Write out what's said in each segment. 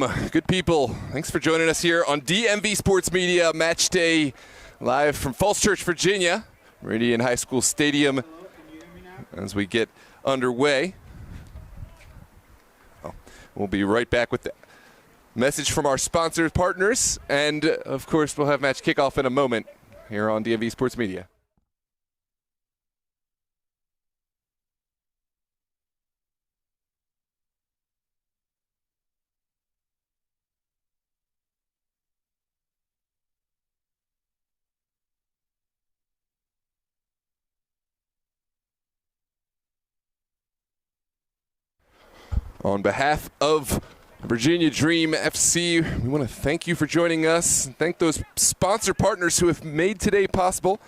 welcome, good people. Thanks for joining us here on DMV Sports Media Match Day, live from Falls Church, Virginia, Meridian High School Stadium, as we get underway. We'll be right back with the message from our sponsors, partners, and of course we'll have match kickoff in a moment here on DMV Sports Media. On behalf of Virginia Dream FC, we want to thank you for joining us and thank those sponsor partners who have made today possible.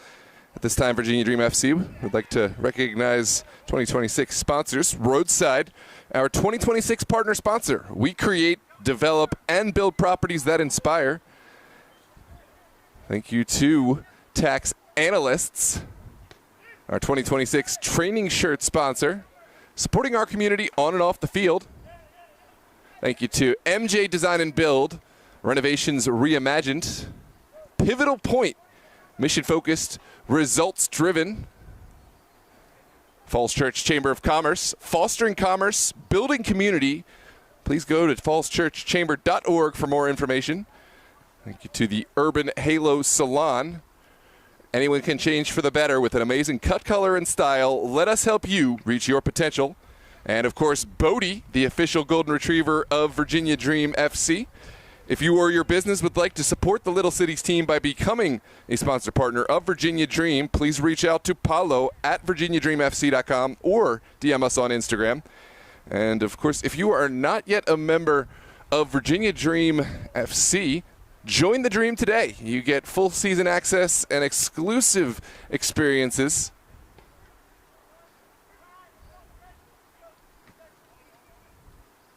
At this time, Virginia Dream FC would like to recognize 2026 sponsors. Roadside, our 2026 partner sponsor. We create, develop, and build properties that inspire. Thank you to Tax Analysts, our 2026 training shirt sponsor, supporting our community on and off the field. Thank you to MJ Design and Build, Renovations Reimagined, Pivotal Point, mission-focused, results-driven, Falls Church Chamber of Commerce, fostering commerce, building community. Please go to fallschurchchamber.org for more information. Thank you to the Urban Halo Salon. Anyone can change for the better with an amazing cut, color, and style. Let us help you reach your potential. And, of course, Bodie, the official golden retriever of Virginia Dream FC. If you or your business would like to support the Little Cities team by becoming a sponsor partner of Virginia Dream, please reach out to Paulo at virginiadreamfc.com or DM us on Instagram. And, of course, if you are not yet a member of Virginia Dream FC, join the Dream today. You get full season access and exclusive experiences.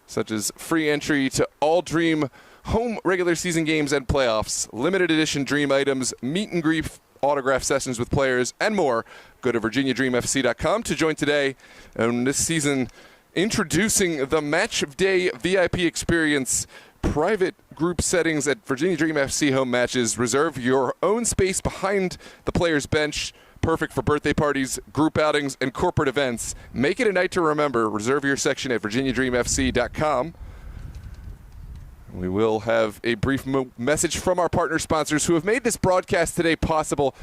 Such as free entry to all Dream home regular season games and playoffs, limited edition Dream items, meet and greet autograph sessions with players, and more. Go to virginiadreamfc.com to join today. And this season, introducing the Match of Day VIP experience, private group settings at Virginia Dream FC home matches. Reserve your own space behind the player's bench. Perfect for birthday parties, group outings, and corporate events. Make it a night to remember. Reserve your section at virginiadreamfc.com. We will have a brief message from our partner sponsors who have made this broadcast today possible.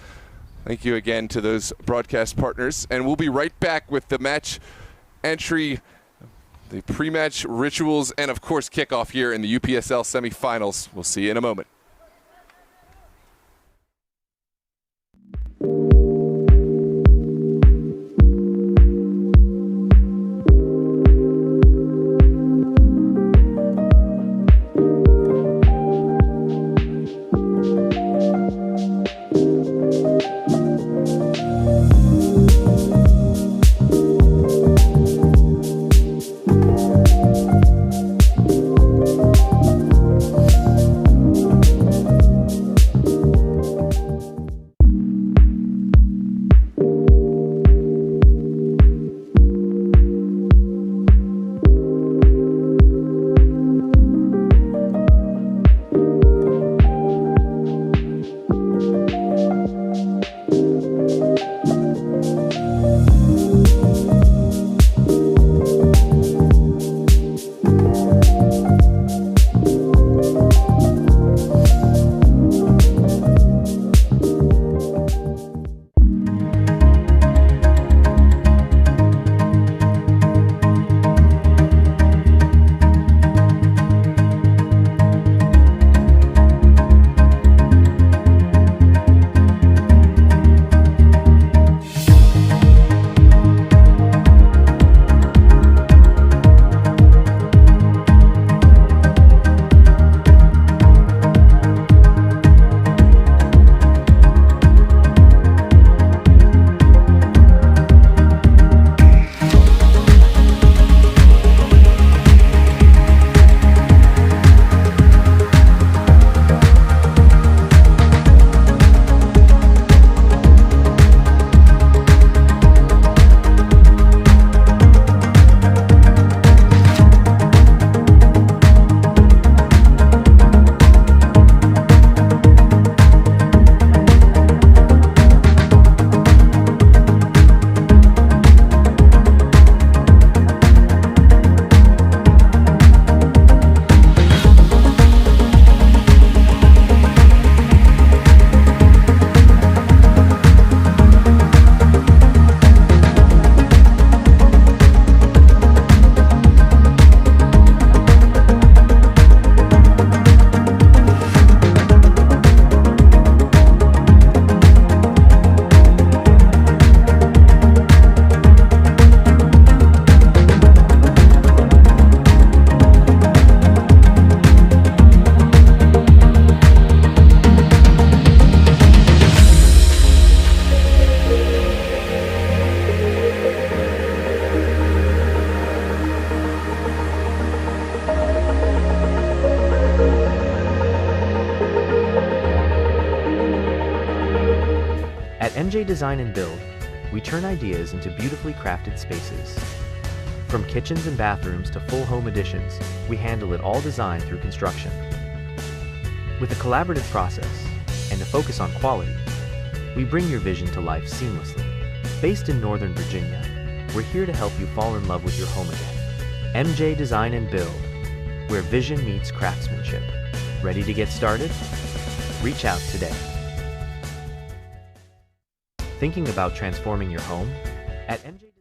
Thank you again to those broadcast partners. And we'll be right back with the match entry, the pre-match rituals, and, of course, kickoff here in the UPSL semifinals. We'll see you in a moment. At MJ Design and Build, we turn ideas into beautifully crafted spaces. From kitchens and bathrooms to full home additions, we handle it all design through construction. With a collaborative process and a focus on quality, we bring your vision to life seamlessly. Based in Northern Virginia, we're here to help you fall in love with your home again. MJ Design and Build, where vision meets craftsmanship. Ready to get started? Reach out today. Thinking about transforming your home? At MJ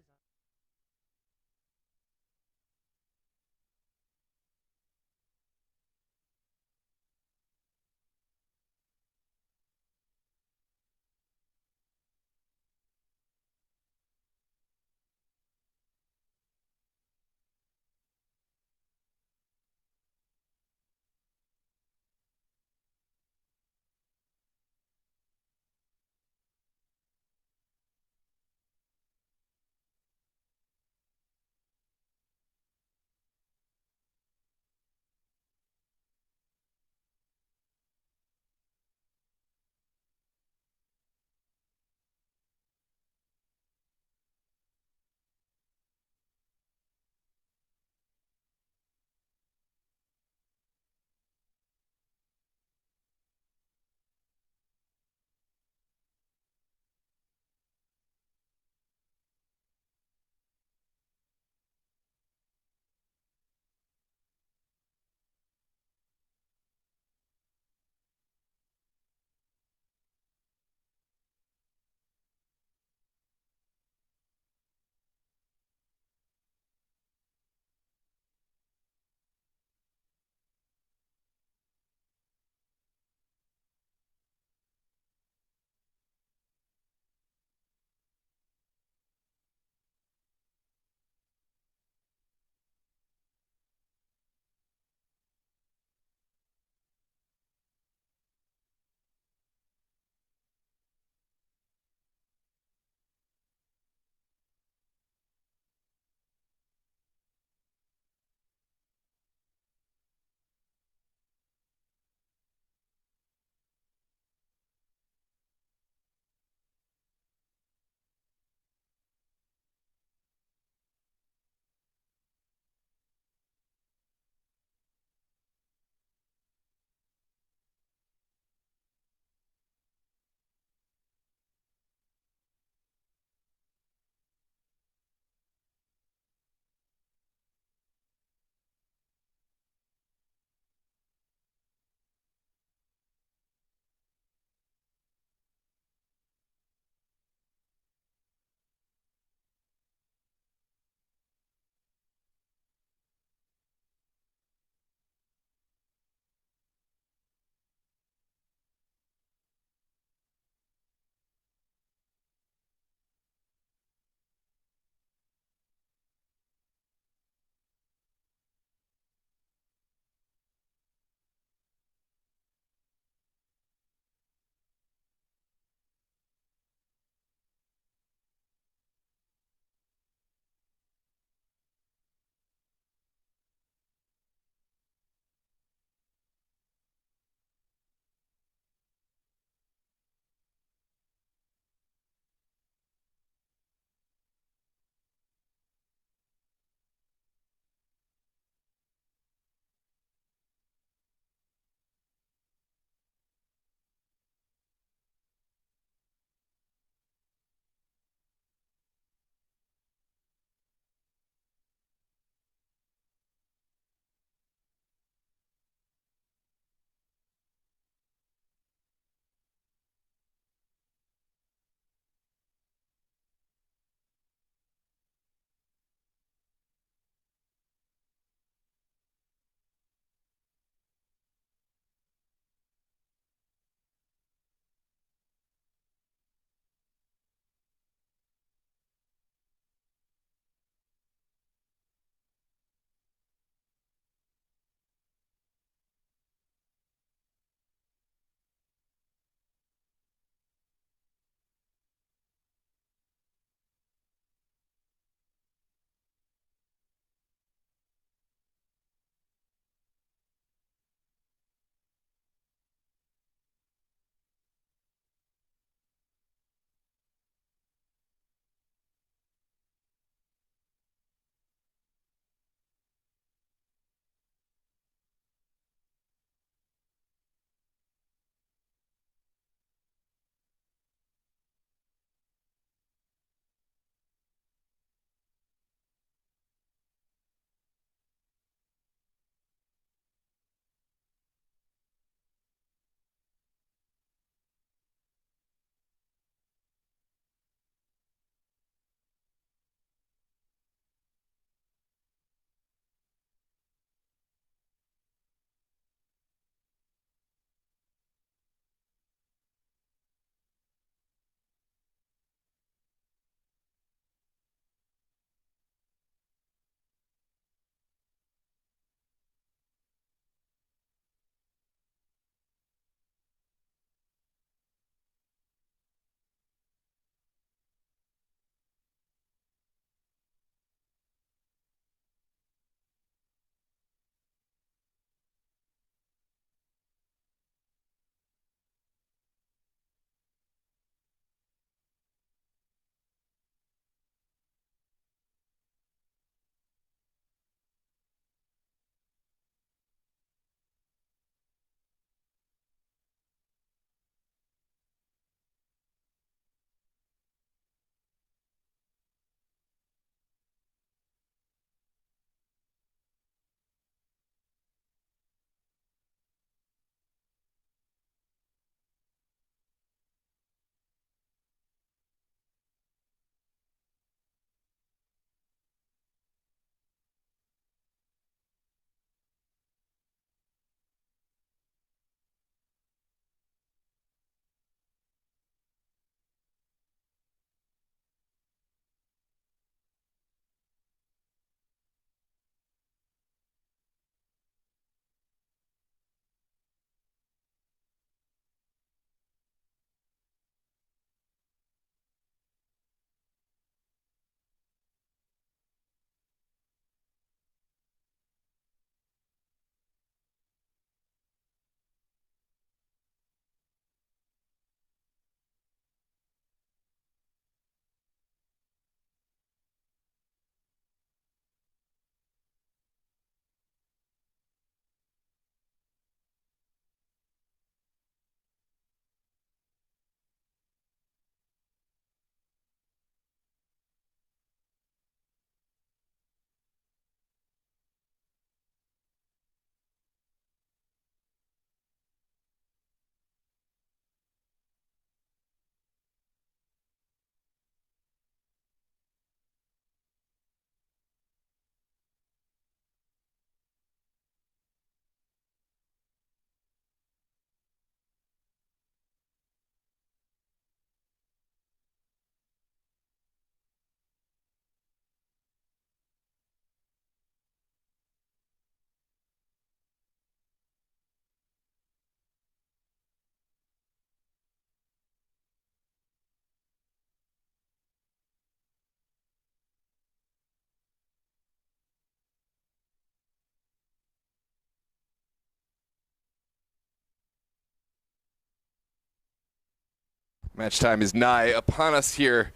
Match time is nigh upon us here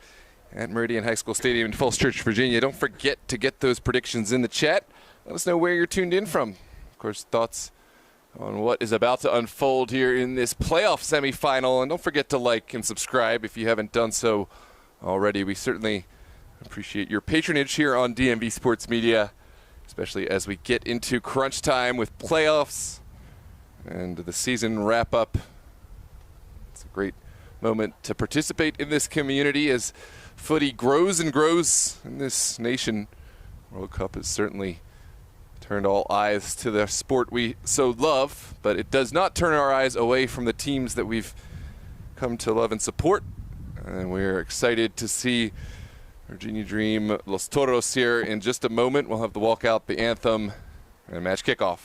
at Meridian High School Stadium in Falls Church, Virginia. Don't forget to get those predictions in the chat. Let us know where you're tuned in from. Of course, thoughts on what is about to unfold here in this playoff semifinal. And don't forget to like and subscribe if you haven't done so already. We certainly appreciate your patronage here on DMV Sports Media, especially as we get into crunch time with playoffs and the season wrap-up. It's a great moment to participate in this community as footy grows and grows in this nation. World Cup has certainly turned all eyes to the sport we so love, but it does not turn our eyes away from the teams that we've come to love and support. And we're excited to see Virginia Dream Los Toros here in just a moment. We'll have the walkout, the anthem, and match kickoff.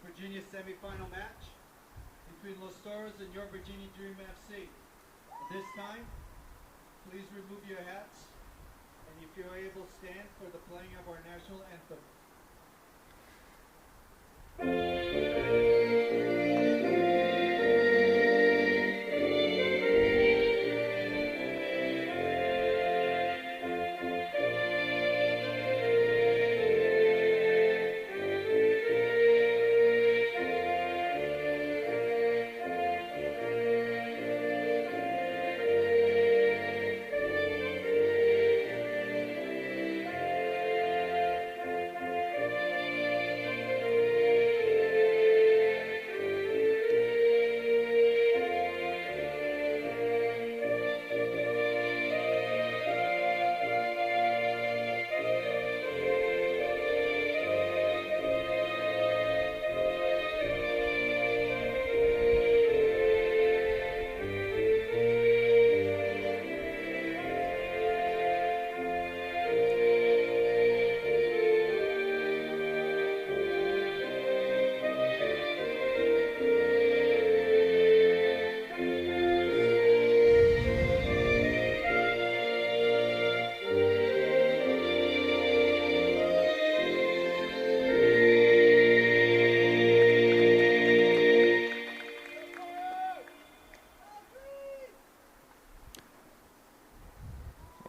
Virginia semifinal match between Los Toros and your Virginia Dream FC. At this time, please remove your hats, and if you're able, stand for the playing of our national anthem.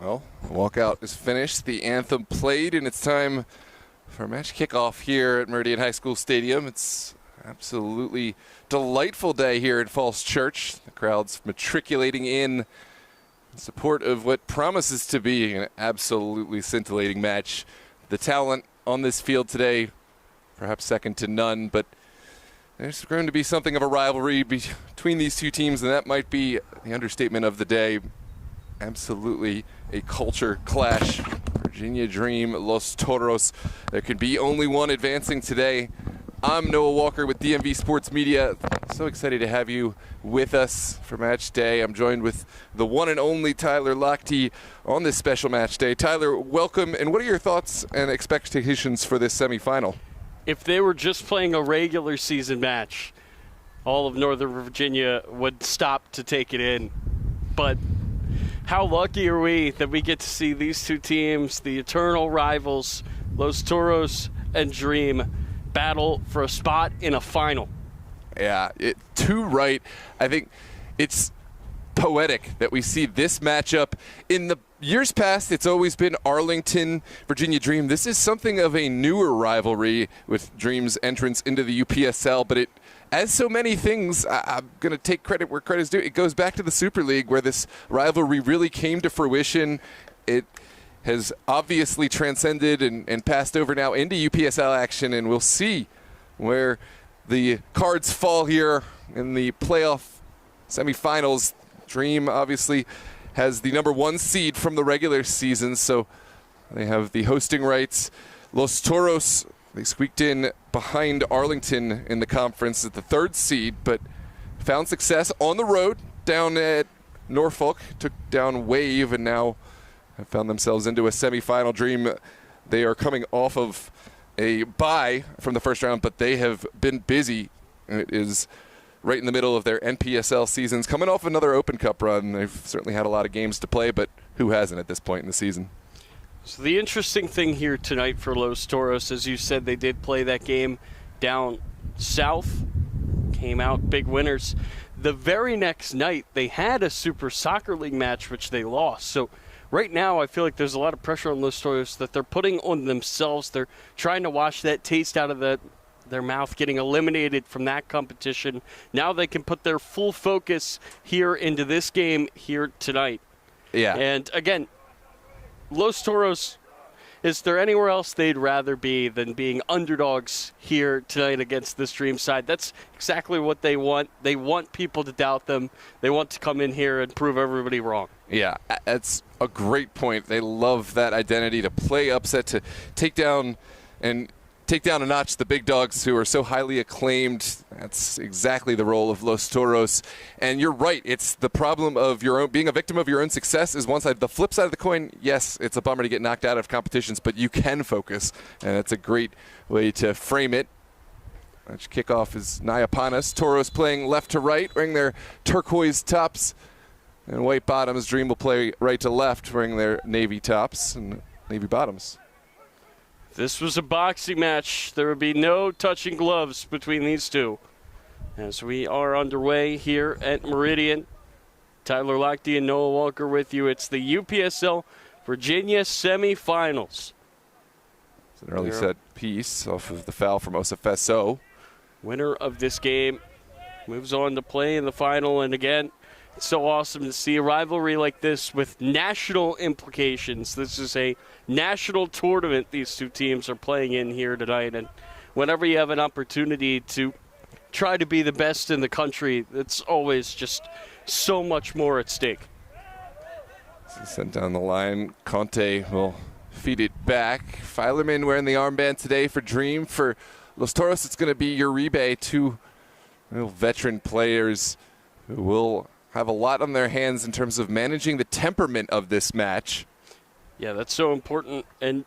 Well, the walkout is finished. The anthem played, and it's time for a match kickoff here at Meridian High School Stadium. It's absolutely delightful day here at Falls Church. The crowd's matriculating in support of what promises to be an absolutely scintillating match. The talent on this field today, perhaps second to none, but there's going to be something of a rivalry between these two teams, and that might be the understatement of the day. Absolutely a culture clash. Virginia Dream, Los Toros. There can be only one advancing today. I'm Noah Walker with DMV Sports Media. So excited to have you with us for match day. I'm joined with the one and only Tyler Lochte on this special match day. Tyler, welcome, and what are your thoughts and expectations for this semifinal? If they were just playing a regular season match, all of Northern Virginia would stop to take it in. But how lucky are we that we get to see these two teams, the eternal rivals, Los Toros and Dream, battle for a spot in a final. Yeah, too right. I think it's poetic that we see this matchup. In the years past, it's always been Arlington, Virginia Dream. This is something of a newer rivalry with Dream's entrance into the UPSL, but it, as so many things, I'm going to take credit where credit's due. It goes back to the Super League where this rivalry really came to fruition. It has obviously transcended and passed over now into UPSL action, and we'll see where the cards fall here in the playoff semifinals. Dream obviously has the #1 seed from the regular season, so they have the hosting rights. Los Toros, they squeaked in behind Arlington in the conference at the 3rd seed, but found success on the road down at Norfolk, took down Wave, and now have found themselves into a semifinal. Dream, they are coming off of a bye from the first round, but they have been busy. It is right in the middle of their NPSL seasons, coming off another Open Cup run. They've certainly had a lot of games to play, but who hasn't at this point in the season? So the interesting thing here tonight for Los Toros, as you said, they did play that game down south, came out big winners. The very next night, they had a Super Soccer League match, which they lost. So right now, I feel like there's a lot of pressure on Los Toros that they're putting on themselves. They're trying to wash that taste out of their mouth, getting eliminated from that competition. Now they can put their full focus here into this game here tonight. Yeah. And again, Los Toros, is there anywhere else they'd rather be than being underdogs here tonight against this Dream side? That's exactly what they want. They want people to doubt them. They want to come in here and prove everybody wrong. Yeah, that's a great point. They love that identity to play upset, to take down a notch the big dogs who are so highly acclaimed. That's exactly the role of Los Toros. And you're right, it's the problem of your own being a victim of your own success is one side. The flip side of the coin, yes, it's a bummer to get knocked out of competitions, but you can focus, and it's a great way to frame it. Match kickoff is nigh upon us. Toros playing left to right, wearing their turquoise tops and white bottoms. Dream will play right to left, wearing their navy tops and navy bottoms. This was a boxing match. There would be no touching gloves between these two. As we are underway here at Meridian, Tyler Lochte and Noah Walker with you. It's the UPSL Virginia semifinals. It's an early set piece off of the foul from Osafeso. Winner of this game moves on to play in the final, and again, it's so awesome to see a rivalry like this with national implications. This is a national tournament these two teams are playing in here tonight, and whenever you have an opportunity to try to be the best in the country, it's always just so much more at stake. Sent down the line. Conte will feed it back. Filerman wearing the armband today for Dream. For Los Toros, it's going to be Uribe, two real veteran players who will have a lot on their hands in terms of managing the temperament of this match. Yeah, that's so important. And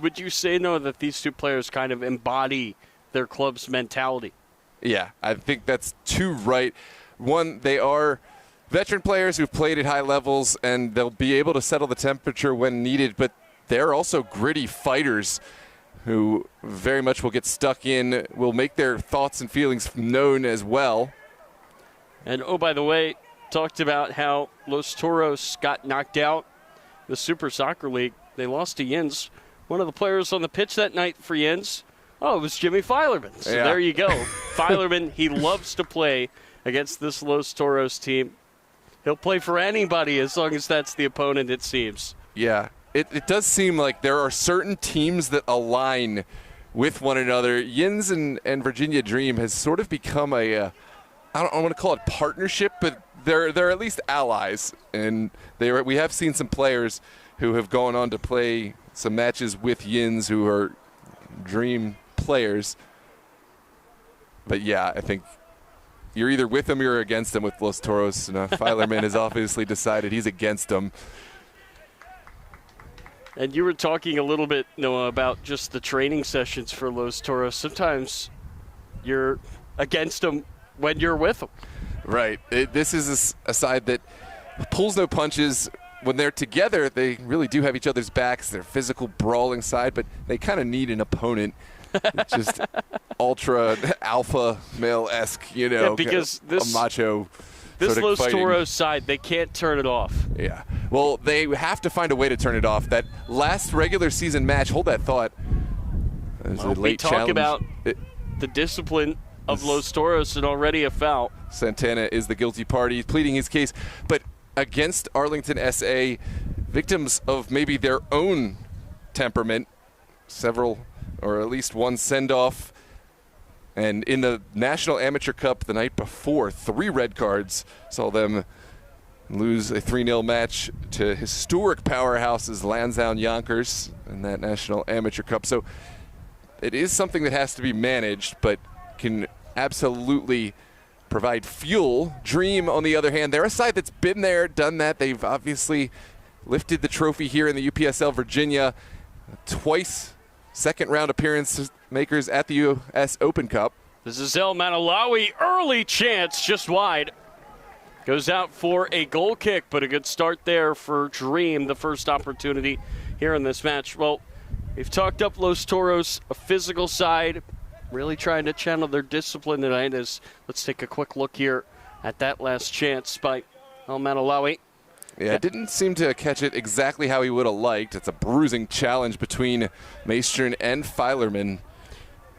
would you say, Noah, that these two players kind of embody their club's mentality? Yeah, I think that's too right. One, they are veteran players who've played at high levels, and they'll be able to settle the temperature when needed, but they're also gritty fighters who very much will get stuck in, will make their thoughts and feelings known as well. And, oh, by the way, talked about how Los Toros got knocked out the Super Soccer League. They lost to Yins. One of the players on the pitch that night for Yins, it was Jimmy Filerman. So There you go. Filerman, he loves to play against this Los Toros team. He'll play for anybody as long as that's the opponent, it seems. Yeah, it does seem like there are certain teams that align with one another. Yins and Virginia Dream has sort of become I don't want to call it partnership, but they're at least allies, and we have seen some players who have gone on to play some matches with Yins who are Dream players. But yeah, I think you're either with them or you're against them with Los Toros. And Filerman has obviously decided he's against them. And you were talking a little bit, Noah, about just the training sessions for Los Toros. Sometimes you're against them when you're with them. Right. This is a side that pulls no punches. When they're together, they really do have each other's backs. They're a physical, brawling side, but they kind of need an opponent. Just ultra alpha male-esque, you know, yeah, because a macho. This sort of Los Toros side, they can't turn it off. Yeah. Well, they have to find a way to turn it off. That last regular season match, hold that thought. We talk about the discipline of Los Toros and already a foul. Santana is the guilty party, pleading his case. But against Arlington SA, victims of maybe their own temperament, several or at least one send-off. And in the National Amateur Cup the night before, 3 red cards saw them lose a 3-0 match to historic powerhouses Lansdowne and Yonkers in that National Amateur Cup. So it is something that has to be managed, but can absolutely provide fuel. Dream, on the other hand, they're a side that's been there, done that. They've obviously lifted the trophy here in the UPSL Virginia twice, second-round appearance makers at the U.S. Open Cup. This is El Manalawi, early chance, just wide. Goes out for a goal kick, but a good start there for Dream, the first opportunity here in this match. Well, we've talked up Los Toros, a physical side, really trying to channel their discipline tonight. Let's take a quick look here at that last chance by El Manalawi. Yeah, didn't seem to catch it exactly how he would have liked. It's a bruising challenge between Maestrin and Filerman.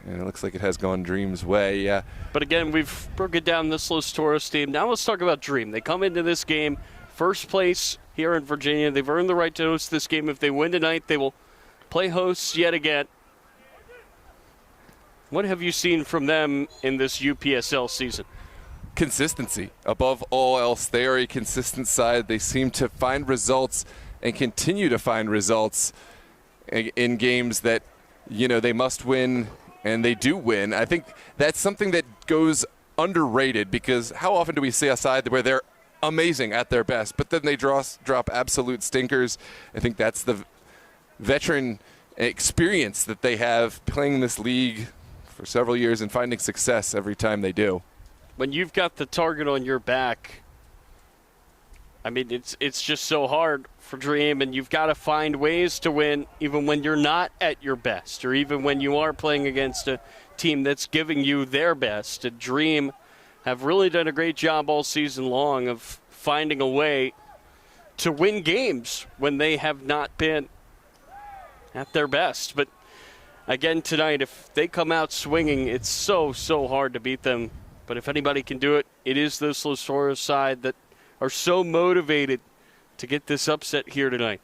And it looks like it has gone Dream's way, yeah. But again, we've broken down this Los Toros team. Now let's talk about Dream. They come into this game first place here in Virginia. They've earned the right to host this game. If they win tonight, they will play hosts yet again. What have you seen from them in this UPSL season? Consistency. Above all else, they are a consistent side. They seem to find results and continue to find results in games that, you know, they must win, and they do win. I think that's something that goes underrated, because how often do we see a side where they're amazing at their best, but then they drop absolute stinkers? I think that's the veteran experience that they have playing this league for several years and finding success every time they do. When you've got the target on your back, I mean, it's just so hard for Dream, and you've got to find ways to win even when you're not at your best, or even when you are playing against a team that's giving you their best. And Dream have really done a great job all season long of finding a way to win games when they have not been at their best. But again tonight, if they come out swinging, it's so hard to beat them. But if anybody can do it, it is this Los Toros side that are so motivated to get this upset here tonight.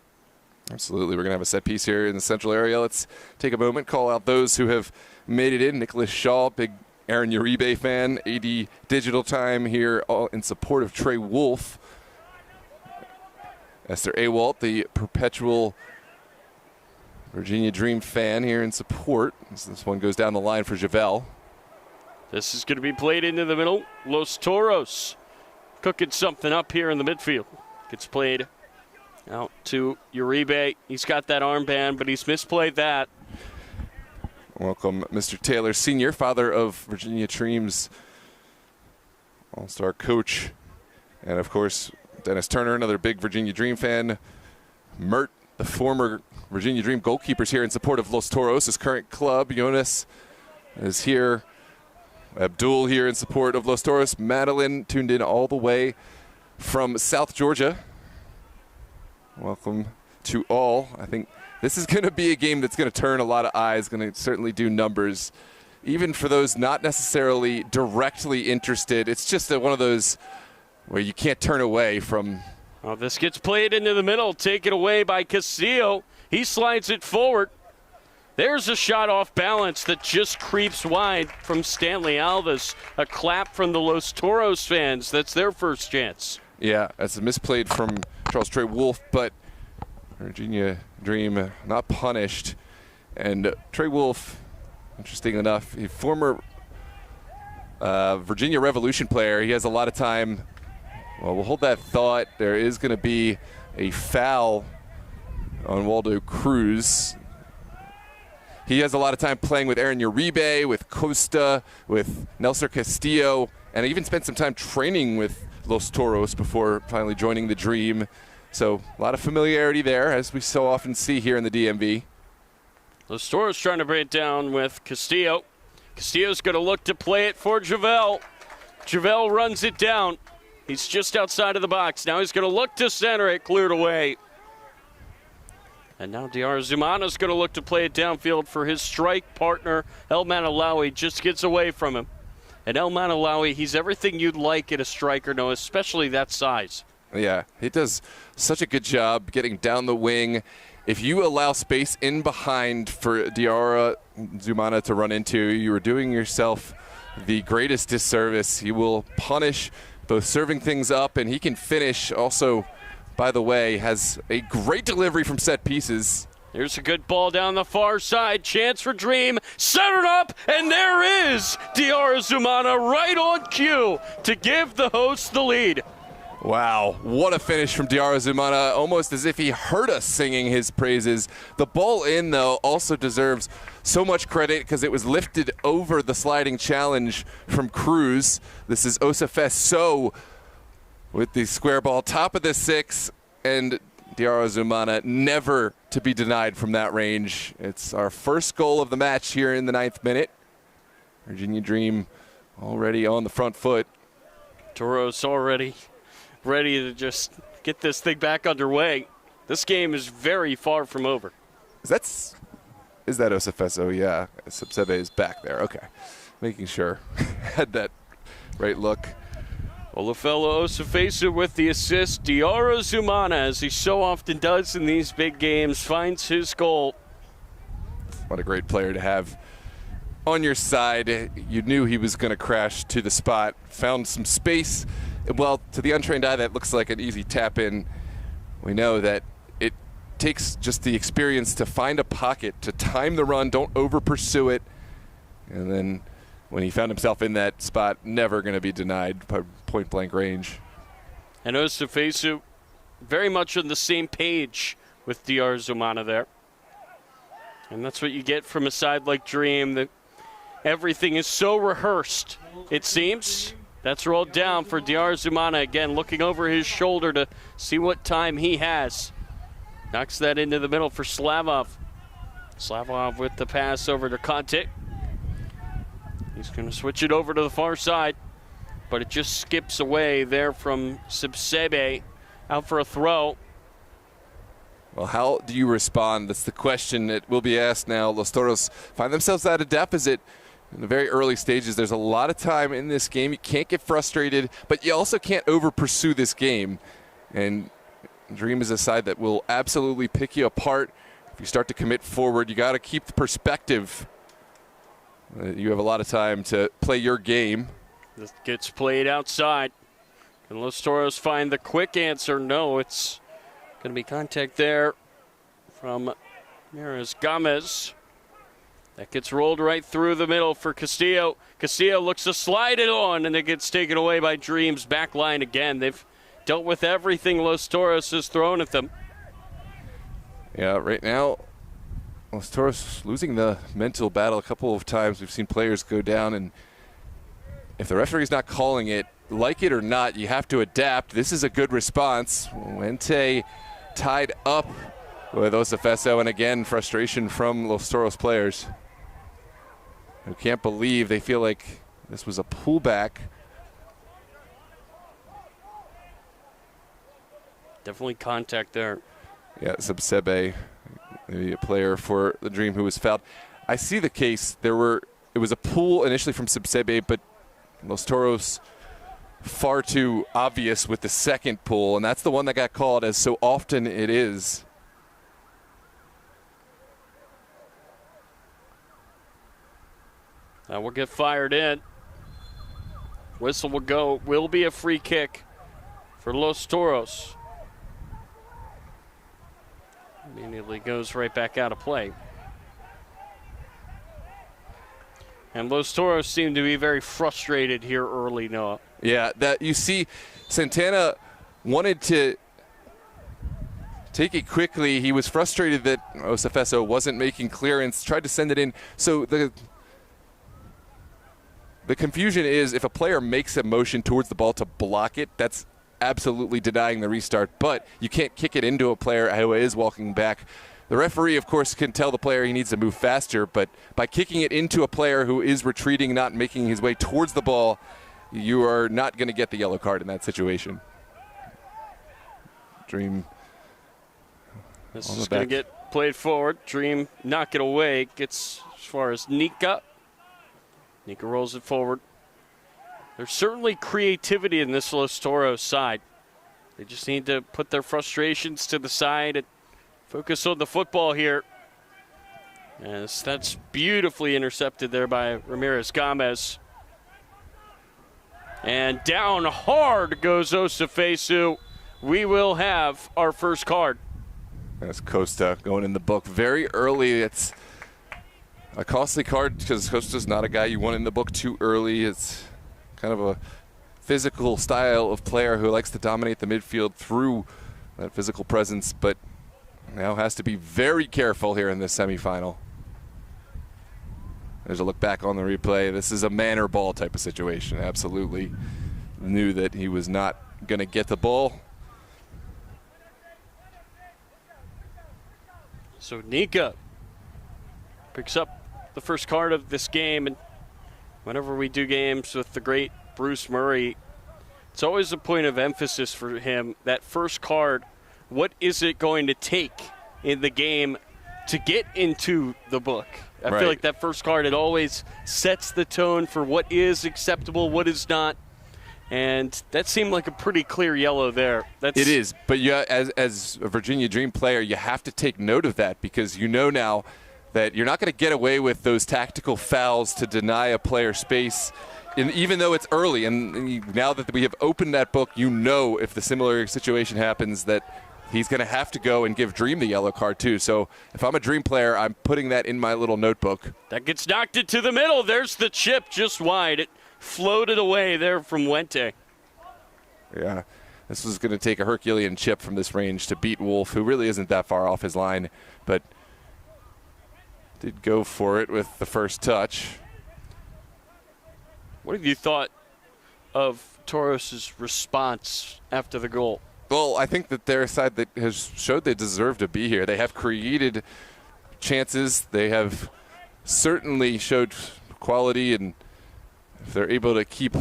Absolutely. We're going to have a set piece here in the central area. Let's take a moment, call out those who have made it in. Nicholas Shaw, big Aaron Uribe fan. AD Digital Time here all in support of Trey Wolf. Esther Awalt, the perpetual Virginia Dream fan, here in support. This one goes down the line for Javel. This is going to be played into the middle. Los Toros cooking something up here in the midfield. Gets played out to Uribe. He's got that armband, but he's misplayed that. Welcome, Mr. Taylor Sr., father of Virginia Dream's all-star coach. And, of course, Dennis Turner, another big Virginia Dream fan. Mert, the former Virginia Dream goalkeepers, here in support of Los Toros, his current club. Jonas is here. Abdul here in support of Los Toros. Madeline tuned in all the way from South Georgia. Welcome to all. I think this is going to be a game that's going to turn a lot of eyes, going to certainly do numbers. Even for those not necessarily directly interested, it's just one of those where you can't turn away from. Oh, this gets played into the middle, taken away by Casillo. He slides it forward. There's a shot off balance that just creeps wide from Stanley Alves. A clap from the Los Toros fans. That's their first chance. Yeah, that's a misplayed from Charles Trey Wolf, but Virginia Dream not punished. And Trey Wolf, interesting enough, a former Virginia Revolution player. He has a lot of time. Well, we'll hold that thought. There is going to be a foul on Waldo Cruz. He has a lot of time playing with Aaron Uribe, with Costa, with Nelson Castillo, and even spent some time training with Los Toros before finally joining the Dream. So a lot of familiarity there, as we so often see here in the DMV. Los Toros trying to bring it down with Castillo. Castillo's going to look to play it for Javel. Javel runs it down. He's just outside of the box. Now he's going to look to center it, cleared away. And now Diarra Zumana's going to look to play it downfield for his strike partner. El Manalawi just gets away from him. And El Manalawi, he's everything you'd like in a striker, no, especially that size. Yeah, he does such a good job getting down the wing. If you allow space in behind for Diarra Zumana to run into, you are doing yourself the greatest disservice. He will punish both serving things up, and he can finish also, by the way, has a great delivery from set pieces. Here's a good ball down the far side. Chance for Dream. Centered up, and there is Diarra Zumana right on cue to give the hosts the lead. Wow, what a finish from Diarra Zumana, almost as if he heard us singing his praises. The ball in, though, also deserves so much credit because it was lifted over the sliding challenge from Cruz. This is Osafes So with the square ball, top of the 6, and Diarra Zumana never to be denied from that range. It's our first goal of the match here in the 9th minute. Virginia Dream already on the front foot. Toros already ready to just get this thing back underway. This game is very far from over. Is that Osafeso? Yeah, Subsebe is back there. Okay, making sure. Had that right look. Olufella Osafesu with the assist. Diarra Zumana, as he so often does in these big games, finds his goal. What a great player to have on your side. You knew he was going to crash to the spot. Found some space. Well, to the untrained eye, that looks like an easy tap in. We know that it takes just the experience to find a pocket, to time the run, don't over pursue it. And then when he found himself in that spot, never going to be denied by point blank range. And Osafesu very much on the same page with Diarra Zumana there. And that's what you get from a side like Dream, that everything is so rehearsed, it seems. That's rolled down for Diarra Zumana, again looking over his shoulder to see what time he has. Knocks that into the middle for Slavov. Slavov with the pass over to Conte. He's going to switch it over to the far side, but it just skips away there from Subsebe, out for a throw. Well, how do you respond? That's the question that will be asked now. Los Toros find themselves at a deficit in the very early stages. There's a lot of time in this game. You can't get frustrated, but you also can't over-pursue this game. And Dream is a side that will absolutely pick you apart. If you start to commit forward, you got to keep the perspective. You have a lot of time to play your game. This gets played outside. Can Los Toros find the quick answer? No, it's going to be contact there from Miras Gomez. That gets rolled right through the middle for Castillo. Castillo looks to slide it on, and it gets taken away by Dream's back line again. They've dealt with everything Los Toros has thrown at them. Yeah, right now, Los Toros losing the mental battle a couple of times. We've seen players go down, and if the referee's not calling it, like it or not, you have to adapt. This is a good response. Wente tied up with Osafeso, and again, frustration from Los Toros players who can't believe they feel like this was a pullback. Definitely contact there. Yeah, Subsebe, maybe a player for the Dream who was fouled. I see the case. It was a pull initially from Subsebe, but Los Toros far too obvious with the second pull, and that's the one that got called, as so often it is. That will get fired in. Whistle will go. Will be a free kick for Los Toros. Immediately goes right back out of play. And Los Toros seem to be very frustrated here early, Noah. Yeah, that you see Santana wanted to take it quickly. He was frustrated that Osafeso wasn't making clearance, tried to send it in. So the confusion is if a player makes a motion towards the ball to block it, that's absolutely denying the restart. But you can't kick it into a player who is walking back. The referee, of course, can tell the player he needs to move faster, but by kicking it into a player who is retreating, not making his way towards the ball, you are not going to get the yellow card in that situation. Dream. This is going to get played forward. Dream knock it away. Gets as far as Nika. Nika rolls it forward. There's certainly creativity in this Los Toros side. They just need to put their frustrations to the side and focus on the football here. Yes, that's beautifully intercepted there by Ramirez Gomez. And down hard goes Osafesu. We will have our first card. That's Costa going in the book very early. It's a costly card because Costa's not a guy you want in the book too early. It's kind of a physical style of player who likes to dominate the midfield through that physical presence, but now has to be very careful here in this semifinal. There's a look back on the replay. This is a manor ball type of situation. Absolutely knew that he was not going to get the ball. So Nika picks up the first card of this game, and whenever we do games with the great Bruce Murray, it's always a point of emphasis for him, that first card. What is it going to take in the game to get into the book? I feel like that first card, it always sets the tone for what is acceptable, what is not. And that seemed like a pretty clear yellow there. It is, but you, as a Virginia Dream player, you have to take note of that because you know now that you're not going to get away with those tactical fouls to deny a player space, and even though it's early. And now that we have opened that book, you know if the similar situation happens that he's going to have to go and give Dream the yellow card too. So if I'm a Dream player, I'm putting that in my little notebook. That gets knocked into the middle. There's the chip just wide. It floated away there from Wente. Yeah, this was going to take a Herculean chip from this range to beat Wolf, who really isn't that far off his line, but did go for it with the first touch. What have you thought of Toros' response after the goal? Well, I think that their side that has showed they deserve to be here. They have created chances. They have certainly showed quality, and if they're able to keep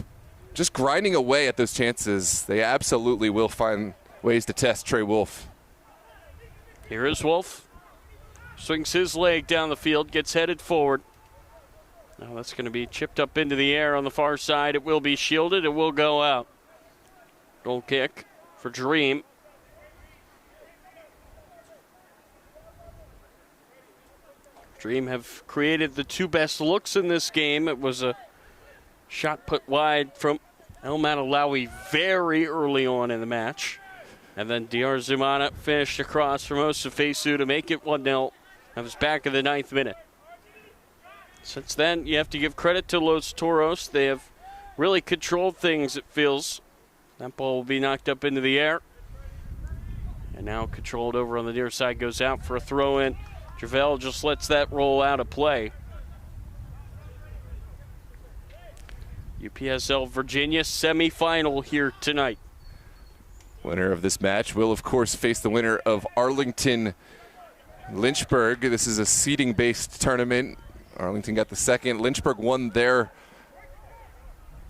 just grinding away at those chances, they absolutely will find ways to test Trey Wolf. Here is Wolf. Swings his leg down the field, gets headed forward. Now that's going to be chipped up into the air on the far side. It will be shielded. It will go out. Goal kick for Dream. Dream have created the two best looks in this game. It was a shot put wide from Elmat Alawi very early on in the match. And then Diar Zumana finished across from Osafesu to make it 1-0. That was back in the 9th minute. Since then, you have to give credit to Los Toros. They have really controlled things, it feels. That ball will be knocked up into the air. And now controlled over on the near side, goes out for a throw-in. Javel just lets that roll out of play. UPSL Virginia semifinal here tonight. Winner of this match will, of course, face the winner of Arlington Lynchburg. This is a seeding-based tournament. Arlington got the second. Lynchburg won their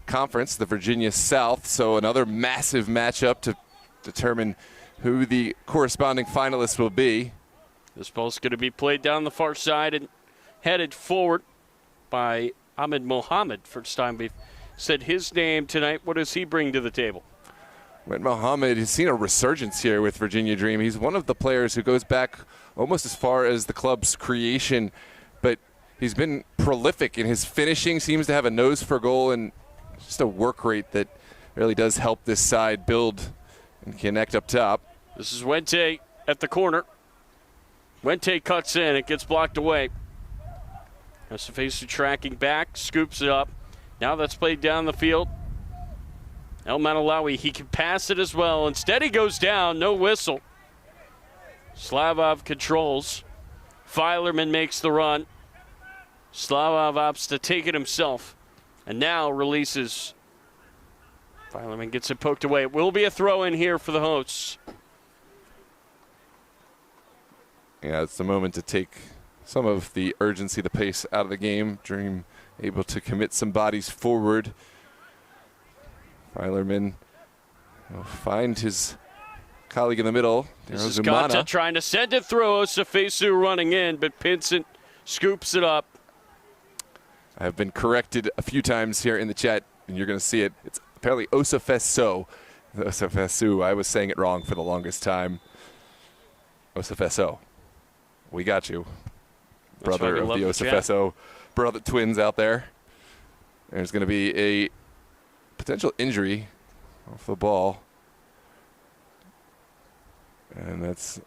conference, the Virginia South, so another massive matchup to determine who the corresponding finalists will be. This ball's going to be played down the far side and headed forward by Ahmed Mohammed. First time we've said his name tonight. What does he bring to the table? Ahmed Mohammed has seen a resurgence here with Virginia Dream. He's one of the players who goes back almost as far as the club's creation, but he's been prolific in his finishing, seems to have a nose for goal, and just a work rate that really does help this side build and connect up top. This is Wente at the corner. Wente cuts in. It gets blocked away. Sefesu tracking back, scoops it up. Now that's played down the field. El Manalawi, he can pass it as well. Instead, he goes down. No whistle. Slavov controls. Filerman makes the run. Slavov opts to take it himself. And now releases. Filerman gets it poked away. It will be a throw in here for the hosts. Yeah, it's the moment to take some of the urgency, the pace out of the game. Dream able to commit some bodies forward. Filerman will find his colleague in the middle. This is Gata trying to send it through. Sefesu running in, but Pinsent scoops it up. I have been corrected a few times here in the chat, and you're going to see it. It's apparently Osefeso. Osefesu. I was saying it wrong for the longest time. Osefeso. We got you. Brother of the Osefeso brother twins out there. There's going to be a potential injury off the ball. And that's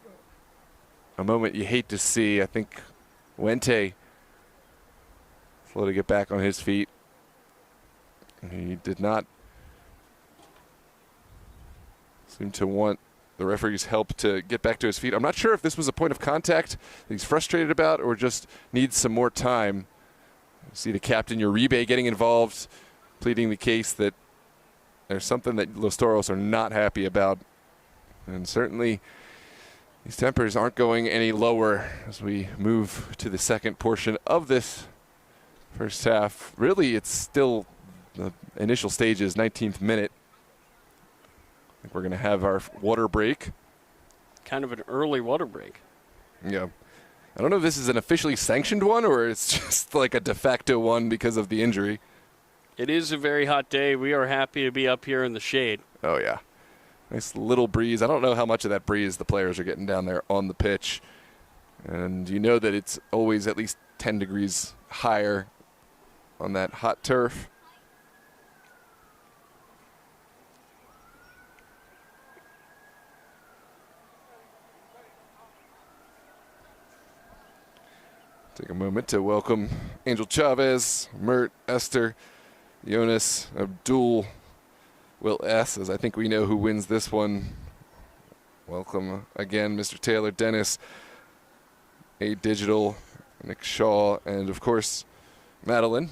a moment you hate to see. I think Wente slow to get back on his feet. He did not seem to want the referee's help to get back to his feet. I'm not sure if this was a point of contact that he's frustrated about or just needs some more time. You see the captain, Uribe, getting involved, pleading the case that there's something that Los Toros are not happy about. And certainly these tempers aren't going any lower as we move to the second portion of this first half. Really, it's still the initial stages, 19th minute. I think we're going to have our water break. Kind of an early water break. Yeah. I don't know if this is an officially sanctioned one or it's just like a de facto one because of the injury. It is a very hot day. We are happy to be up here in the shade. Oh, yeah. Nice little breeze. I don't know how much of that breeze the players are getting down there on the pitch. And you know that it's always at least 10 degrees higher on that hot turf. Take a moment to welcome Angel Chavez, Mert, Esther, Jonas, Abdul, Will S., as I think we know who wins this one. Welcome again, Mr. Taylor, Dennis, A Digital, Nick Shaw, and of course, Madeline.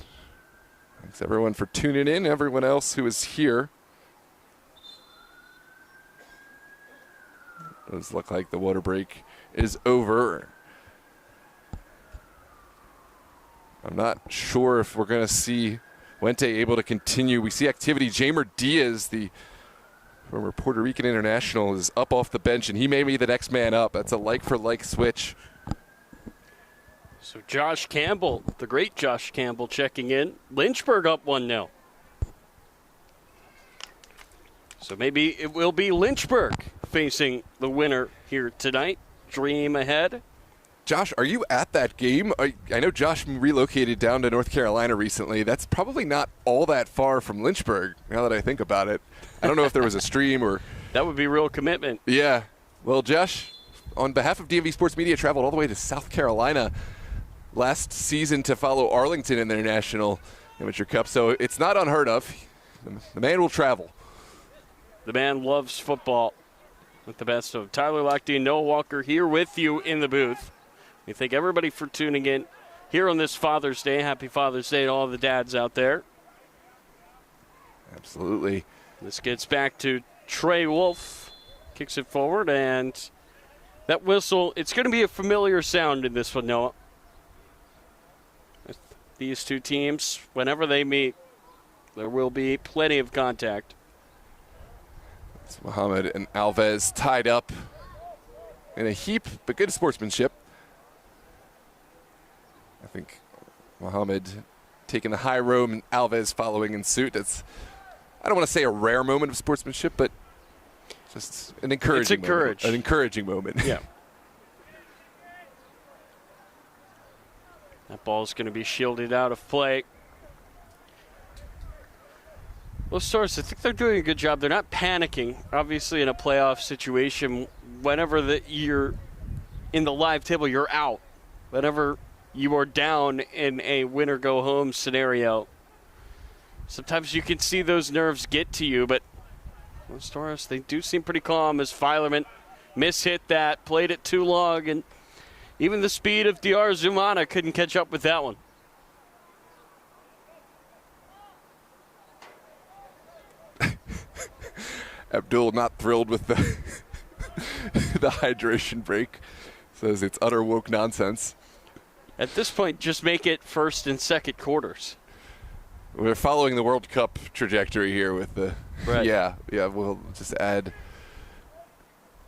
Thanks everyone for tuning in, everyone else who is here. Does look like the water break is over. I'm not sure if we're going to see Wente able to continue. We see activity. Jamer Diaz, the former Puerto Rican international, is up off the bench, and he may be the next man up. That's a like-for-like switch. So Josh Campbell, the great Josh Campbell, checking in. Lynchburg up 1-0. So maybe it will be Lynchburg facing the winner here tonight. Dream ahead. Josh, are you at that game? I know Josh relocated down to North Carolina recently. That's probably not all that far from Lynchburg, now that I think about it. I don't know if there was a stream or... That would be real commitment. Yeah. Well, Josh, on behalf of DMV Sports Media, traveled all the way to South Carolina last season to follow Arlington in their National Amateur Cup, so it's not unheard of. The man will travel. The man loves football. With the best of Tyler Lochte, Noah Walker here with you in the booth. We thank everybody for tuning in here on this Father's Day. Happy Father's Day to all the dads out there. Absolutely. This gets back to Trey Wolf. Kicks it forward, and that whistle, it's going to be a familiar sound in this one, Noah. With these two teams, whenever they meet, there will be plenty of contact. It's Muhammad and Alves tied up in a heap, but good sportsmanship. I think Muhammad taking the high road and Alves following in suit. That's, I don't want to say a rare moment of sportsmanship, but just an encouraging moment. An encouraging moment. Yeah. That ball's going to be shielded out of play. Well, Source, I think they're doing a good job. They're not panicking. Obviously, in a playoff situation, whenever you're in the live table, you're out. Whenever you are down in a win-or-go-home scenario. Sometimes you can see those nerves get to you, but Los Toros, they do seem pretty calm as Filerman mishit that, played it too long, and even the speed of Diarra Zumana couldn't catch up with that one. Abdul not thrilled with the the hydration break. Says it's utter woke nonsense. At this point, just make it first and second quarters. We're following the World Cup trajectory here with the Right. Yeah, we'll just add.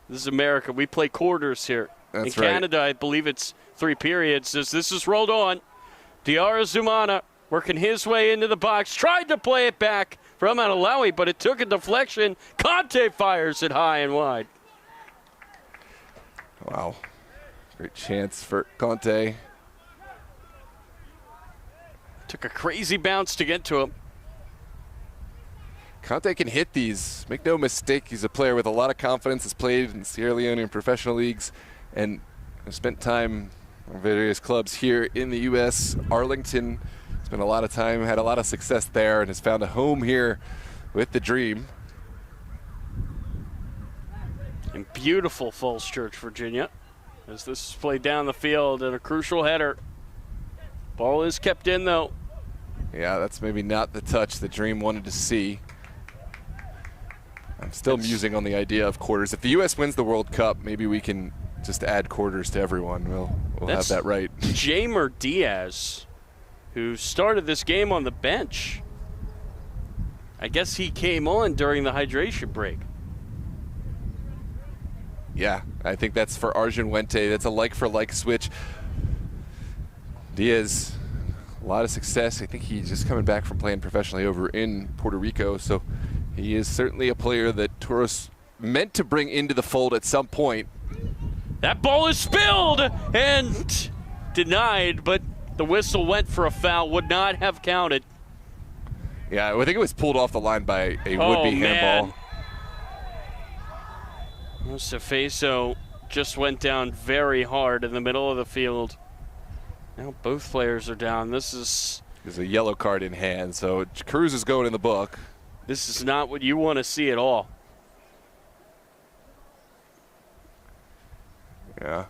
This is America. We play quarters here. That's In right. Canada, I believe it's 3 periods. As this is rolled on, Diarra Zumana working his way into the box, tried to play it back from Analawi, but it took a deflection. Conte fires it high and wide. Wow. Great chance for Conte. Took a crazy bounce to get to him. Conte can hit these. Make no mistake, he's a player with a lot of confidence, has played in Sierra Leone and professional leagues, and has spent time on various clubs here in the U.S. Arlington. Spent a lot of time, had a lot of success there, and has found a home here with the Dream. In beautiful Falls Church, Virginia, as this is played down the field and a crucial header. Ball is kept in, though. Yeah, that's maybe not the touch the Dream wanted to see. I'm still musing on the idea of quarters. If the U.S. wins the World Cup, maybe we can just add quarters to everyone. We'll have that right. Jamer Diaz, who started this game on the bench. I guess he came on during the hydration break. Yeah, I think that's for Arjun Wente. That's a like-for-like switch. Diaz, a lot of success. I think he's just coming back from playing professionally over in Puerto Rico, so he is certainly a player that Toros meant to bring into the fold at some point. That ball is spilled and denied, but the whistle went for a foul, would not have counted. Yeah, I think it was pulled off the line by a would-be handball. Cefaso just went down very hard in the middle of the field. Now both players are down. There's a yellow card in hand, so Cruz is going in the book. This is not what you want to see at all. Yeah,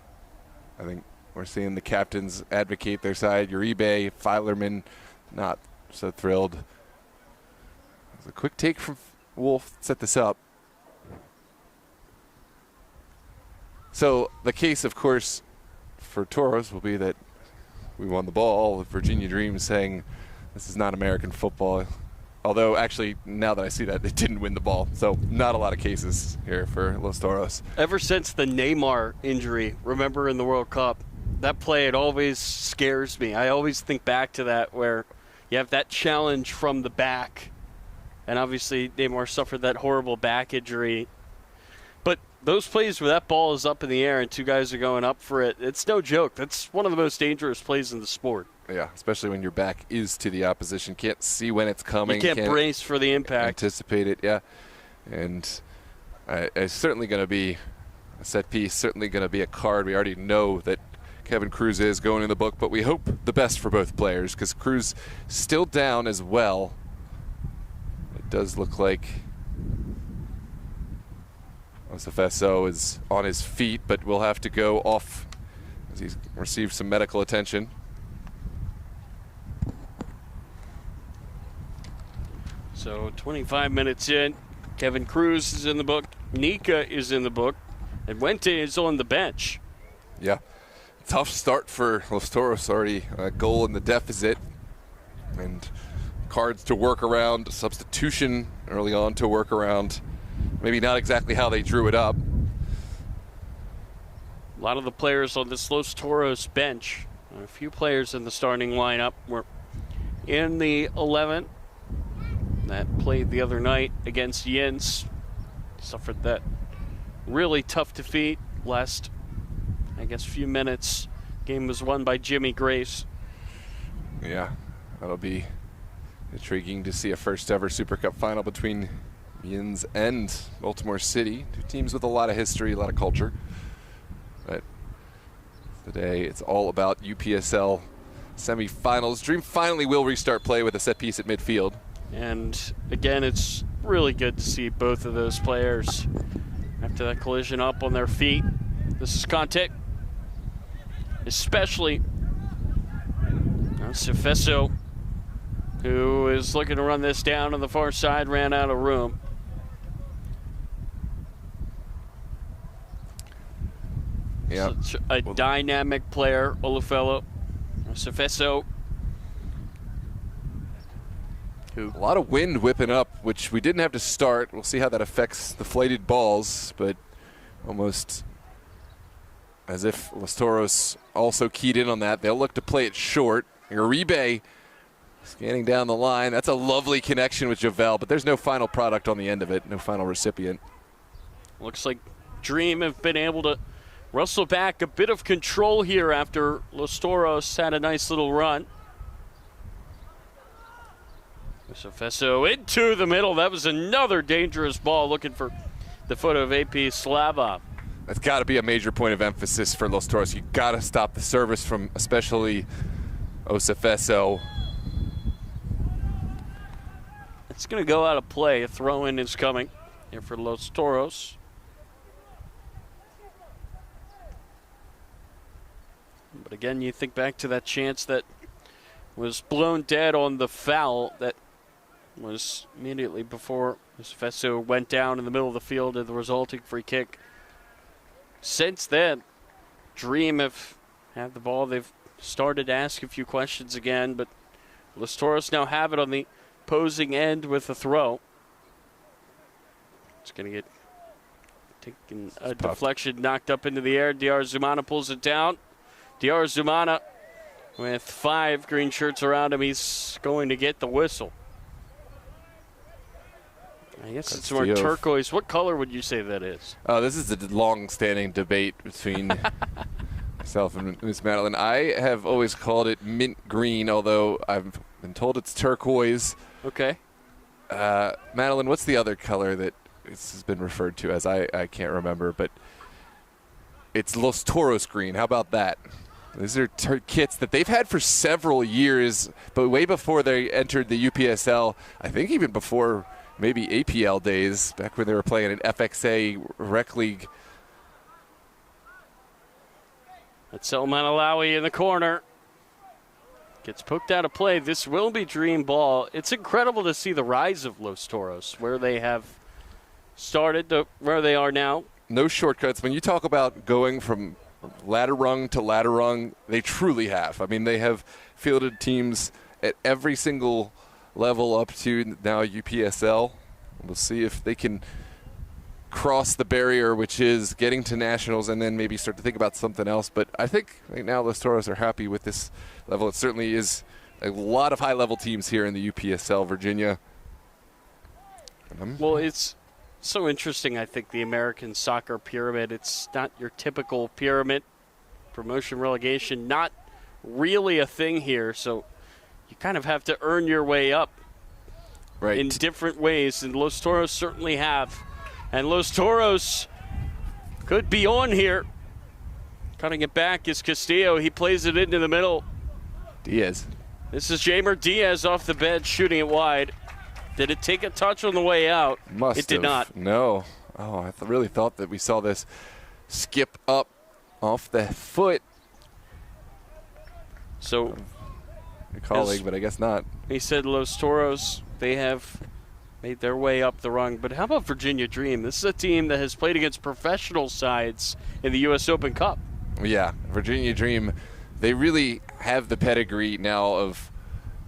I think we're seeing the captains advocate their side. Uribe, Filerman, not so thrilled. It was a quick take from Wolf to set this up. So the case, of course, for Toros will be that we won the ball, with Virginia Dream saying this is not American football. Although, actually, now that I see that, they didn't win the ball. So not a lot of cases here for Los Toros. Ever since the Neymar injury, remember in the World Cup, that play, it always scares me. I always think back to that where you have that challenge from the back. And obviously, Neymar suffered that horrible back injury. But those plays where that ball is up in the air and two guys are going up for it, it's no joke. That's one of the most dangerous plays in the sport. Yeah, especially when your back is to the opposition. Can't see when it's coming. You can't brace for the impact. Anticipate it, yeah. And it's certainly going to be a set piece, certainly going to be a card. We already know that Kevin Cruz is going in the book, but we hope the best for both players because Cruz still down as well. It does look like Cefaso is on his feet, but will have to go off as he's received some medical attention. So 25 minutes in, Kevin Cruz is in the book, Nika is in the book, and Wente is on the bench. Yeah, tough start for Los Toros, already a goal in the deficit, and cards to work around, substitution early on to work around. Maybe not exactly how they drew it up. A lot of the players on this Los Toros bench, a few players in the starting lineup were in the 11 that played the other night against Jens. Suffered that really tough defeat last, I guess, few minutes. Game was won by Jimmy Grace. Yeah, that'll be intriguing to see a first ever Super Cup final between Jens and Baltimore City. Two teams with a lot of history, a lot of culture. But Today, it's all about UPSL semifinals. Dream finally will restart play with a set piece at midfield. And again, it's really good to see both of those players after that collision up on their feet. This is Conte, especially Sefeso, who is looking to run this down on the far side, ran out of room. Yeah, a dynamic player, Olufelo, Sefeso. A lot of wind whipping up, which we didn't have to start. We'll see how that affects the flighted balls, but almost as if Los Toros also keyed in on that. They'll look to play it short. Uribe scanning down the line. That's a lovely connection with Javel, but there's no final product on the end of it, no final recipient. Looks like Dream have been able to wrestle back a bit of control here after Los Toros had a nice little run. Sefeso into the middle. That was another dangerous ball, looking for the foot of AP Slava. That's got to be a major point of emphasis for Los Toros. You got to stop the service from especially Sefeso. It's going to go out of play. A throw-in is coming here for Los Toros. But again, you think back to that chance that was blown dead on the foul that was immediately before Sefeso went down in the middle of the field and the resulting free kick. Since then, Dream have had the ball. They've started to ask a few questions again, but Los Toros now have it on the opposing end with a throw. It's going to get taken, a deflection knocked up into the air. DR Zumana pulls it down. DR Zumana with 5 green shirts around him. He's going to get the whistle. I guess it's more turquoise. What color would you say that is? Oh, this is a long-standing debate between myself and Ms. Madeline. I have always called it mint green, although I've been told it's turquoise. Okay. Madeline, what's the other color that this has been referred to as? I can't remember, but it's Los Toros green. How about that? These are kits that they've had for several years, but way before they entered the UPSL, I think even before maybe APL days, back when they were playing in FXA Rec League. That's Selman Alawi in the corner. Gets poked out of play. This will be Dream ball. It's incredible to see the rise of Los Toros, where they have started to where they are now. No shortcuts. When you talk about going from ladder rung to ladder rung, they truly have. I mean, they have fielded teams at every single level up to now UPSL. We'll see if they can cross the barrier, which is getting to nationals, and then maybe start to think about something else. But I think right now Los Toros are happy with this level. It certainly is a lot of high-level teams here in the UPSL, Virginia. Well, it's so interesting, I think, the American soccer pyramid. It's not your typical pyramid. Promotion, relegation, not really a thing here. So you kind of have to earn your way up in different ways, and Los Toros certainly have. And Los Toros could be on here. Cutting it back is Castillo. He plays it into the middle. Diaz. This is Jamer Diaz off the bench shooting it wide. Did it take a touch on the way out? It did not. No. Oh, I really thought that we saw this skip up off the foot. So, a colleague, but I guess not. He said Los Toros, they have made their way up the rung. But how about Virginia Dream? This is a team that has played against professional sides in the U.S. Open Cup. Yeah, Virginia Dream, they really have the pedigree now of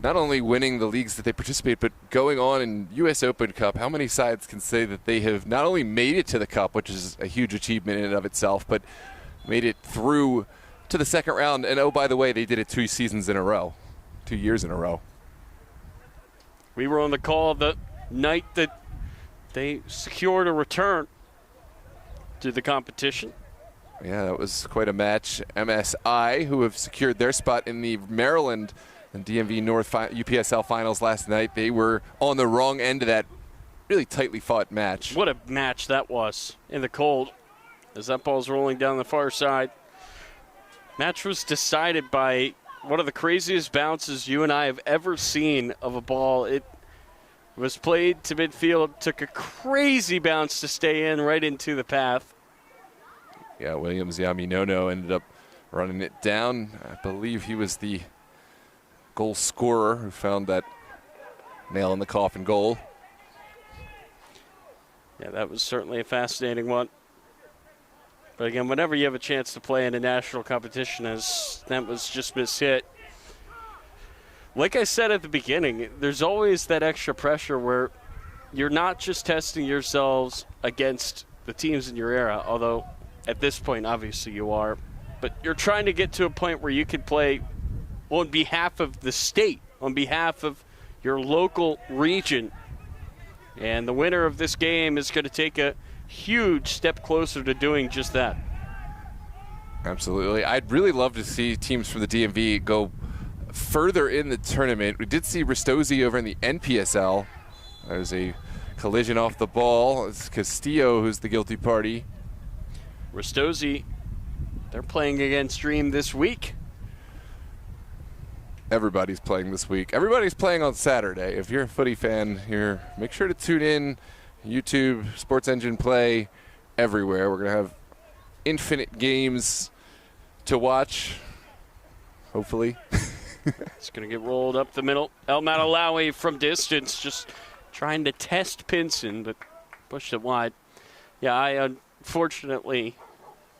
not only winning the leagues that they participate, but going on in U.S. Open Cup. How many sides can say that they have not only made it to the Cup, which is a huge achievement in and of itself, but made it through to the second round? And oh, by the way, they did it 2 seasons in a row, 2 years in a row. We were on the call the night that they secured a return to the competition. Yeah, that was quite a match. MSI, who have secured their spot in the Maryland and DMV North UPSL finals last night, they were on the wrong end of that really tightly fought match. What a match that was in the cold as that ball's rolling down the far side. Match was decided by one of the craziest bounces you and I have ever seen of a ball. It was played to midfield, took a crazy bounce to stay in right into the path. Yeah, Williams Yaminono ended up running it down. I believe he was the goal scorer who found that nail in the coffin goal. Yeah, that was certainly a fascinating one. But again, whenever you have a chance to play in a national competition, as that was just mishit. Like I said at the beginning, there's always that extra pressure where you're not just testing yourselves against the teams in your era, although at this point, obviously you are, but you're trying to get to a point where you can play on behalf of the state, on behalf of your local region. And the winner of this game is going to take a huge step closer to doing just that. Absolutely. I'd really love to see teams from the DMV go further in the tournament. We did see Ristosi over in the NPSL. There's a collision off the ball. It's Castillo who's the guilty party. Ristosi, they're playing against Dream this week. Everybody's playing this week. Everybody's playing on Saturday. If you're a footy fan here, make sure to tune in. YouTube, Sports Engine Play, everywhere. We're going to have infinite games to watch, hopefully. It's going to get rolled up the middle. El Matalawi from distance, just trying to test Pinson, but pushed it wide. Yeah, unfortunately,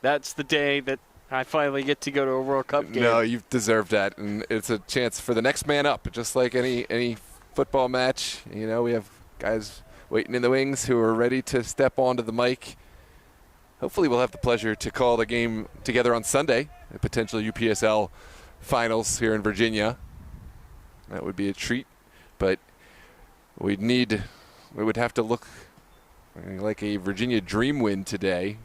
that's the day that I finally get to go to a World Cup game. No, you've deserved that, and it's a chance for the next man up. Just like any football match, you know, we have guys waiting in the wings who are ready to step onto the mic. Hopefully we'll have the pleasure to call the game together on Sunday, a potential UPSL finals here in Virginia. That would be a treat, but we would have to look like a Virginia Dream win today.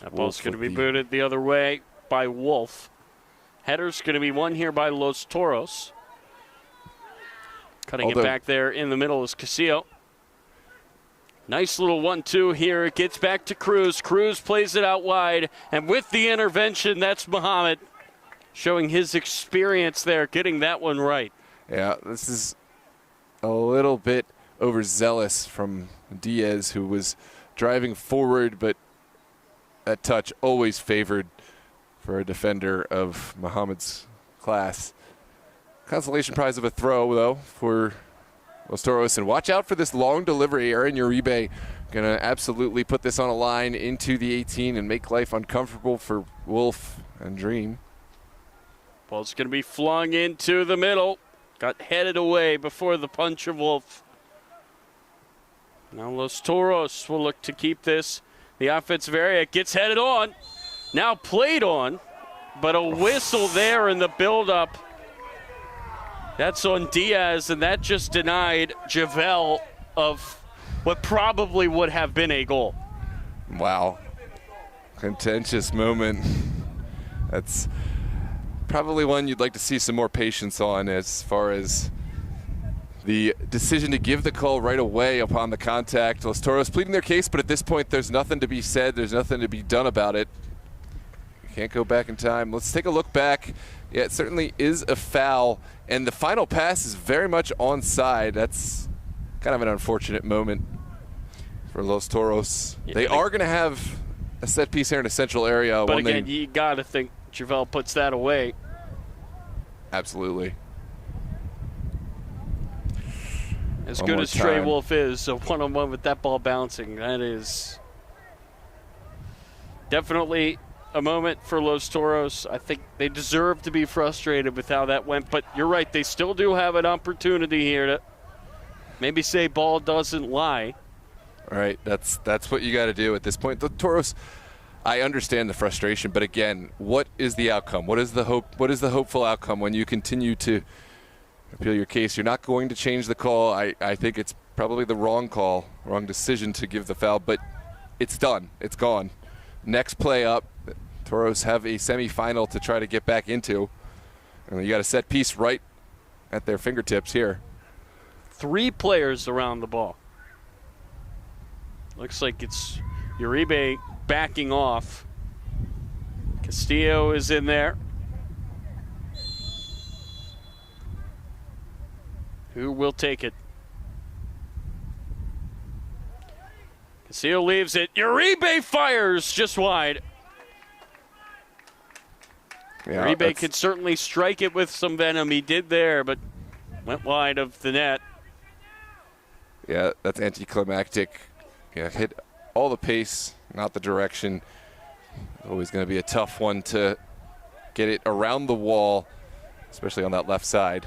That ball's going to be booted the other way by Wolf. Header's going to be won here by Los Toros. Cutting it back there in the middle is Castillo. Nice little 1-2 here. It gets back to Cruz. Cruz plays it out wide. And with the intervention, that's Muhammad showing his experience there, getting that one right. Yeah, this is a little bit overzealous from Diaz, who was driving forward, but that touch always favored for a defender of Muhammad's class. Consolation prize of a throw, though, for Los Toros. And watch out for this long delivery. Aaron Uribe going to absolutely put this on a line into the 18 and make life uncomfortable for Wolf and Dream. Ball's going to be flung into the middle. Got headed away before the punch of Wolf. Now Los Toros will look to keep this. The offensive area gets headed on. Now played on, but a whistle there in the buildup. That's on Diaz, and that just denied Javel of what probably would have been a goal. Wow. Contentious moment. That's probably one you'd like to see some more patience on as far as the decision to give the call right away upon the contact. Los Toros pleading their case, but at this point there's nothing to be said. There's nothing to be done about it. Can't go back in time. Let's take a look back. Yeah, it certainly is a foul, and the final pass is very much onside. That's kind of an unfortunate moment for Los Toros. Yeah, they are going to have a set piece here in a central area. But again, you got to think Javel puts that away. Absolutely. As good as Trey Wolf is, a one-on-one with that ball bouncing, that is definitely a moment for Los Toros. I think they deserve to be frustrated with how that went, but you're right, they still do have an opportunity here to maybe say ball doesn't lie. All right, that's what you got to do at this point. The Toros, I understand the frustration, but again, what is the outcome? What is the hope? What is the hopeful outcome when you continue to appeal your case? You're not going to change the call. I think it's probably the wrong call, wrong decision to give the foul, but it's done. It's gone. Next play up, Toros have a semifinal to try to get back into. And you got a set piece right at their fingertips here. 3 players around the ball. Looks like it's Uribe backing off. Castillo is in there. Who will take it? Castillo leaves it. Uribe fires just wide. Yeah, Uribe could certainly strike it with some venom. He did there, but went wide of the net. Yeah, that's anticlimactic. Yeah, hit all the pace, not the direction. Always going to be a tough one to get it around the wall, especially on that left side.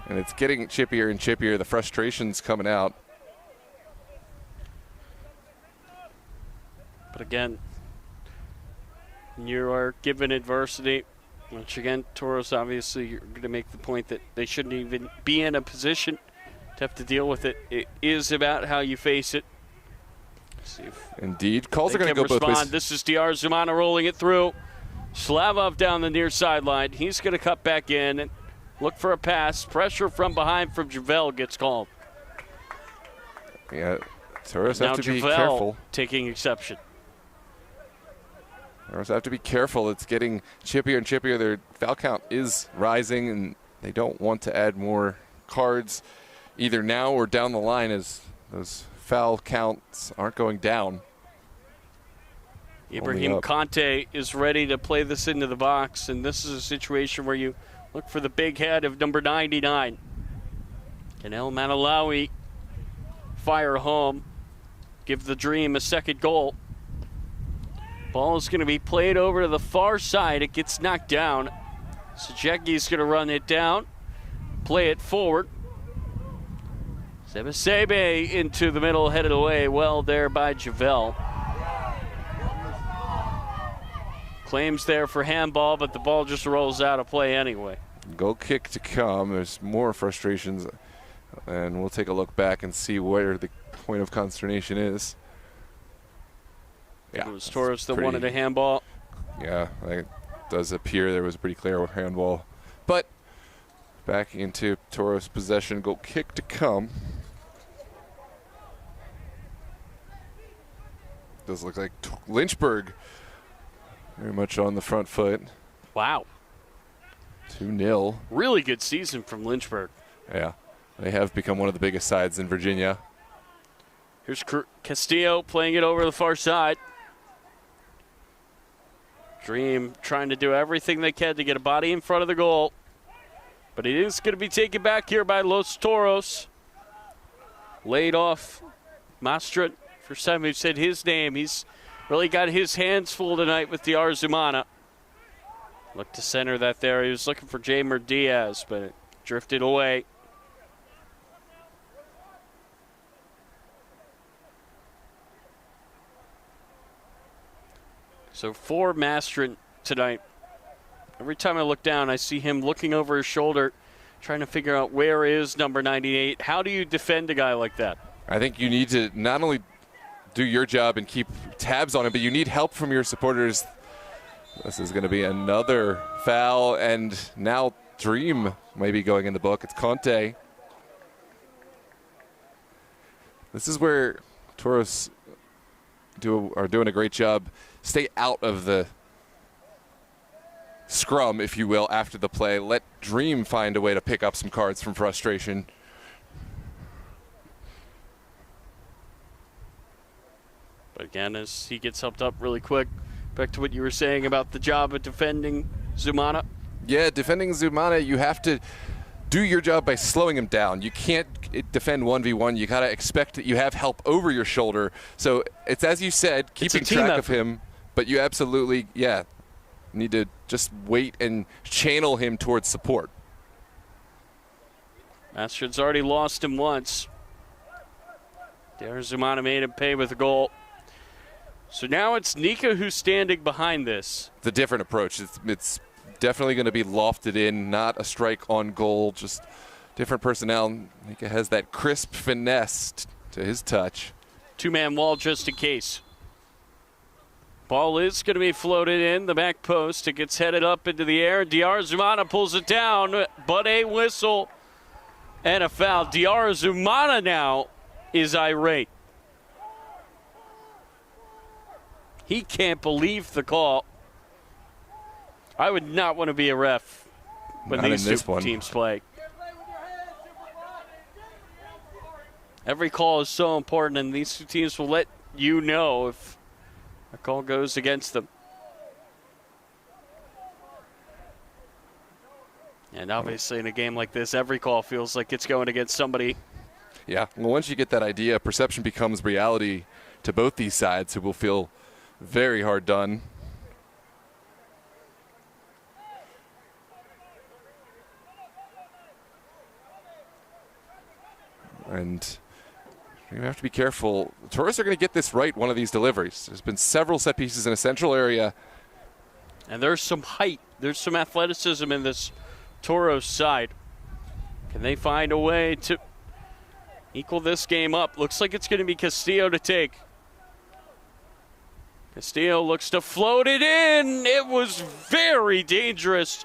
And it's getting chippier and chippier. The frustration's coming out. But again, you are given adversity. Once again, Toros, obviously, you're going to make the point that they shouldn't even be in a position to have to deal with it. It is about how you face it. See if Indeed. Calls are going to go respond. both ways. This is DR Zumana rolling it through. Slavov down the near sideline. He's going to cut back in and look for a pass. Pressure from behind from Javel gets called. Yeah, Toros Now have to be Javel careful. taking exception. Toros have to be careful. It's getting chippier and chippier. Their foul count is rising, and they don't want to add more cards either now or down the line as those foul counts aren't going down. Ibrahim Conte is ready to play this into the box, and this is a situation where you look for the big head of number 99. Can El Manalawi fire home, give the Dream a second goal? Ball is going to be played over to the far side. It gets knocked down. Sajecki's going to run it down, play it forward. Sebasebe into the middle, headed away well there by Javel. Claims there for handball, but the ball just rolls out of play anyway. Goal kick to come. There's more frustrations, and we'll take a look back and see where the point of consternation is. It was Toros that wanted a handball. Yeah, it does appear there was a pretty clear handball. But back into Toros possession, goal kick to come. Does look like Lynchburg very much on the front foot. Wow. 2-0. Really good season from Lynchburg. Yeah, they have become one of the biggest sides in Virginia. Here's Castillo playing it over the far side. Dream trying to do everything they can to get a body in front of the goal. But it is going to be taken back here by Los Toros. Laid off Mastrat. First time we've said his name. He's really got his hands full tonight with DR Zumana. Looked to center that there. He was looking for Jamer Diaz, but it drifted away. So for Mastrat tonight, every time I look down, I see him looking over his shoulder, trying to figure out where is number 98. How do you defend a guy like that? I think you need to not only do your job and keep tabs on it, but you need help from your supporters. This is going to be another foul, and now Dream may be going in the book. It's Conte. This is where Toros are doing a great job. Stay out of the scrum, if you will, after the play. Let Dream find a way to pick up some cards from frustration. But again, as he gets helped up really quick, back to what you were saying about the job of defending Zumana. Yeah, defending Zumana, you have to do your job by slowing him down. You can't defend 1v1. You got to expect that you have help over your shoulder. So it's, as you said, keeping track of him, but you absolutely, need to just wait and channel him towards support. Mastrat's already lost him once. DR Zumana made him pay with a goal. So now it's Nika who's standing behind this. It's a different approach. It's definitely going to be lofted in, not a strike on goal, just different personnel. Nika has that crisp finesse to his touch. Two-man wall just in case. Ball is going to be floated in the back post. It gets headed up into the air. DR Zumana pulls it down, but a whistle and a foul. DR Zumana now is irate. He can't believe the call. I would not want to be a ref when Not these in this two one. teams play. Every call is so important, and these two teams will let you know if a call goes against them. And obviously in a game like this, every call feels like it's going against somebody. Yeah, well, once you get that idea, perception becomes reality to both these sides, who will feel very hard done. And you're going to have to be careful. The Toros are going to get this right one of these deliveries. There's been several set pieces in a central area. And there's some height. There's some athleticism in this Toros side. Can they find a way to equal this game up? Looks like it's going to be Castillo to take. Castillo looks to float it in. It was very dangerous.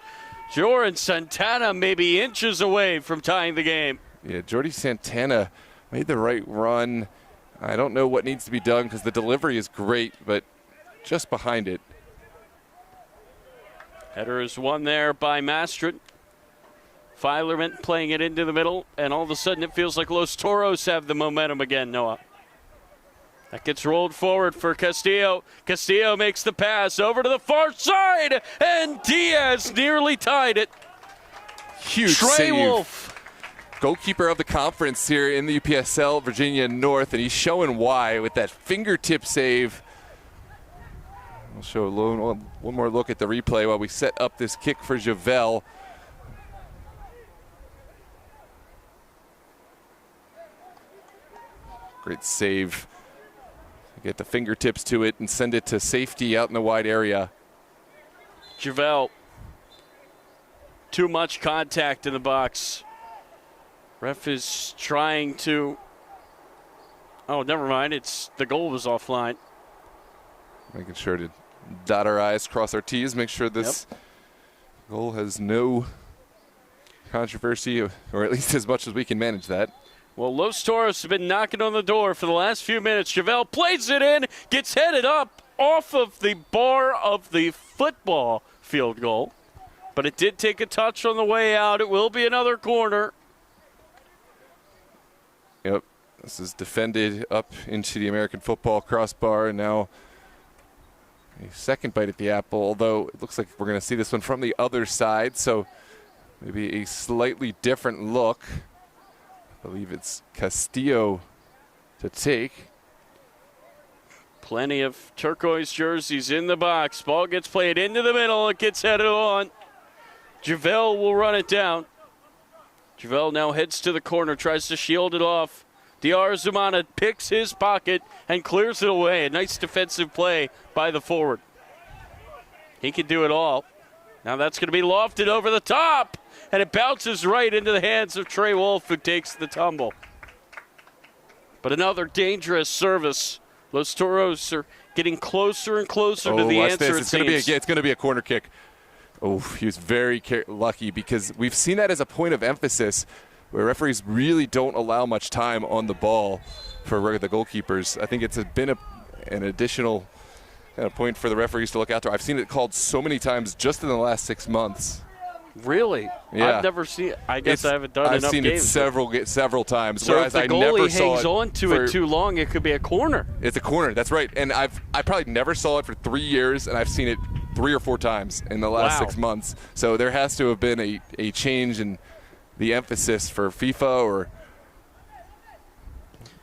Joran Santana maybe inches away from tying the game. Yeah, Jordi Santana made the right run. I don't know what needs to be done because the delivery is great, but just behind it. Header is won there by Mastrin. Filerman playing it into the middle, and all of a sudden it feels like Los Toros have the momentum again, Noah. That gets rolled forward for Castillo. Castillo makes the pass over to the far side, and Diaz nearly tied it. Huge Trey save. Wolf. Goalkeeper of the conference here in the UPSL, Virginia North, and he's showing why with that fingertip save. We'll show one more look at the replay while we set up this kick for Javel. Great save. Get the fingertips to it and send it to safety out in the wide area. Javel. Too much contact in the box. Ref is trying to. Oh, never mind. The goal was offline. Making sure to dot our I's, cross our T's, make sure this goal has no controversy, or at least as much as we can manage that. Well, Los Toros have been knocking on the door for the last few minutes. Javel plays it in, gets headed up off of the bar of the football field goal. But it did take a touch on the way out. It will be another corner. Yep, this is defended up into the American football crossbar, and now a second bite at the apple, although it looks like we're going to see this one from the other side, so maybe a slightly different look. I believe it's Castillo to take. Plenty of turquoise jerseys in the box. Ball gets played into the middle. It gets headed on. Javel will run it down. Javel now heads to the corner, tries to shield it off. Diar Zumana picks his pocket and clears it away. A nice defensive play by the forward. He can do it all. Now that's going to be lofted over the top, and it bounces right into the hands of Trey Wolf, who takes the tumble. But another dangerous service. Los Toros are getting closer and closer to the answer. It's going to be a corner kick. Oh, he was very lucky because we've seen that as a point of emphasis where referees really don't allow much time on the ball for the goalkeepers. I think it's been an additional kind of point for the referees to look out there. I've seen it called so many times just in the last 6 months. Really? Yeah. I've never seen it. I guess I haven't done enough games. I've seen it several times. So whereas if the goalie hangs on to it too long, it could be a corner. It's a corner. That's right. And I probably never saw it for 3 years, and I've seen it 3 or 4 times in the last 6 months. So there has to have been a change in the emphasis for FIFA or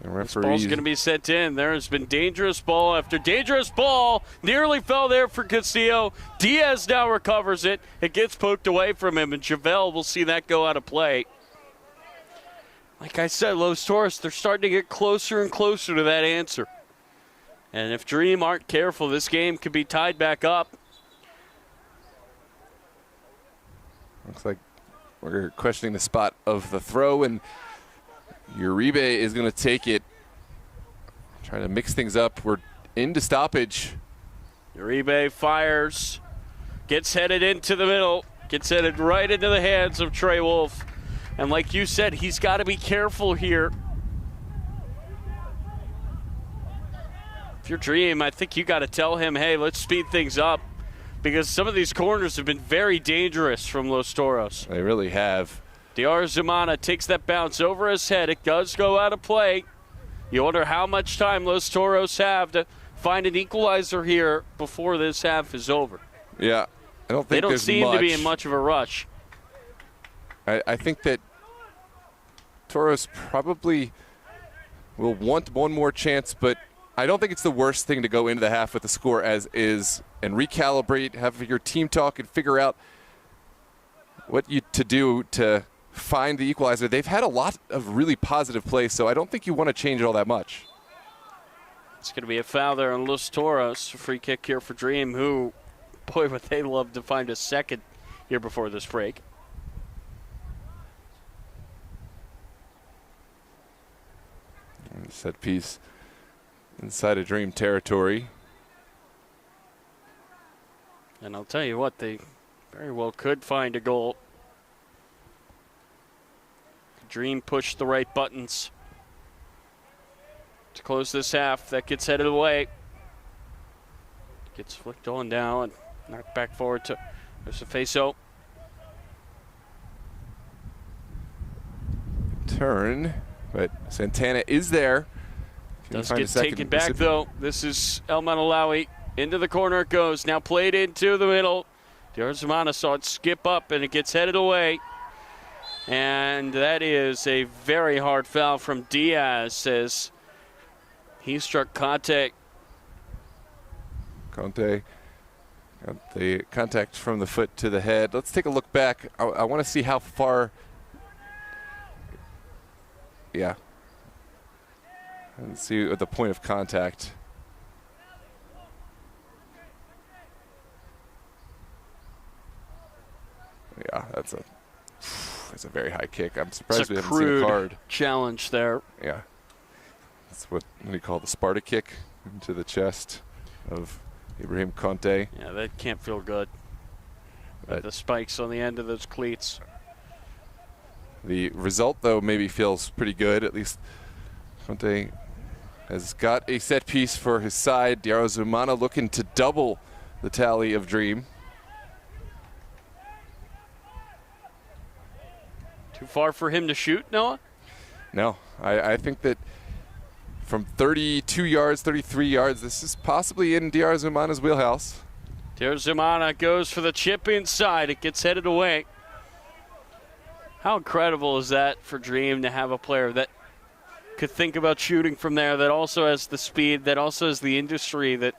referees. This ball's going to be sent in. There has been dangerous ball after dangerous ball. Nearly fell there for Castillo. Diaz now recovers it. It gets poked away from him, and Javel will see that go out of play. Like I said, Los Toros, they're starting to get closer and closer to that answer. And if Dream aren't careful, this game could be tied back up. Looks like we're questioning the spot of the throw, and Uribe is going to take it. Trying to mix things up. We're into stoppage. Uribe fires, gets headed into the middle, gets headed right into the hands of Trey Wolf. And like you said, he's got to be careful here. If you're Dream, I think you got to tell him, hey, let's speed things up, because some of these corners have been very dangerous from Los Toros. They really have. Diarzumana takes that bounce over his head. It does go out of play. You wonder how much time Los Toros have to find an equalizer here before this half is over. Yeah, I don't think they don't there's seem much. to be in much of a rush. I think that Toros probably will want one more chance, but I don't think it's the worst thing to go into the half with the score as is and recalibrate, have your team talk, and figure out what to do to find the equalizer. They've had a lot of really positive plays, so I don't think you want to change it all that much. It's going to be a foul there on Los Toros. Free kick here for Dream, who, boy, would they love to find a second here before this break. Set piece inside of Dream territory. And I'll tell you what, they very well could find a goal. Dream pushed the right buttons to close this half. That gets headed away. Gets flicked on down and knocked back forward to Josefeso. Turn, but Santana is there. Does get taken back, though. This is El Manalawi. Into the corner it goes. Now played into the middle. Diarzumana saw it skip up, and it gets headed away. And that is a very hard foul from Diaz as he struck Conte. Conte got the contact from the foot to the head. Let's take a look back. I want to see how far. Yeah. Let's see at the point of contact. Yeah, that's a very high kick. I'm surprised we haven't seen a card. Challenge there. Yeah. That's what do you call the Sparta kick into the chest of Ibrahim Conte. Yeah, that can't feel good. The spikes on the end of those cleats. The result, though, maybe feels pretty good. At least Conte has got a set piece for his side. Diarzumana looking to double the tally of Dream. Too far for him to shoot, Noah? No, I think that from 32 yards, 33 yards, this is possibly in Diarzumana's wheelhouse. Diarzumana goes for the chip inside. It gets headed away. How incredible is that for Dream to have a player that could think about shooting from there, that also has the speed, that also has the industry that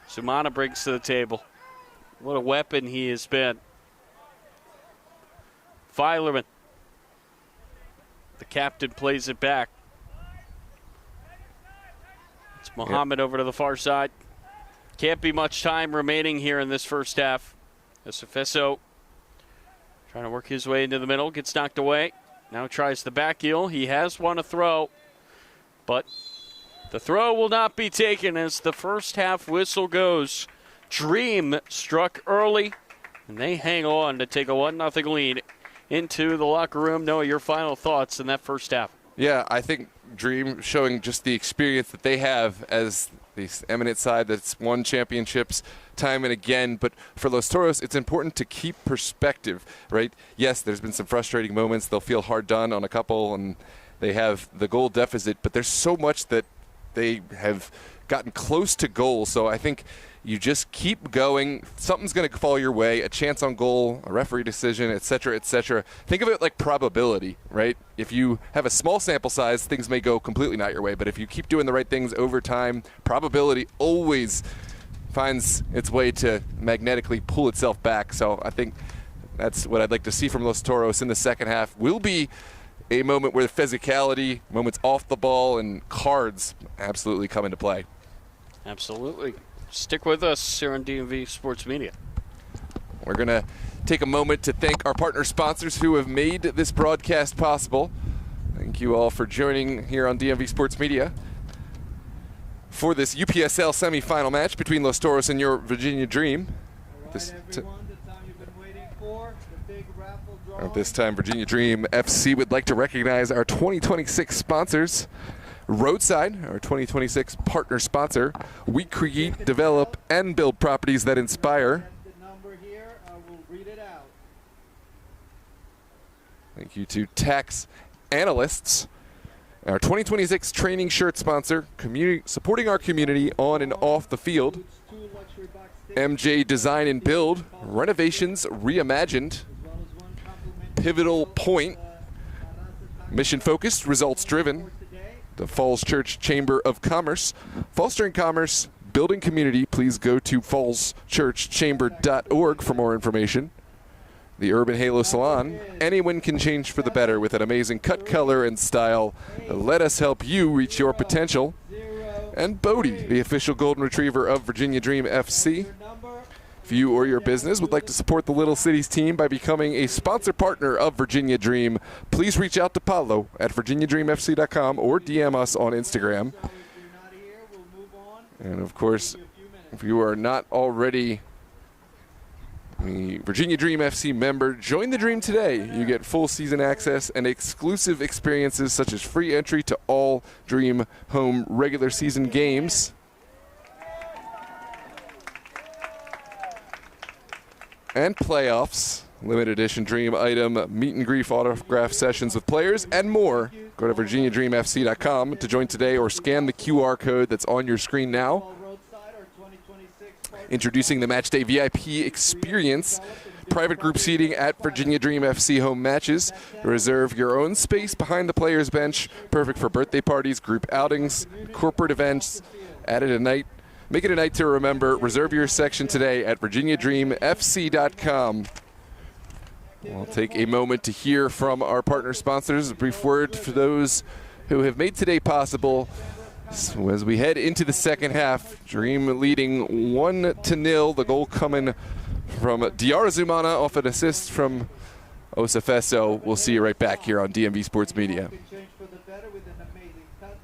Zumana brings to the table. What a weapon he has been. Filerman, the captain, plays it back. It's Mohammed over to the far side. Can't be much time remaining here in this first half. Josefeso trying to work his way into the middle, gets knocked away. Now tries the back heel. He has won a throw, but the throw will not be taken as the first half whistle goes. Dream struck early, and they hang on to take a 1-0 lead into the locker room. Noah, your final thoughts in that first half? Yeah, I think Dream showing just the experience that they have as this eminent side that's won championships time and again. But for Los Toros, it's important to keep perspective, right? Yes, there's been some frustrating moments. They'll feel hard done on a couple, and they have the goal deficit. But there's so much that they have gotten close to goal. So I think you just keep going. Something's going to fall your way, a chance on goal, a referee decision, et cetera, et cetera. Think of it like probability, right? If you have a small sample size, things may go completely not your way. But if you keep doing the right things over time, probability always finds its way to magnetically pull itself back. So I think that's what I'd like to see from Los Toros in the second half. Will be a moment where the physicality, moments off the ball, and cards absolutely come into play. Absolutely. Stick with us here on DMV Sports Media. We're going to take a moment to thank our partner sponsors who have made this broadcast possible. Thank you all for joining here on DMV Sports Media for this UPSL semifinal match between Los Toros and your Virginia Dream. All right, everyone, the time you've been waiting for, the big raffle draw. At this time, Virginia Dream FC would like to recognize our 2026 sponsors: Roadside, our 2026 partner sponsor. We create, develop, and build properties that inspire. The number here, I will read it out. Thank you to Tax Analysts, our 2026 training shirt sponsor, supporting our community on and off the field. Includes 2 luxury box tickets, MJ Design and Build, renovations reimagined. as well as 1 complimentary Pivotal Point, Terraza mission focused, results driven. for today. The Falls Church Chamber of Commerce, fostering commerce, building community. Please go to fallschurchchamber.org for more information. The Urban Halo Salon, anyone can change for the better with an amazing cut, color, and style. Let us help you reach your potential. 0, And Bodie, the official golden retriever of Virginia Dream FC. your number. If you or your business would like to support the Little Cities team by becoming a sponsor partner of Virginia Dream, please reach out to Paulo at virginiadreamfc.com or DM us on Instagram. So if you're not here, we'll move on. And of course, Give you a few minutes. if you are not already a Virginia Dream FC member, join the Dream today. You get full season access and exclusive experiences such as free entry to all Dream home regular season games. And playoffs, limited edition Dream item, meet and greet autograph sessions with players, and more. Go to virginiadreamfc.com to join today or scan the QR code that's on your screen now. Ball Roadside, our 2026 partner Introducing the Matchday VIP experience, private group seating at Virginia Dream FC home matches. Reserve your own space behind the players' bench, perfect for birthday parties, group outings, corporate events. Added a night. Make it a night to remember. Reserve your section today at virginiadreamfc.com. We'll take a moment to hear from our partner sponsors. A brief word for those who have made today possible. So as we head into the second half, Dream leading 1-0. The goal coming from Diarra Zumana off an assist from Osafeso. We'll see you right back here on DMV Sports Media. can change for the better with an amazing cut.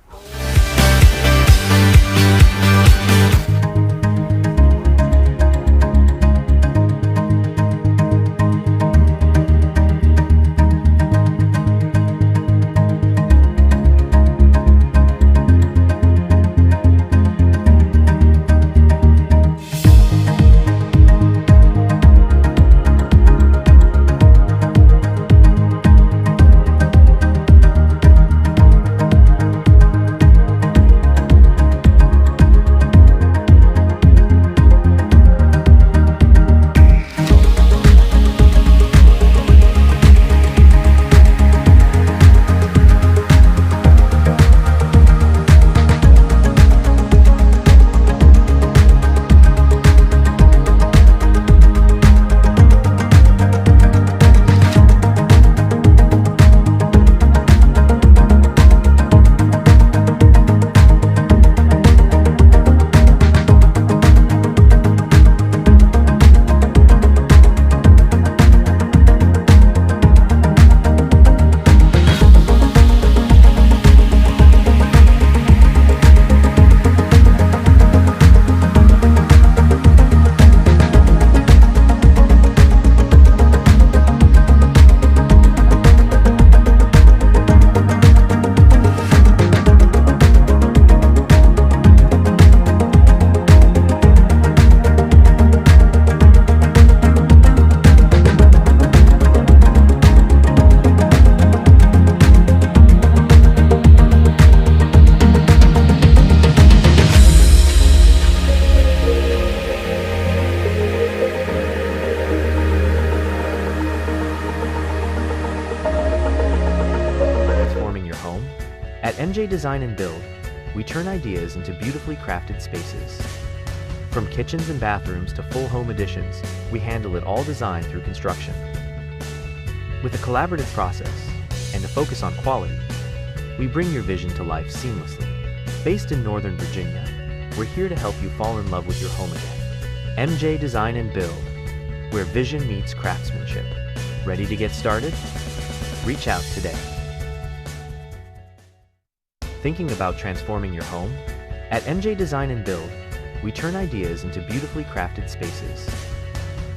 At MJ Design and Build, we turn ideas into beautifully crafted spaces. From kitchens and bathrooms to full home additions, we handle it all design through construction. With a collaborative process and a focus on quality, we bring your vision to life seamlessly. Based in Northern Virginia, we're here to help you fall in love with your home again. MJ Design and Build, where vision meets craftsmanship. Ready to get started? Reach out today. Thinking about transforming your home? At MJ Design and Build, we turn ideas into beautifully crafted spaces.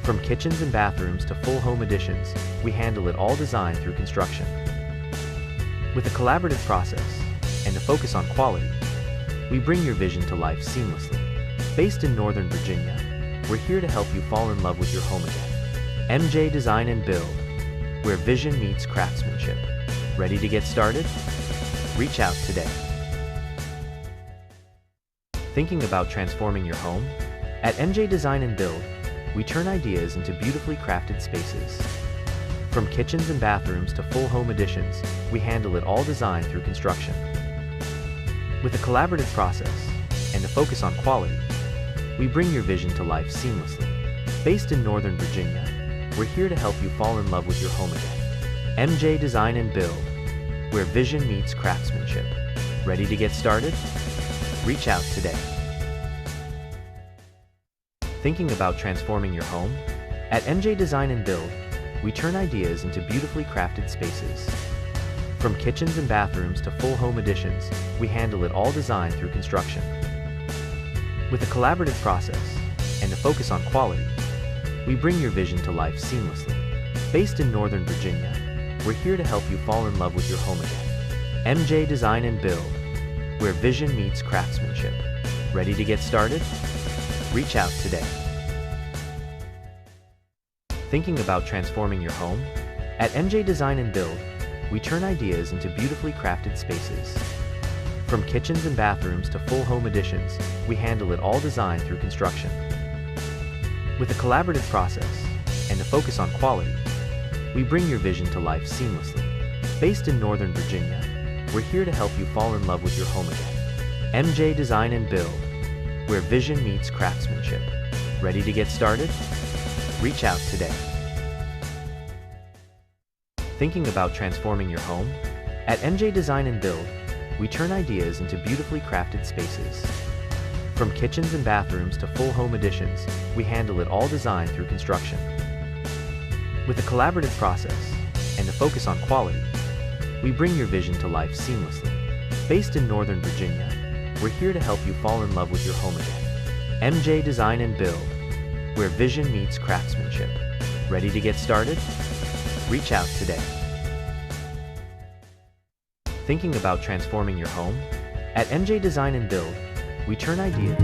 From kitchens and bathrooms to full home additions, we handle it all design through construction. With a collaborative process and a focus on quality, we bring your vision to life seamlessly. Based in Northern Virginia, we're here to help you fall in love with your home again. MJ Design and Build, where vision meets craftsmanship. Ready to get started? Reach out today. Thinking about transforming your home? At MJ Design and Build, we turn ideas into beautifully crafted spaces. From kitchens and bathrooms to full home additions, we handle it all design through construction. With a collaborative process and a focus on quality, we bring your vision to life seamlessly. Based in Northern Virginia, we're here to help you fall in love with your home again. MJ Design and Build, where vision meets craftsmanship. Ready to get started? Reach out today. Thinking about transforming your home? At MJ Design and Build, we turn ideas into beautifully crafted spaces. From kitchens and bathrooms to full home additions, we handle it all design through construction. With a collaborative process and a focus on quality, we bring your vision to life seamlessly. Based in Northern Virginia, we're here to help you fall in love with your home again. MJ Design and Build, where vision meets craftsmanship. Ready to get started? Reach out today. Thinking about transforming your home? At MJ Design and Build, we turn ideas into beautifully crafted spaces. From kitchens and bathrooms to full home additions, we handle it all design through construction. With a collaborative process and a focus on quality, we bring your vision to life seamlessly. Based in Northern Virginia, we're here to help you fall in love with your home again. MJ Design and Build, where vision meets craftsmanship. Ready to get started? Reach out today. Thinking about transforming your home? At MJ Design and Build, we turn ideas into beautifully crafted spaces. From kitchens and bathrooms to full home additions, we handle it all design through construction. With a collaborative process and a focus on quality, we bring your vision to life seamlessly. Based in Northern Virginia, we're here to help you fall in love with your home again. MJ Design and Build, where vision meets craftsmanship. Ready to get started? Reach out today. Thinking about transforming your home? At MJ Design and Build, we turn ideas.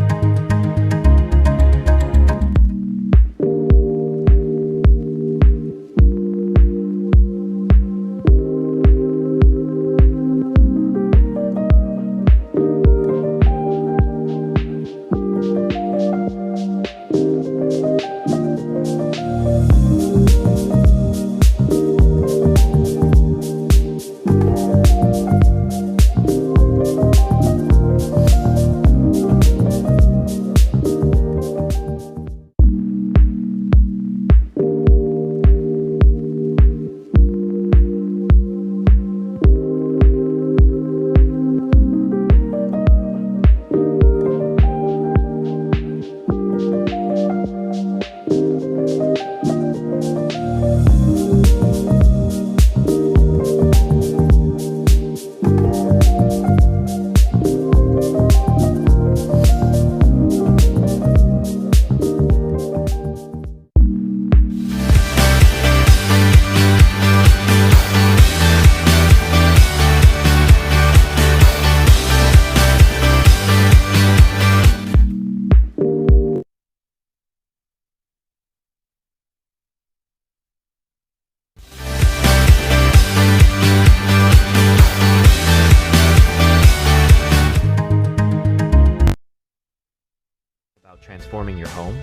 Transforming your home?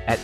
At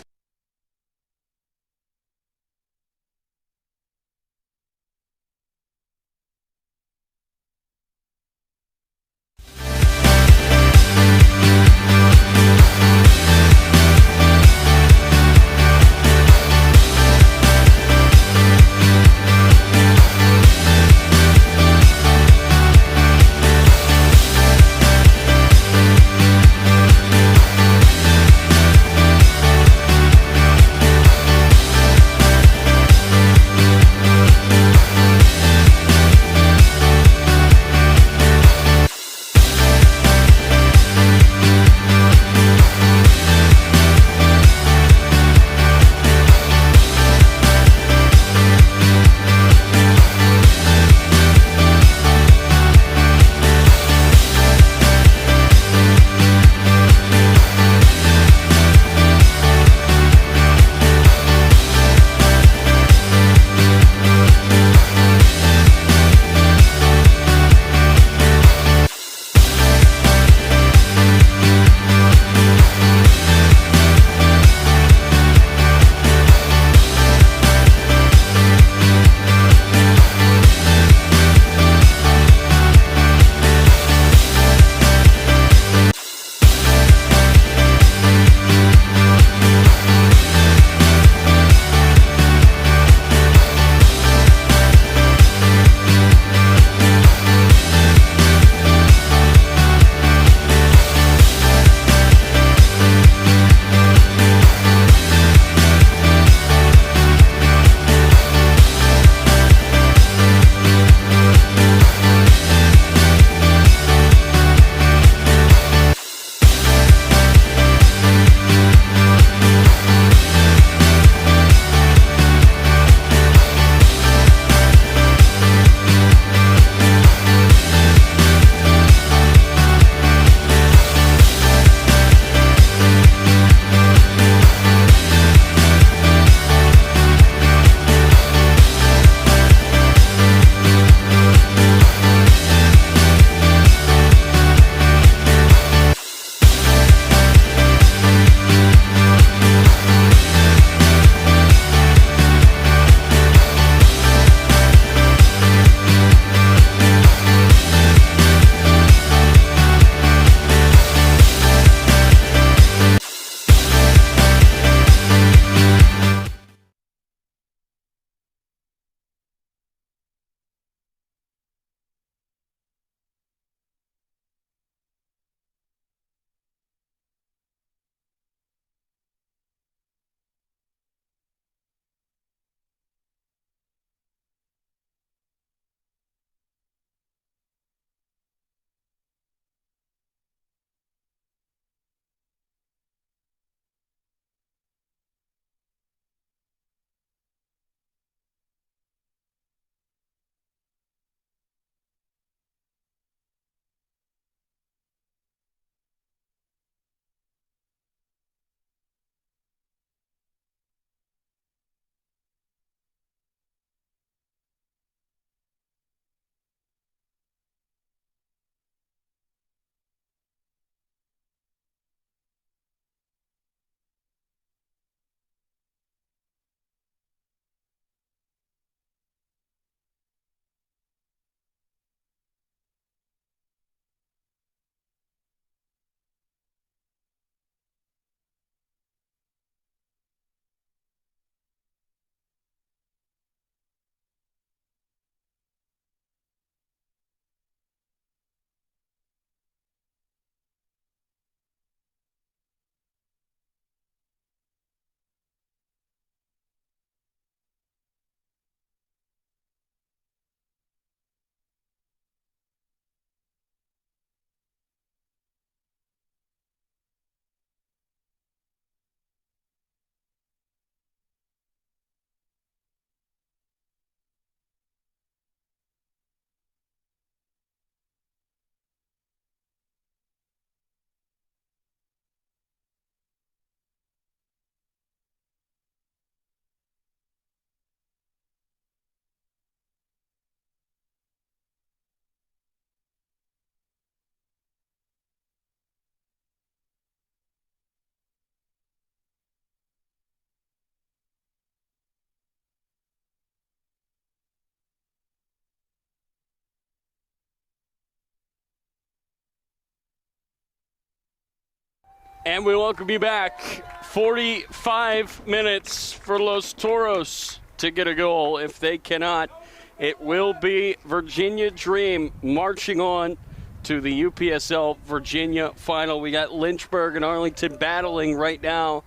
And we welcome you back. 45 minutes for Los Toros to get a goal. If they cannot, it will be Virginia Dream marching on to the UPSL Virginia final. We got Lynchburg and Arlington battling right now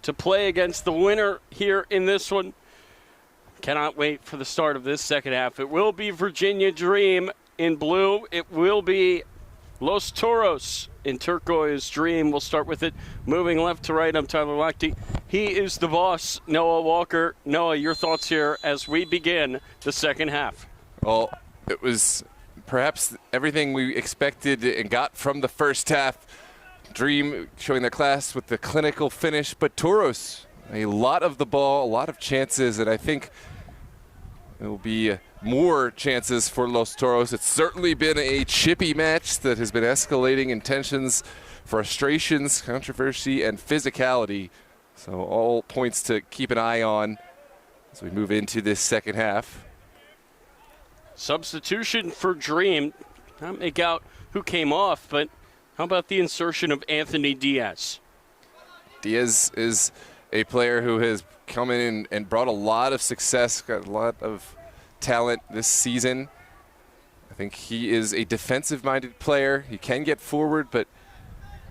to play against the winner here in this one. Cannot wait for the start of this second half. It will be Virginia Dream in blue. It will be Los Toros in turquoise. Dream. We'll start with it. Moving left to right, I'm Tyler Lochte. He is the boss, Noah Walker. Noah, your thoughts here as we begin the second half. Well, it was perhaps everything we expected and got from the first half. Dream showing their class with the clinical finish, but Toros, a lot of the ball, a lot of chances, and I think there will be more chances for Los Toros. It's certainly been a chippy match that has been escalating in tensions, frustrations, controversy, and physicality. So all points to keep an eye on as we move into this second half. Substitution for Dream. Not make out who came off, but how about the insertion of Anthony Diaz? Diaz is a player who has come in and brought a lot of success, got a lot of talent this season. I think he is a defensive-minded player. He can get forward, but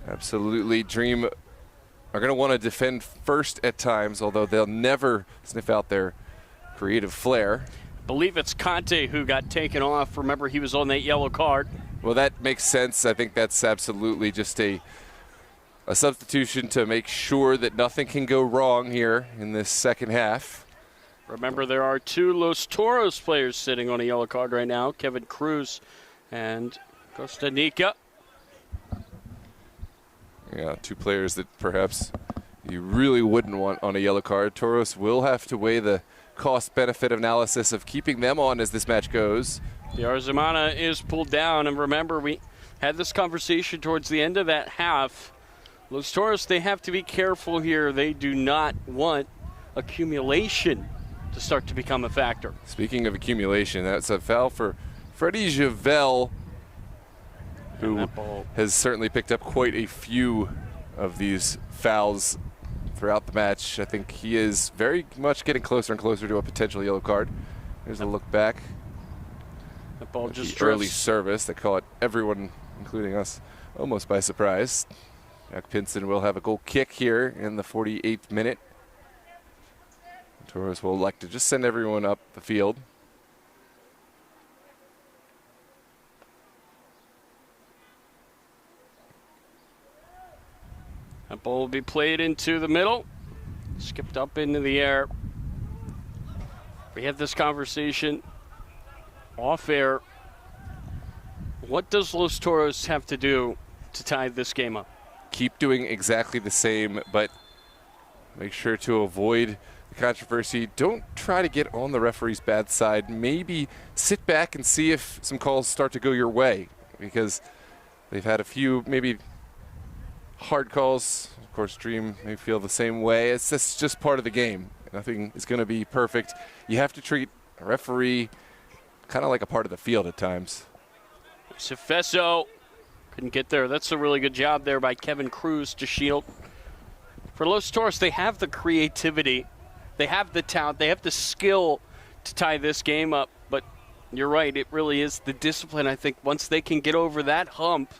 absolutely Dream are going to want to defend first at times, although they'll never sniff out their creative flair. I believe it's Conte who got taken off. Remember, he was on that yellow card. Well, that makes sense. I think that's absolutely just a substitution to make sure that nothing can go wrong here in this second half. Remember, there are two Los Toros players sitting on a yellow card right now, Kevin Cruz and Costa Nica. Yeah, two players that perhaps you really wouldn't want on a yellow card. Toros will have to weigh the cost-benefit analysis of keeping them on as this match goes. The Arzamana is pulled down, and remember, we had this conversation towards the end of that half. Los Toros, they have to be careful here. They do not want accumulation to start to become a factor. Speaking of accumulation, that's a foul for Freddie Javel, who has certainly picked up quite a few of these fouls throughout the match. I think he is very much getting closer and closer to a potential yellow card. There's a look back. The ball just the early service that caught everyone, including us, almost by surprise. Jack Pinson will have a goal kick here in the 48th minute. Toros will elect to just send everyone up the field. That ball will be played into the middle. Skipped up into the air. We had this conversation off air. What does Los Toros have to do to tie this game up? Keep doing exactly the same, but make sure to avoid the controversy. Don't try to get on the referee's bad side. Maybe sit back and see if some calls start to go your way, because they've had a few maybe hard calls. Of course, Dream may feel the same way. It's just part of the game. Nothing is going to be perfect. You have to treat a referee kind of like a part of the field at times. Cefeso couldn't get there. That's a really good job there by Kevin Cruz to shield. For Los Toros, they have the creativity. They have the talent. They have the skill to tie this game up. But you're right, it really is the discipline. I think once they can get over that hump,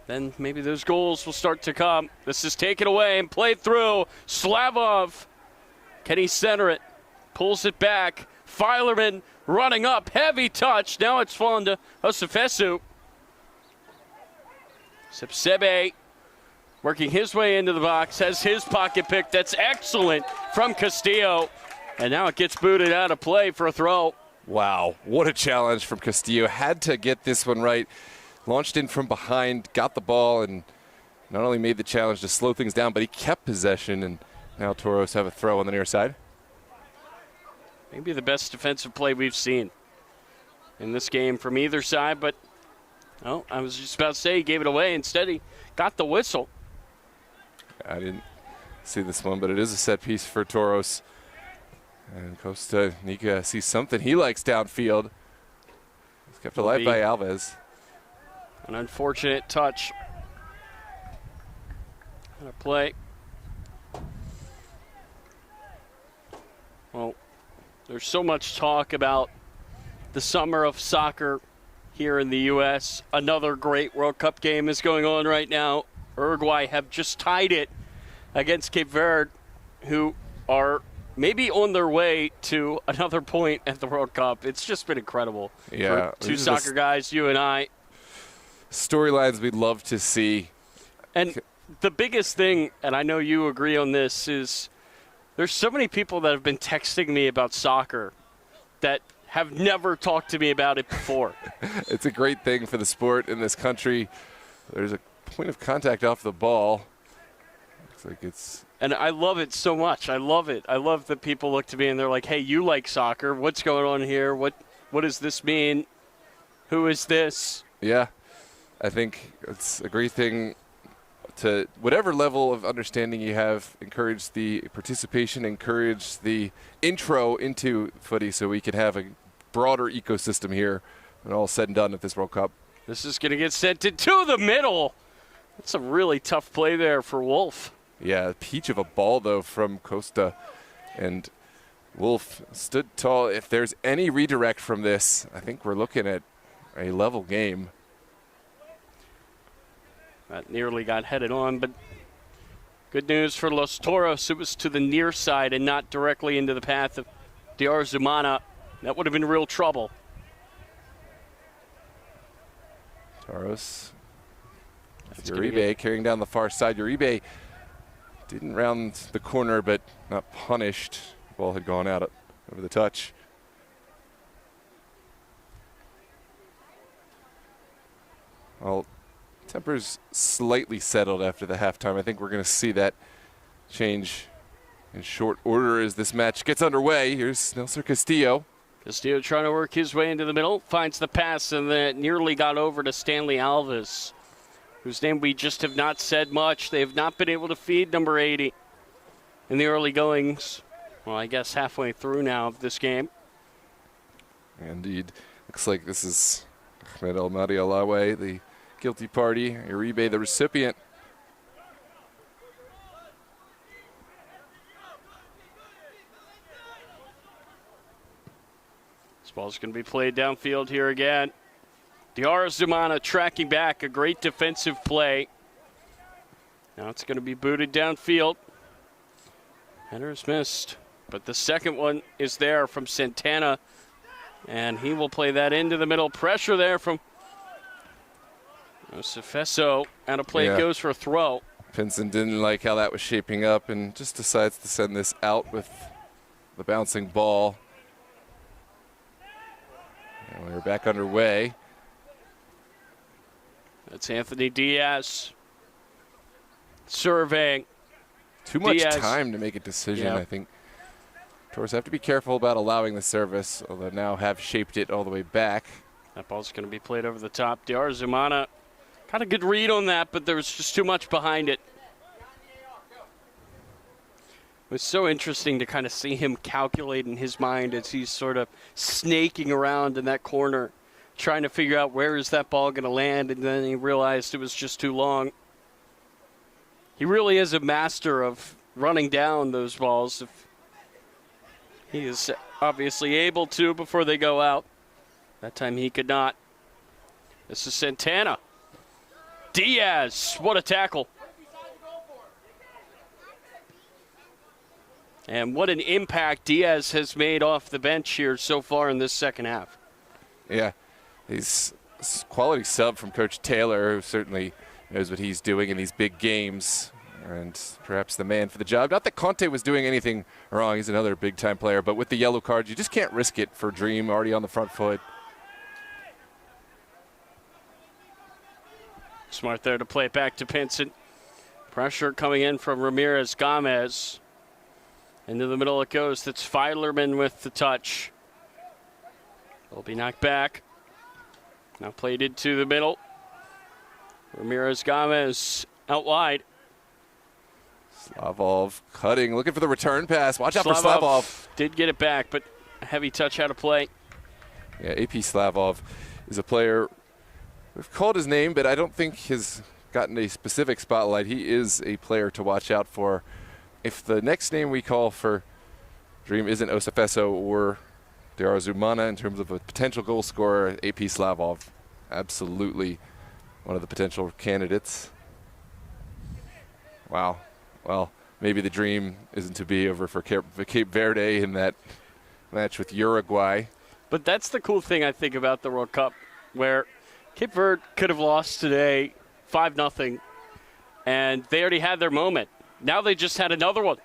then maybe those goals will start to come. This is taken away and played through. Slavov, can he center it? Pulls it back. Filerman running up, heavy touch. Now it's fallen to Josefesu. Sepsebe working his way into the box, has his pocket pick. That's excellent from Castillo. And now it gets booted out of play for a throw. Wow, what a challenge from Castillo. Had to get this one right. Launched in from behind, got the ball, and not only made the challenge to slow things down, but he kept possession, and now Toros have a throw on the near side. Maybe the best defensive play we've seen in this game from either side, but oh, I was just about to say he gave it away. Instead, he got the whistle. I didn't see this one, but it is a set piece for Toros. And Costa Nica sees something he likes downfield. He's kept alive by Alves. An unfortunate touch. Out of play. Well, there's so much talk about the summer of soccer here in the U.S. Another great World Cup game is going on right now. Uruguay have just tied it against Cape Verde, who are maybe on their way to another point at the World Cup. It's just been incredible. Yeah, for two soccer guys, you and I. Storylines we'd love to see. And the biggest thing, and I know you agree on this, is there's so many people that have been texting me about soccer that have never talked to me about it before. It's a great thing for the sport in this country. There's a point of contact off the ball. Looks like it's... And I love it so much. I love it. I love that people look to me and they're like, hey, you like soccer. What's going on here? What does this mean? Who is this? Yeah, I think it's a great thing to whatever level of understanding you have, encourage the participation, encourage the intro into footy so we can have a broader ecosystem here when all said and done at this World Cup. This is going to get sent into the middle. That's a really tough play there for Wolf. Yeah, peach of a ball, though, from Costa. And Wolf stood tall. If there's any redirect from this, I think we're looking at a level game. That nearly got headed on, but good news for Los Toros. It was to the near side and not directly into the path of Diar Zumana. That would have been real trouble. Toros. Uribe carrying down the far side. Uribe didn't round the corner, but not punished. The ball had gone out over the touch. Well, tempers slightly settled after the halftime. I think we're going to see that change in short order as this match gets underway. Here's Nelson Castillo. Castillo trying to work his way into the middle, finds the pass, and then nearly got over to Stanley Alves, whose name we just have not said much. They have not been able to feed number 80 in the early goings. Well, I guess halfway through now of this game. Indeed. Looks like this is Ahmed El Mahdi Alawi, the guilty party. Uribe, the recipient. This ball's going to be played downfield here again. Diar Zumana tracking back, a great defensive play. Now it's going to be booted downfield. Header's missed, but the second one is there from Santana, and he will play that into the middle. Pressure there from Cefeso. Out of play, it goes for a throw. Pinson didn't like how that was shaping up and just decides to send this out with the bouncing ball. And we're back underway. That's Anthony Diaz surveying. Too much Diaz. time to make a decision, Yep. I think. Toros have to be careful about allowing the service, although now have shaped it all the way back. That ball's going to be played over the top. Diar Zumana got a good read on that, but there was just too much behind it. It was so interesting to kind of see him calculate in his mind as he's sort of snaking around in that corner, trying to figure out where is that ball going to land, and then he realized it was just too long. He really is a master of running down those balls. If he is obviously able to before they go out. That time he could not. This is Santana. Diaz, what a tackle. And what an impact Diaz has made off the bench here so far in this second half. Yeah, he's a quality sub from Coach Taylor, who certainly knows what he's doing in these big games, and perhaps the man for the job. Not that Conte was doing anything wrong. He's another big-time player, but with the yellow card, you just can't risk it for Dream, already on the front foot. Smart there to play it back to Pinson. Pressure coming in from Ramirez Gomez. Into the middle it goes. That's Fiedlerman with the touch. Will be knocked back. Now played into the middle. Ramirez Gomez out wide. Slavov cutting, looking for the return pass. Watch out for Slavov. Did get it back, but a heavy touch out of play. Yeah, AP Slavov is a player. We've called his name, but I don't think his gotten a specific spotlight. He is a player to watch out for. If the next name we call for Dream isn't Osafeso or Diarazumana in terms of a potential goal scorer, AP Slavov, absolutely one of the potential candidates. Wow. Well, maybe the dream isn't to be over for Cape Verde in that match with Uruguay. But that's the cool thing, I think, about the World Cup, where Cape Verde could have lost today 5-0, and they already had their moment. Now they just had another one.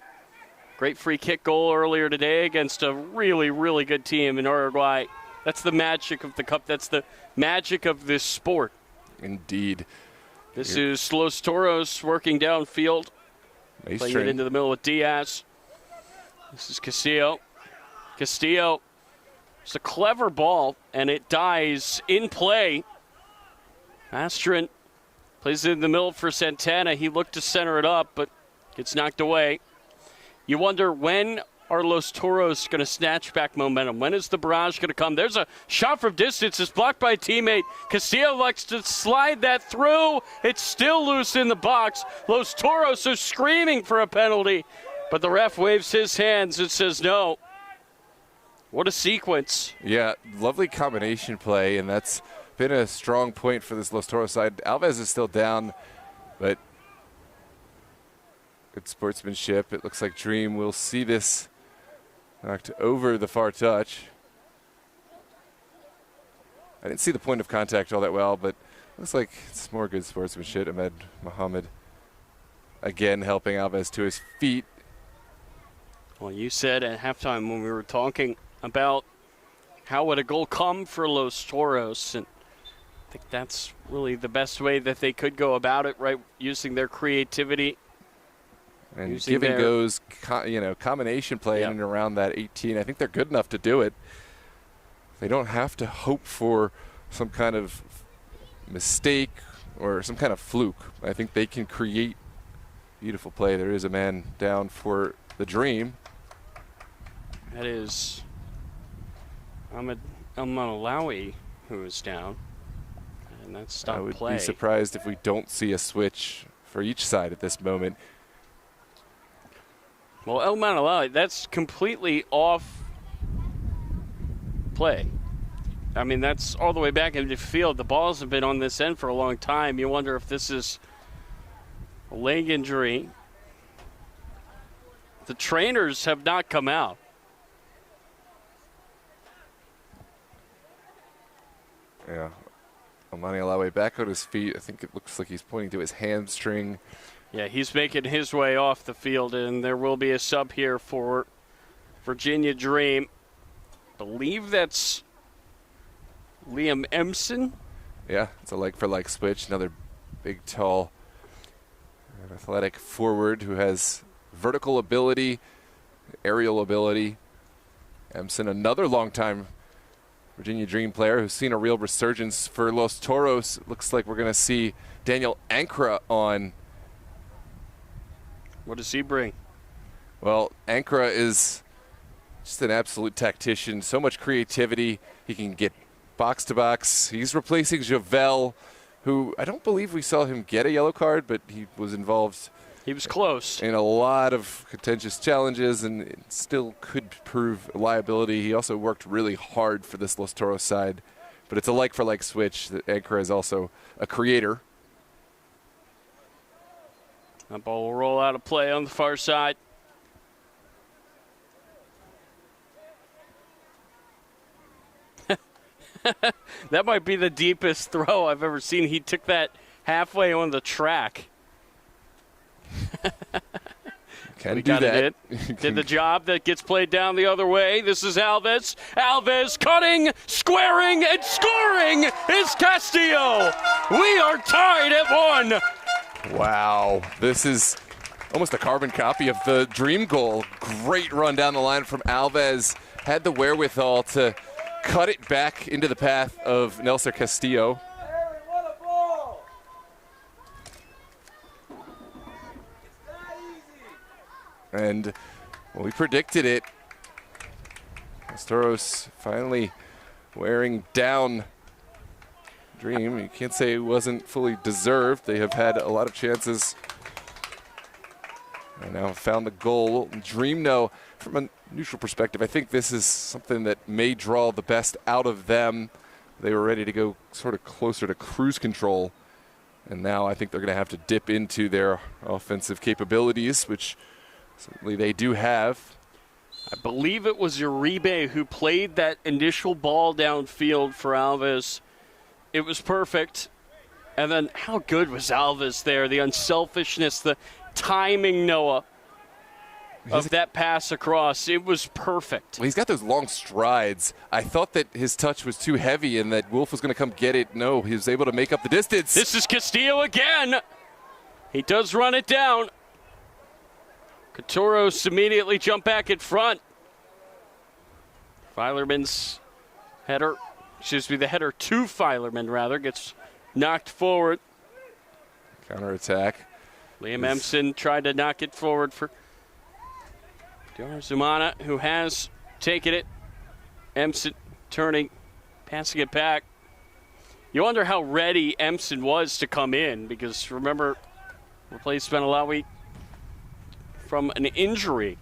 Great free kick goal earlier today against a really, really good team in Uruguay. That's the magic of the Cup. That's the magic of this sport. Indeed. This is Los Toros working downfield. Playing it into the middle with Diaz. This is Castillo. Castillo. It's a clever ball, and it dies in play. Astron plays it in the middle for Santana. He looked to center it up, but gets knocked away. You wonder, when are Los Toros going to snatch back momentum? When is the barrage going to come? There's a shot from distance. It's blocked by a teammate. Castillo likes to slide that through. It's still loose in the box. Los Toros are screaming for a penalty, but the ref waves his hands and says no. What a sequence. Yeah, lovely combination play, and that's been a strong point for this Los Toros side. Alves is still down, but good sportsmanship. It looks like Dream will see this knocked over the far touch. I didn't see the point of contact all that well, but looks like it's more good sportsmanship. Ahmed Mohammed again helping Alves to his feet. Well, you said at halftime when we were talking about how would a goal come for Los Toros, and I think that's really the best way that they could go about it, right? Using their creativity. And give and goes, combination play in and around that 18. I think they're good enough to do it. They don't have to hope for some kind of mistake or some kind of fluke. I think they can create beautiful play. There is a man down for the Dream. That is Ahmed El-Malawi who is down. And that's stopped play. I would be surprised if we don't see a switch for each side at this moment. Well, El-Malawi, that's completely off play. I mean, that's all the way back into the field. The balls have been on this end for a long time. You wonder if this is a leg injury. The trainers have not come out. Yeah. Amani Alawe back on his feet. I think it looks like he's pointing to his hamstring. Yeah, he's making his way off the field, and there will be a sub here for Virginia Dream. I believe that's Liam Empson. Yeah, it's a like-for-like switch. Another big, tall, athletic forward who has vertical ability, aerial ability. Empson, another long-time Virginia Dream player who's seen a real resurgence for Los Toros. Looks like we're going to see Daniel Ankra on. What does he bring? Well, Ankra is just an absolute tactician. So much creativity. He can get box to box. He's replacing Javel, who I don't believe we saw him get a yellow card, but he was involved. He was close in a lot of contentious challenges, and it still could prove a liability. He also worked really hard for this Los Toros side, but it's a like-for-like switch. Ankra is also a creator. That ball will roll out of play on the far side. That might be the deepest throw I've ever seen. He took that halfway on the track. Can do that. Did the job. That gets played down the other way. This is Alves. Alves cutting, squaring, and scoring is Castillo. We are tied at 1. Wow, this is almost a carbon copy of the Dream goal. Great run down the line from Alves. Had the wherewithal to cut it back into the path of Nelson Castillo. And well, we predicted it. Los Toros finally wearing down Dream, you can't say it wasn't fully deserved. They have had a lot of chances. And now found the goal. Dream, no, from a neutral perspective, I think this is something that may draw the best out of them. They were ready to go sort of closer to cruise control. And now I think they're going to have to dip into their offensive capabilities, which certainly they do have. I believe it was Uribe who played that initial ball downfield for Alves. It was perfect. And then how good was Alves there? The unselfishness, the timing, Noah, of that pass across. It was perfect. Well, he's got those long strides. I thought that his touch was too heavy and that Wolf was going to come get it. No, he was able to make up the distance. This is Castillo again. He does run it down. TOROS immediately jump back in front. Filerman's header, the header to Filerman, rather, gets knocked forward. Counterattack. Liam Empson tried to knock it forward for Zumana, who has taken it. Empson turning, passing it back. You wonder how ready Empson was to come in, because remember, replacement Alawi from an injury.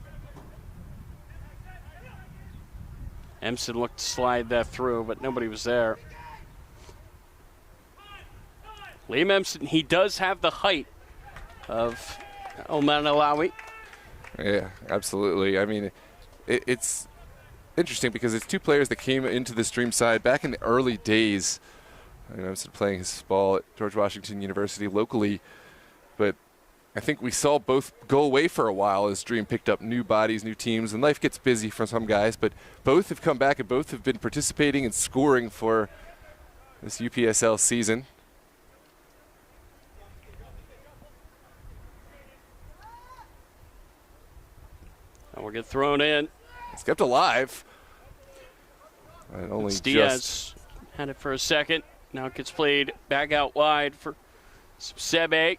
Empson looked to slide that through, but nobody was there. Liam Empson, he does have the height of Oman Alawi. Yeah, absolutely. I mean, it's interesting because it's two players that came into the Dream side back in the early days. Empson playing his ball at George Washington University locally, but I think we saw both go away for a while as Dream picked up new bodies, new teams, and life gets busy for some guys, but both have come back and both have been participating and scoring for this UPSL season. And we'll get thrown in. It's kept alive. And only Diaz had it for a second. Now it gets played back out wide for Sebe.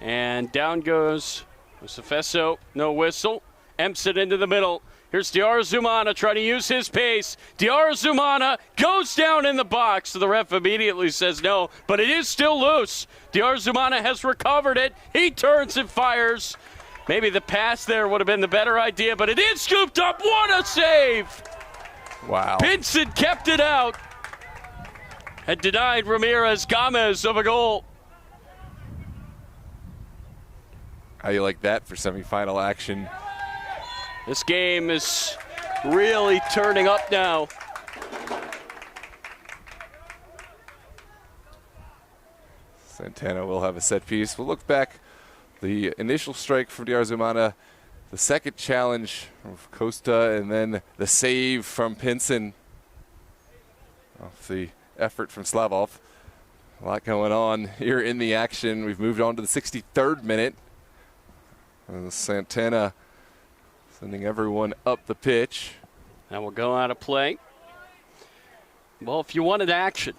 And down goes Sefeso, no whistle. Empson into the middle. Here's Diarra Zumana trying to use his pace. Diarra Zumana goes down in the box. The ref immediately says no, but it is still loose. Diarra Zumana has recovered it. He turns and fires. Maybe the pass there would have been the better idea, but it is scooped up. What a save! Wow. Pinson kept it out. Had denied Ramirez Gomez of a goal. How you like that for semifinal action? This game is really turning up now. Santana will have a set piece. We'll look back. The initial strike from Diarra Zumana, the second challenge of Costa, and then the save from Pinson off the effort from Slavov. A lot going on here in the action. We've moved on to the 63rd minute. And Santana sending everyone up the pitch. That will go out of play. Well, if you wanted action,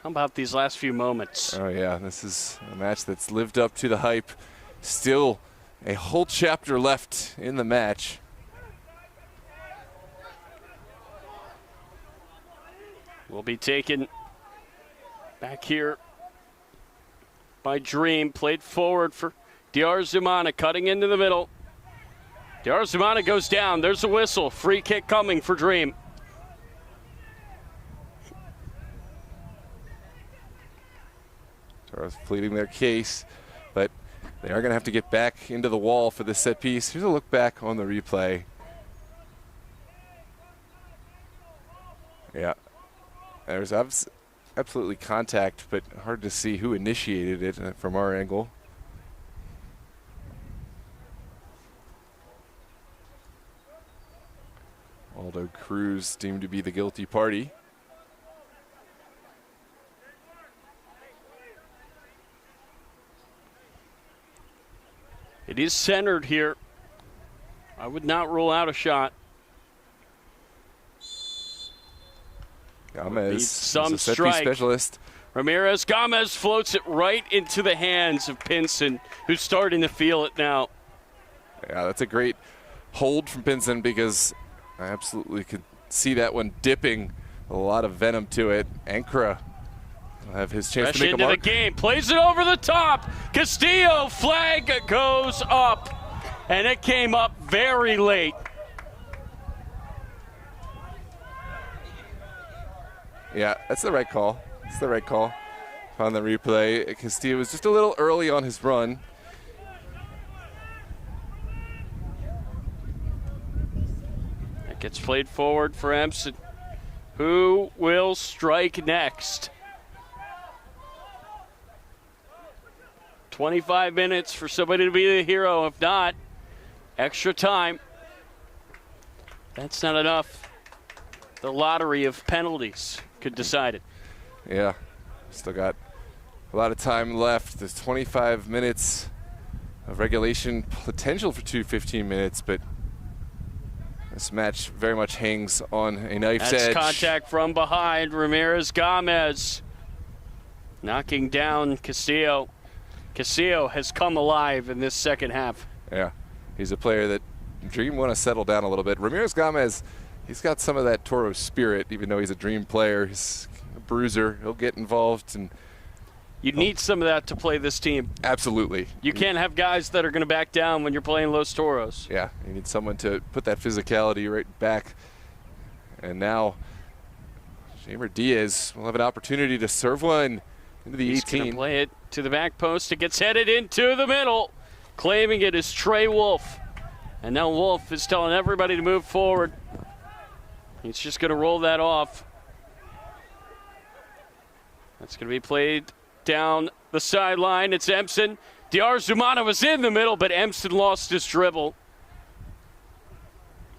how about these last few moments? Oh, yeah. This is a match that's lived up to the hype. Still a whole chapter left in the match. Will be taken back here by Dream. Played forward for Diarra Zumana, cutting into the middle. Diarra Zumana goes down. There's a whistle. Free kick coming for Dream. TOROS pleading their case, but they are going to have to get back into the wall for this set piece. Here's a look back on the replay. Yeah, there's absolutely contact, but hard to see who initiated it from our angle. Aldo Cruz deemed to be the guilty party. It is centered here. I would not rule out a shot. Gomez, some a set-piece strike. specialist. Ramirez Gomez floats it right into the hands of Pinson, who's starting to feel it now. Yeah, that's a great hold from Pinson because I absolutely could see that one dipping a lot of venom to it. Ankara will have his chance Fresh to make a into mark. the game, plays it over the top. Castillo, flag goes up, and it came up very late. Yeah, that's the right call. It's the right call. On the replay, Castillo was just a little early on his run. That gets played forward for Empson. Who will strike next? 25 minutes for somebody to be the hero. If not, extra time. That's not enough. The lottery of penalties could decide it. Yeah, still got a lot of time left. There's 25 minutes of regulation, potential for 15 minutes, but this match very much hangs on a knife's edge. That's contact from behind. Ramirez Gomez knocking down Castillo. Castillo has come alive in this second half. Yeah, he's a player that Dream want to settle down a little bit. Ramirez Gomez, he's got some of that TOROS spirit, even though he's a Dream player. He's a bruiser. He'll get involved. And you need some of that to play this team. Absolutely. You can't have guys that are going to back down when you're playing Los Toros. Yeah, you need someone to put that physicality right back. And now, Jamer Diaz will have an opportunity to serve one into the He's 18. going to play it to the back post. It gets headed into the middle. Claiming it is Trey Wolf. And now Wolf is telling everybody to move forward. He's just going to roll that off. That's going to be played down the sideline. It's Empson. Diarzumana was in the middle, but Empson lost his dribble.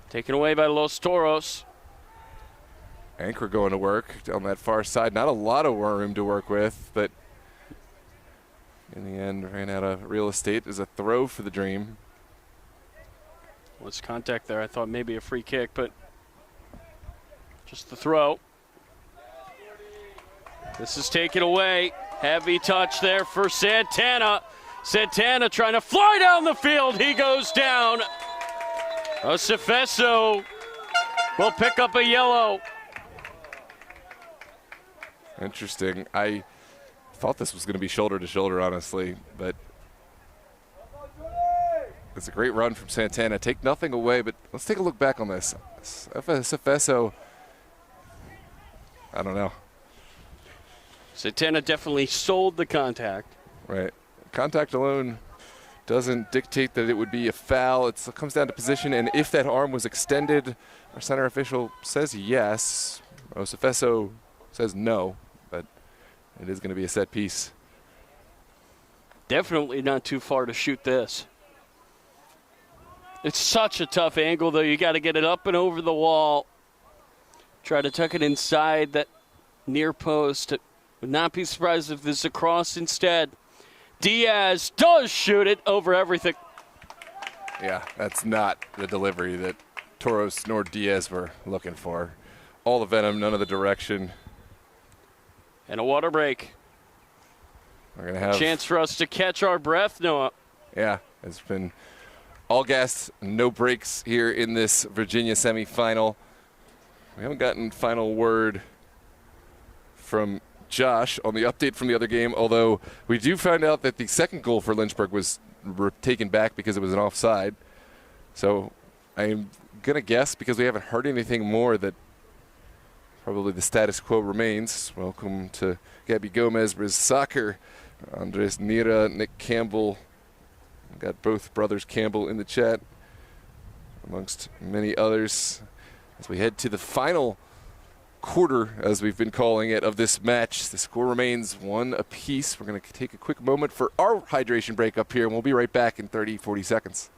Taken away by Los Toros. Anchor going to work on that far side. Not a lot of room to work with, but in the end ran out of real estate as a throw for the Dream. Was contact there. I thought maybe a free kick, but just the throw. This is taken away. Heavy touch there for Santana. Santana trying to fly down the field. He goes down. Ocefeso will pick up a yellow. Interesting. I thought this was going to be shoulder to shoulder, honestly, but it's a great run from Santana. Take nothing away, but let's take a look back on this. Ocefeso, I don't know. Santana definitely sold the contact. Right. Contact alone doesn't dictate that it would be a foul. It comes down to position, and if that arm was extended, our center official says yes. Ocefeso says no, but it is going to be a set piece. Definitely not too far to shoot this. It's such a tough angle, though. You got to get it up and over the wall. Try to tuck it inside that near post. Would not be surprised if this is a cross instead. Diaz does shoot it over everything. Yeah, that's not the delivery that Toros nor Diaz were looking for. All the venom, none of the direction. And a water break. We're going to have Chance for us to catch our breath, Noah. Yeah, it's been all gas, no breaks here in this Virginia semifinal. We haven't gotten final word from Josh on the update from the other game, although we do find out that the second goal for Lynchburg was taken back because it was an offside. So I'm going to guess, because we haven't heard anything more, that probably the status quo remains. Welcome to Gabby Gomez, Riz Soccer, Andres Nira, Nick Campbell. We've got both brothers Campbell in the chat, amongst many others, as we head to the final quarter, as we've been calling it, of this match. The score remains 1 apiece. We're going to take a quick moment for our hydration break up here, and we'll be right back in 30, 40 seconds.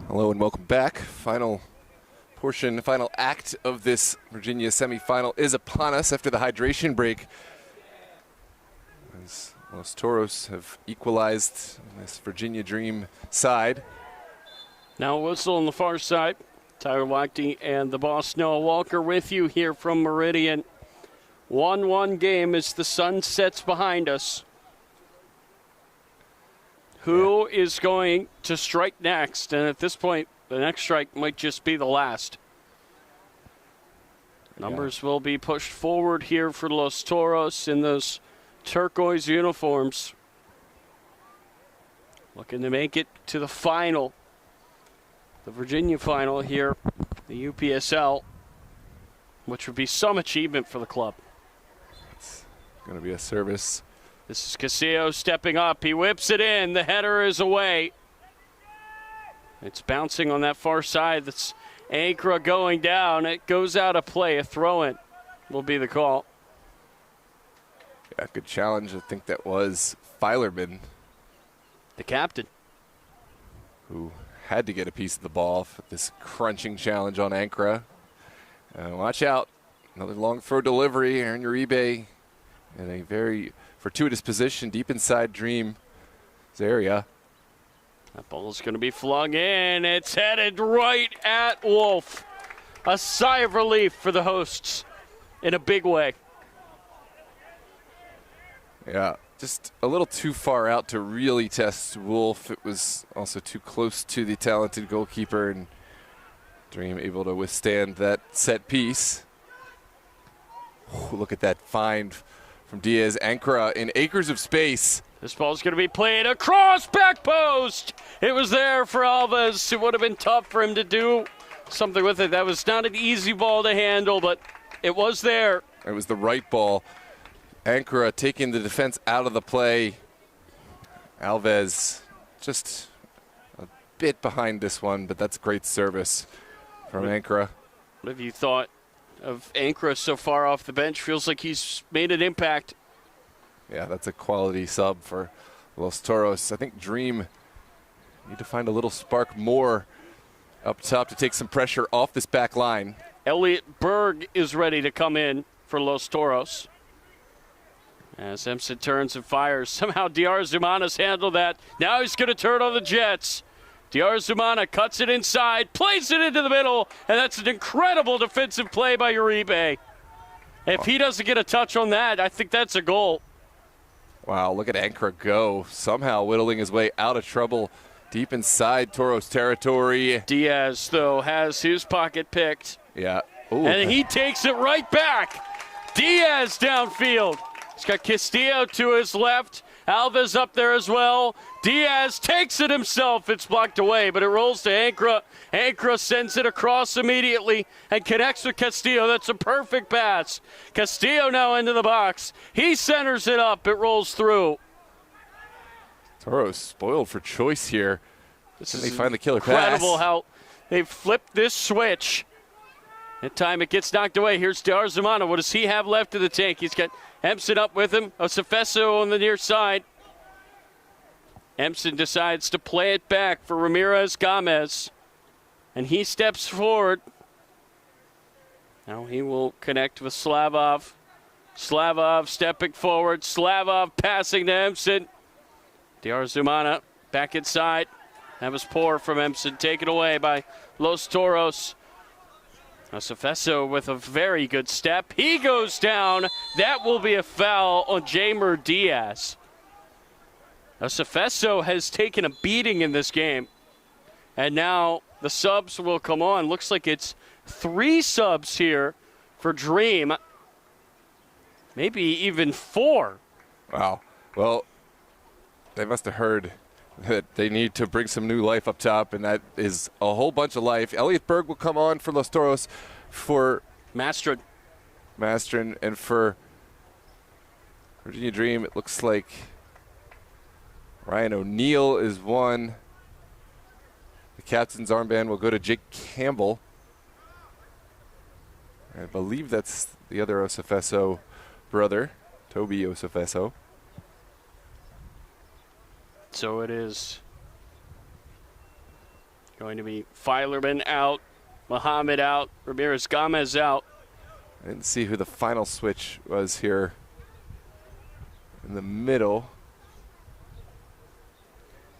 Hello and welcome back. Final portion, final act of this Virginia semifinal is upon us after the hydration break. As Los Toros have equalized on this Virginia Dream side. Now a whistle on the far side. Tyler Wachte and the boss Noah Walker with you here from Meridian. 1-1 game as the sun sets behind us. Who is going to strike next? And at this point, the next strike might just be the last. Numbers will be pushed forward here for Los Toros in those turquoise uniforms. Looking to make it to the final. The Virginia final here, the UPSL, which would be some achievement for the club. It's going to be a service. This is Castillo stepping up. He whips it in. The header is away. It's bouncing on that far side. That's Ankra going down. It goes out of play. A throw-in will be the call. Yeah, good challenge. I think that was Filerman, The captain. who had to get a piece of the ball for this crunching challenge on Ankra. Watch out. Another long throw delivery. Aaron Uribe in a very fortuitous position deep inside Dream's area. That ball's going to be flung in. It's headed right at Wolf. A sigh of relief for the hosts in a big way. Yeah, just a little too far out to really test Wolf. It was also too close to the talented goalkeeper, and Dream able to withstand that set piece. Ooh, look at that find from Diaz. Ankara in acres of space. This ball's going to be played across back post. It was there for Alves. It would have been tough for him to do something with it. That was not an easy ball to handle, but it was there. It was the right ball. Ankara taking the defense out of the play. Alves just a bit behind this one, but that's great service from Ankara. What have you thought of Ankara so far off the bench? Feels like he's made an impact. Yeah, that's a quality sub for Los Toros. I think Dream need to find a little spark more up top to take some pressure off this back line. Elliot Berg is ready to come in for Los Toros. As Empson turns and fires. Somehow Diar Zumana's handled that. Now he's going to turn on the Jets. Diar Zumana cuts it inside, plays it into the middle, and that's an incredible defensive play by Uribe. If he doesn't get a touch on that, I think that's a goal. Wow, look at Ankara go. Somehow whittling his way out of trouble deep inside Toros territory. Diaz, though, has his pocket picked. Yeah. Ooh. And he takes it right back. Diaz downfield. He's got Castillo to his left. Alves up there as well. Diaz takes it himself. It's blocked away, but it rolls to Ankara. Ankara sends it across immediately and connects with Castillo. That's a perfect pass. Castillo now into the box. He centers it up. It rolls through. Toros spoiled for choice here. This They is find the killer pass. incredible how they've flipped this switch. At time it gets knocked away. Here's Diar Zumana. What does he have left in the tank? He's got Empson up with him. Osefeso on the near side. Empson decides to play it back for Ramirez Gomez. And he steps forward. Now he will connect with Slavov. Slavov stepping forward. Slavov passing to Empson. Diar Zumana back inside. That was poor from Empson. Taken away by Los Toros. Osefeso with a very good step. He goes down. That will be a foul on Jamer Diaz. Osefeso has taken a beating in this game. And now the subs will come on. Looks like it's 3 subs here for Dream. Maybe even 4. Wow. Well, they must have heard that they need to bring some new life up top, and that is a whole bunch of life. Elliot Berg will come on for Los Toros, for Mastrin, and for Virginia Dream. It looks like Ryan O'Neill is one. The captain's armband will go to Jake Campbell. I believe that's the other Osefeso brother, Toby Osefeso. So it is Going to be Filerman out, Muhammad out, Ramirez Gomez out. I didn't see who the final switch was here in the middle.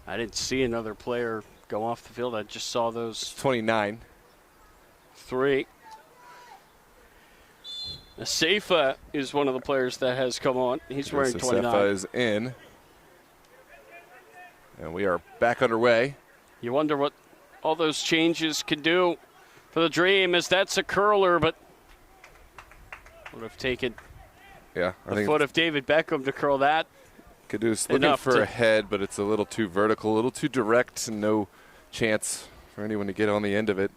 I didn't see another player go off the field. I just saw those 29. 3. Seifa is one of the players that has come on. He's wearing 29. Seifa is in. And we are back underway. You wonder what all those changes can do for the Dream, as that's a curler, but would have taken the foot of David Beckham to curl that. Caduce looking for a head, but it's a little too vertical, a little too direct, and no chance for anyone to get on the end of it.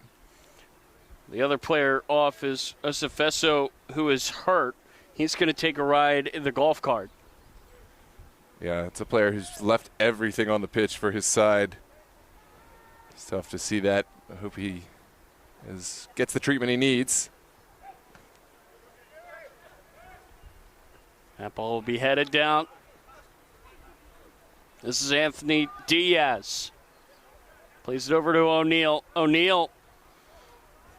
The other player off is Acefeso, who is hurt. He's going to take a ride in the golf cart. Yeah, it's a player who's left everything on the pitch for his side. It's tough to see that. I hope he gets the treatment he needs. That ball will be headed down. This is Anthony Diaz. Plays it over to O'Neal. O'Neal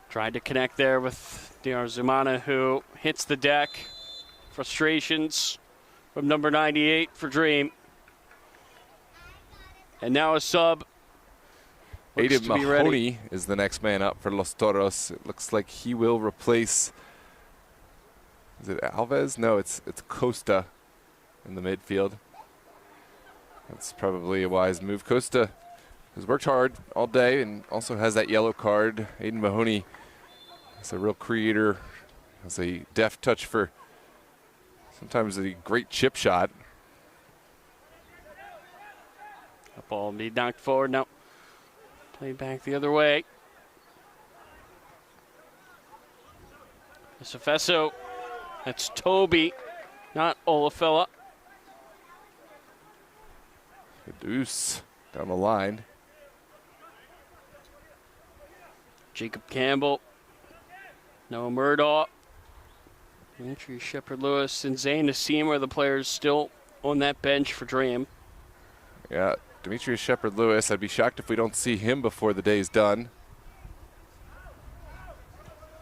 tried to connect there with Diarzumana, who hits the deck. Frustrations from number 98 for Dream. And now a sub. Aiden Mahoney is the next man up for Los Toros. It looks like he will replace, is it Alves? No, it's Costa in the midfield. That's probably a wise move. Costa has worked hard all day and also has that yellow card. Aiden Mahoney is a real creator, has a deft touch for sometimes a great chip shot. The ball will be knocked forward now. Played back the other way. Acefeso. That's Toby, not Olafella. Deuce down the line. Jacob Campbell. Noah Murdaugh. Dimitri Shepard-Lewis and Zayn Nassim are the players still on that bench for Dream. Yeah, Dimitri Shepard-Lewis, I'd be shocked if we don't see him before the day's done.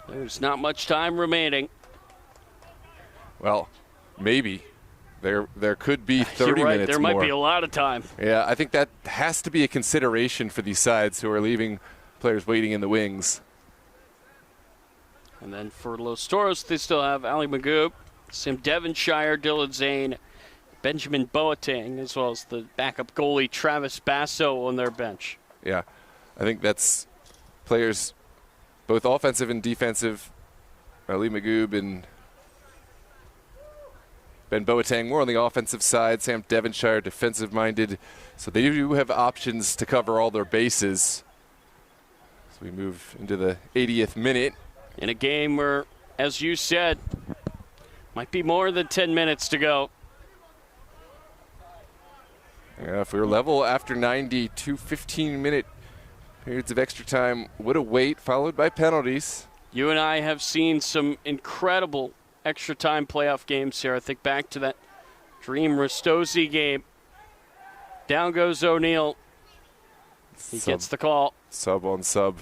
There's not much time remaining. Well, maybe. There could be 30 You're right, minutes there more. might be a lot of time. Yeah, I think that has to be a consideration for these sides who are leaving players waiting in the wings. And then for Los Toros, they still have Ali Magoob, Sam Devonshire, Dylan Zane, Benjamin Boateng, as well as the backup goalie Travis Basso on their bench. Yeah, I think that's players both offensive and defensive. Ali Magoob and Ben Boateng more on the offensive side. Sam Devonshire defensive-minded. So they do have options to cover all their bases. So we move into the 80th minute. In a game where, as you said, might be more than 10 minutes to go. Yeah, if we were level after 90, 2 15-minute periods of extra time would await, followed by penalties. You and I have seen some incredible extra time playoff games here. I think back to that Dream Rastosi game. Down goes O'Neal. He gets the call. Sub on sub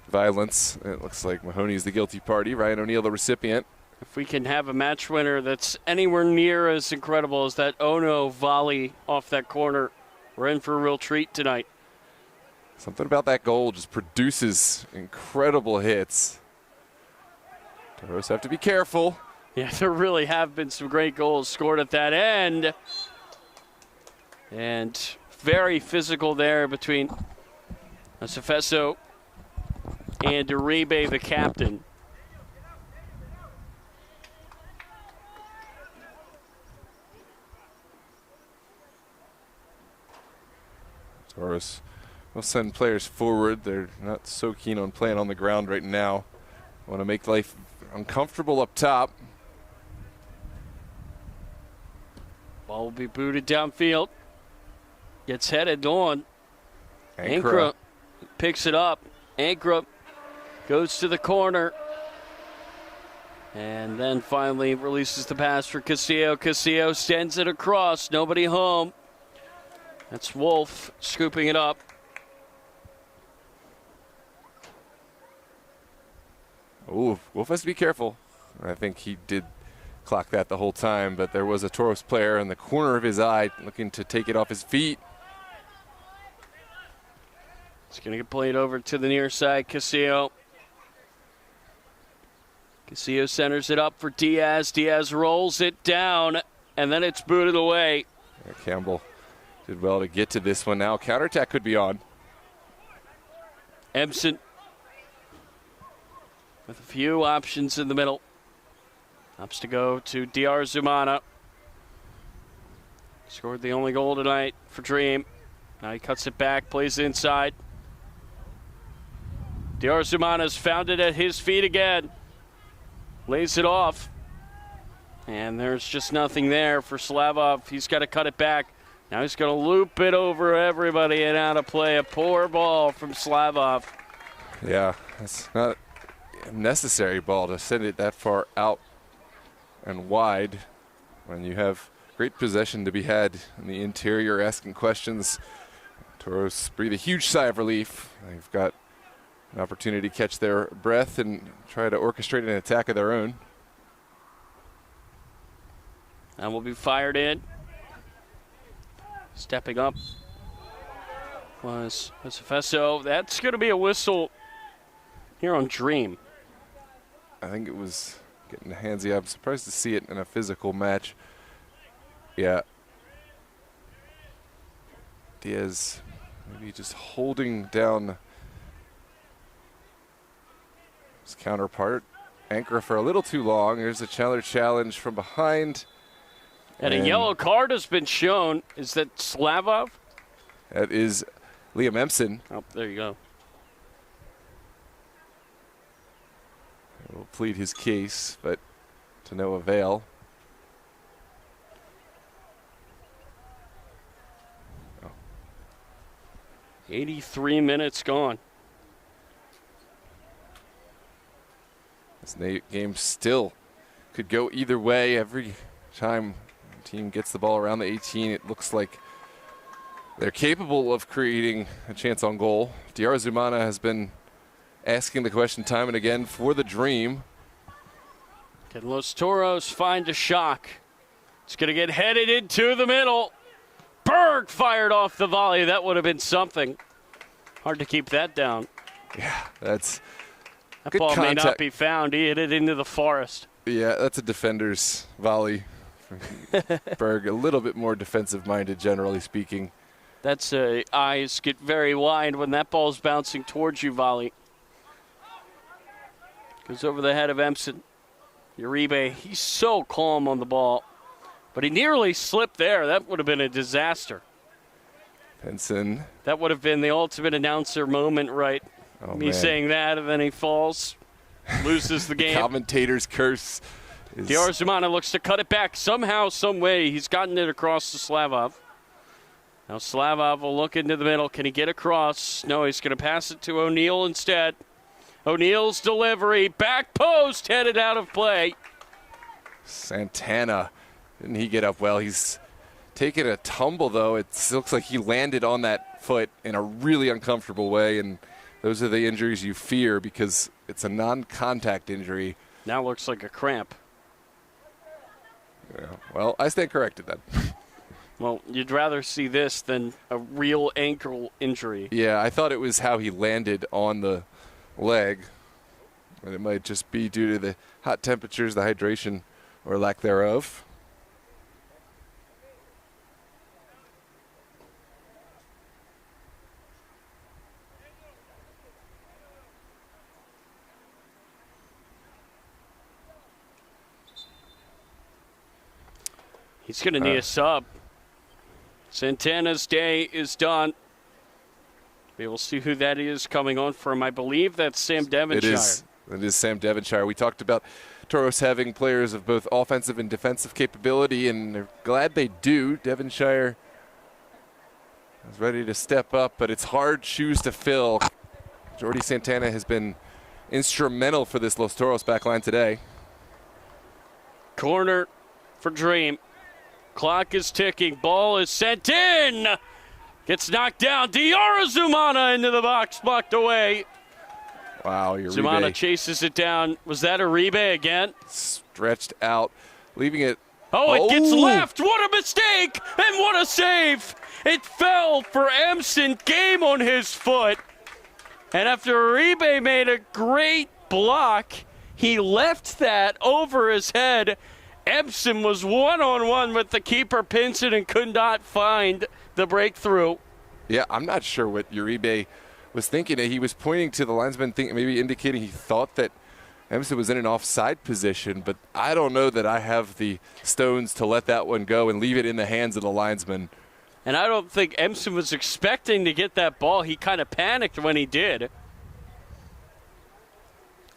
violence. It looks like Mahoney's the guilty party. Ryan O'Neal the recipient. If we can have a match winner that's anywhere near as incredible as that Ono volley off that corner, we're in for a real treat tonight. Something about that goal just produces incredible hits. Toros have to be careful. Yeah, there really have been some great goals scored at that end. And very physical there between Acefeso and Uribe, the captain. Toros will send players forward. They're not so keen on playing on the ground right now. Want to make life uncomfortable up top. Ball will be booted downfield. Gets headed on. Ankara picks it up. Ankara goes to the corner. And then finally releases the pass for Castillo. Castillo sends it across. Nobody home. That's Wolf scooping it up. Ooh, Wolf has to be careful. I think he did clock that the whole time, but there was a Toros player in the corner of his eye looking to take it off his feet. It's going to get played over to the near side. Casillo. Casillo centers it up for Diaz. Diaz rolls it down, and then it's booted away. Yeah, Campbell did well to get to this one. Now counterattack could be on. Empson with a few options in the middle. Ups to go to DR Zumana. Scored the only goal tonight for Dream. Now he cuts it back, plays inside. DR Zumana's found it at his feet again. Lays it off. And there's just nothing there for Slavov. He's got to cut it back. Now he's going to loop it over everybody and out of play. A poor ball from Slavov. Yeah, it's not a necessary ball to send it that far out and wide when you have great possession to be had in the interior. Asking questions. Toros breathe a huge sigh of relief. They've got an opportunity to catch their breath and try to orchestrate an attack of their own. And will be fired in. Stepping up was Fesso. That's going to be a whistle here on Dream. I think it was getting handsy. I'm surprised to see it in a physical match. Yeah. Diaz maybe just holding down his counterpart. Anchor for a little too long. There's a challenge from behind. And a yellow card has been shown. Is that Slavov? That is Liam Empson. Oh, there you go. Will plead his case, but to no avail. 83 minutes gone. This game still could go either way. Every time the team gets the ball around the 18, it looks like they're capable of creating a chance on goal. DR Zumana has been asking the question time and again for the Dream. Can Los Toros find a shock? It's going to get headed into the middle. Berg fired off the volley. That would have been something. Hard to keep that down. Yeah, that's that good ball contact. may not be found. He hit it into the forest. Yeah, that's a defender's volley. Berg, a little bit more defensive-minded, generally speaking. That's eyes get very wide when that ball's bouncing towards you, volley. Goes over the head of Empson. Uribe, he's so calm on the ball. But he nearly slipped there. That would have been a disaster. Penson. That would have been the ultimate announcer moment, right? Oh, Me man. saying that, and then he falls, loses the game. Commentator's curse. DR Zumana looks to cut it back. Somehow, some way, he's gotten it across to Slavov. Now Slavov will look into the middle. Can he get across? No, he's going to pass it to O'Neal instead. O'Neal's delivery, back post, headed out of play. Santana, didn't he get up well? He's taken a tumble, though. It looks like he landed on that foot in a really uncomfortable way, and those are the injuries you fear because it's a non-contact injury. Now looks like a cramp. Yeah, well, I stand corrected then. Well, you'd rather see this than a real ankle injury. Yeah, I thought it was how he landed on the leg. And it might just be due to the hot temperatures, the hydration, or lack thereof. He's going to need a sub. Santana's day is done. We will see who that is coming on for him. I believe that's Sam Devonshire. It is Sam Devonshire. We talked about Toros having players of both offensive and defensive capability, and they're glad they do. Devonshire is ready to step up, but it's hard shoes to fill. Jordi Santana has been instrumental for this Los Toros backline today. Corner for Dream. Clock is ticking. Ball is sent in. Gets knocked down. DR Zumana into the box, blocked away. Wow, Zumana Uribe chases it down. Was that Uribe again? stretched out, leaving it. Oh, it gets left. What a mistake, and what a save. It fell for Emson. Game on his foot. And after Uribe made a great block, he left that over his head. Emson was one-on-one with the keeper, Pinson, and could not find the breakthrough. Yeah, I'm not sure what Uribe was thinking. He was pointing to the linesman, maybe indicating he thought that Emson was in an offside position, but I don't know that I have the stones to let that one go and leave it in the hands of the linesman. And I don't think Emson was expecting to get that ball. He kind of panicked when he did.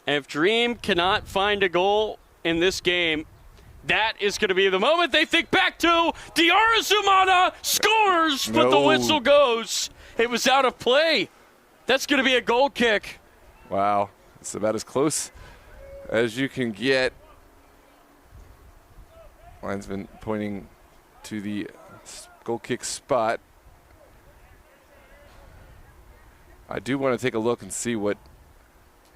And if Dream cannot find a goal in this game, that is going to be the moment they think back to. Diarra Zumana scores, but the whistle goes. It was out of play. That's going to be a goal kick. Wow, it's about as close as you can get. Linesman pointing to the goal kick spot. I do want to take a look and see what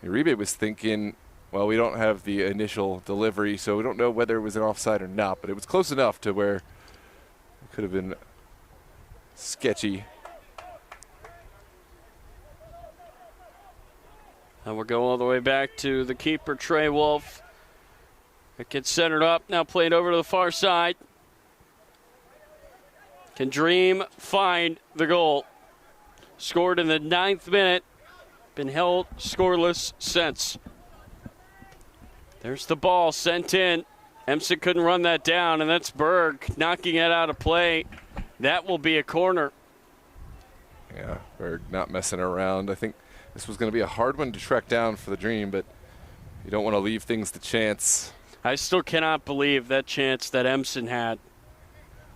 Uribe was thinking. Well, we don't have the initial delivery, so we don't know whether it was an offside or not, but it was close enough to where it could have been sketchy. And we'll go all the way back to the keeper, Trey Wolf. It gets centered up, now played over to the far side. Can Dream find the goal? Scored in the 9th minute. Been held scoreless since. There's the ball sent in. Emson couldn't run that down, and that's Berg knocking it out of play. That will be a corner. Yeah, Berg not messing around. I think this was going to be a hard one to track down for the Dream, but you don't want to leave things to chance. I still cannot believe that chance that Emson had.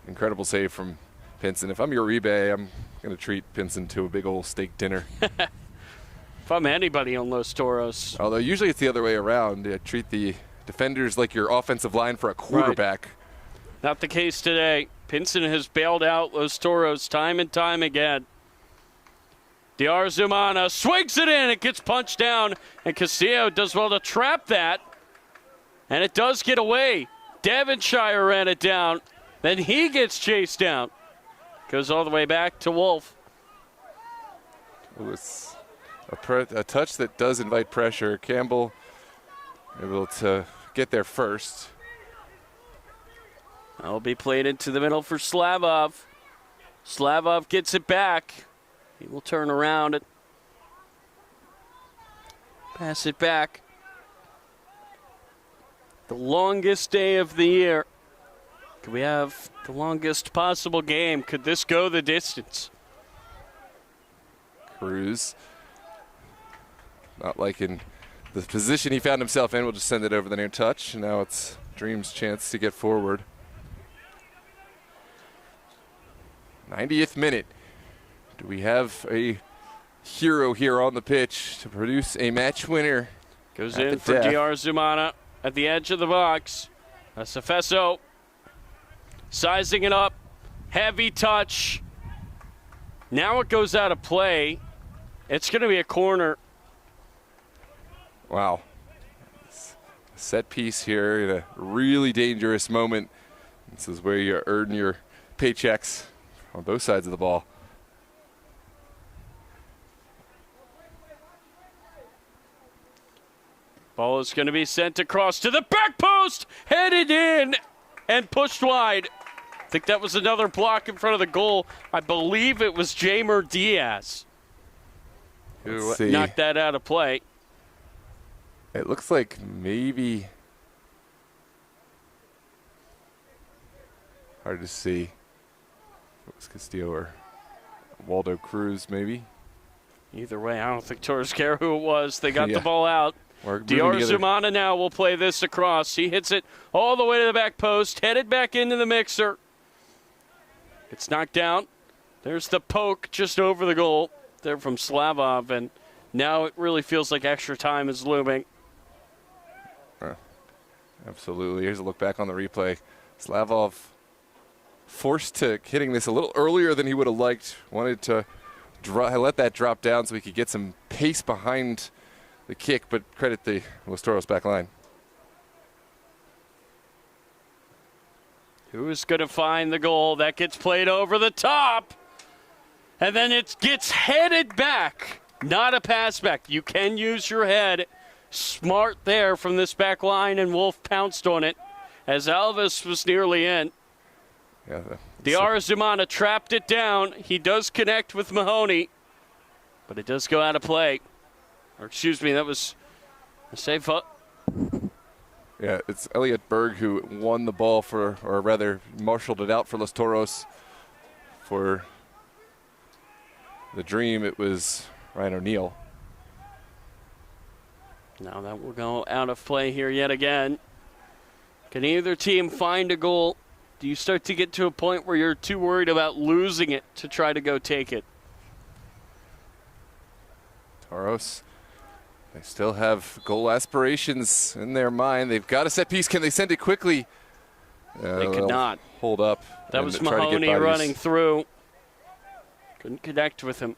Incredible save from Pinson. If I'm Uribe, I'm going to treat Pinson to a big old steak dinner. If I'm anybody on Los Toros. Although usually it's the other way around. You treat the defenders like your offensive line for a quarterback. Right. Not the case today. Pinson has bailed out Los Toros time and time again. Diarra Zumana swings it in. It gets punched down, and Castillo does well to trap that. And it does get away. Devonshire ran it down. Then he gets chased down. Goes all the way back to Wolf. It was a touch that does invite pressure. Campbell able to get there first. That'll be played into the middle for Slavov. Slavov gets it back. He will turn around and pass it back. The longest day of the year. Could we have the longest possible game? Could this go the distance? Cruz, not liking the position he found himself in. We'll just send it over the near touch. Now it's Dream's chance to get forward. 90th minute. Do we have a hero here on the pitch to produce a match winner? Goes in for Diarra Zumana at the edge of the box. Acefeso sizing it up. Heavy touch. Now it goes out of play. It's going to be a corner. Wow. Set piece here in a really dangerous moment. This is where you earn your paychecks on both sides of the ball. Ball is going to be sent across to the back post, headed in and pushed wide. I think that was another block in front of the goal. I believe it was Jamer Diaz who knocked that out of play. It looks like maybe, hard to see. It was Castillo or Waldo Cruz, maybe. Either way, I don't think Torres care who it was. They got the ball out. Diarra Zumana now will play this across. He hits it all the way to the back post, headed back into the mixer. It's knocked down. There's the poke just over the goal there from Slavov, and now it really feels like extra time is looming. Absolutely. Here's a look back on the replay. Slavov forced to hitting this a little earlier than he would have liked. Wanted to let that drop down so he could get some pace behind the kick, but credit the Los Toros back line. Who's going to find the goal? That gets played over the top. And then it gets headed back. Not a pass back. You can use your head. Smart there from this back line, and Wolf pounced on it as Alves was nearly in. Yeah, Diarazumana trapped it down. He does connect with Mahoney, but it does go out of play. Or excuse me, that was a safe up. Yeah, it's Elliot Berg who won the ball for, or rather marshaled it out for Los Toros. For the Dream, it was Ryan O'Neill. Now that will go out of play here yet again. Can either team find a goal? Do you start to get to a point where you're too worried about losing it to try to go take it? Toros, they still have goal aspirations in their mind. They've got a set piece. Can they send it quickly? They could not. Hold up. That was Mahoney running through. Couldn't connect with him.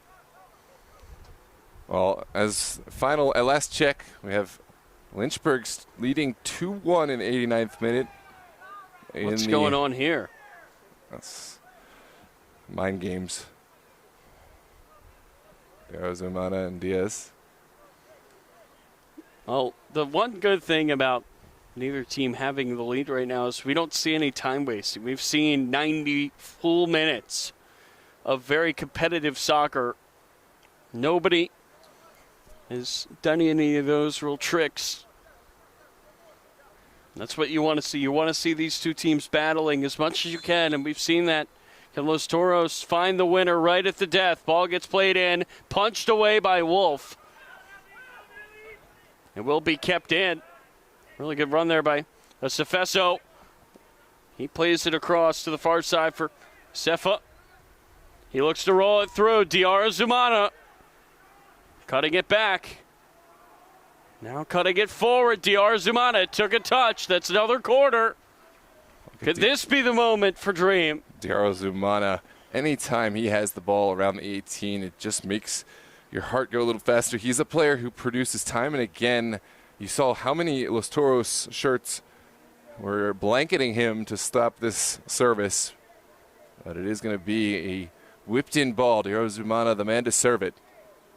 Well, as final, at last check, we have Lynchburg's leading 2-1 in 89th minute. What's going on here? That's mind games. Arizona and Diaz. Well, the one good thing about neither team having the lead right now is we don't see any time wasting. We've seen 90 full minutes of very competitive soccer. Nobody has done any of those real tricks. That's what you want to see. You want to see these two teams battling as much as you can, and we've seen that. Can Los Toros find the winner right at the death? Ball gets played in, punched away by Wolf. It will be kept in. Really good run there by Cefeso. He plays it across to the far side for Cefa. He looks to roll it through. Diarazumana cutting it back. Now cutting it forward. Diarazumana took a touch. That's another corner. Could this be the moment for Dream? Diarazumana, anytime he has the ball around the 18, it just makes your heart go a little faster. He's a player who produces time and again. You saw how many Los Toros shirts were blanketing him to stop this service. But it is going to be a whipped-in ball. Diarazumana, the man to serve it.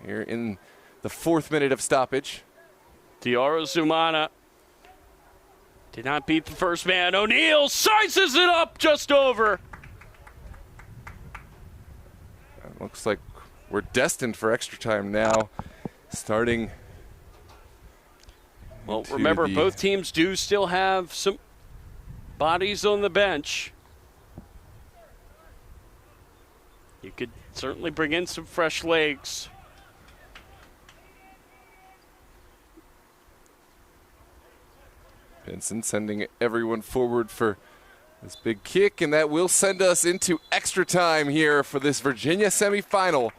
Here in the 4th minute of stoppage. Diarazumana did not beat the first man. O'Neill sizes it up just over. It looks like we're destined for extra time now. Starting. Well, remember, both teams do still have some bodies on the bench. You could certainly bring in some fresh legs. Vincent sending everyone forward for this big kick, and that will send us into extra time here for this Virginia semifinal.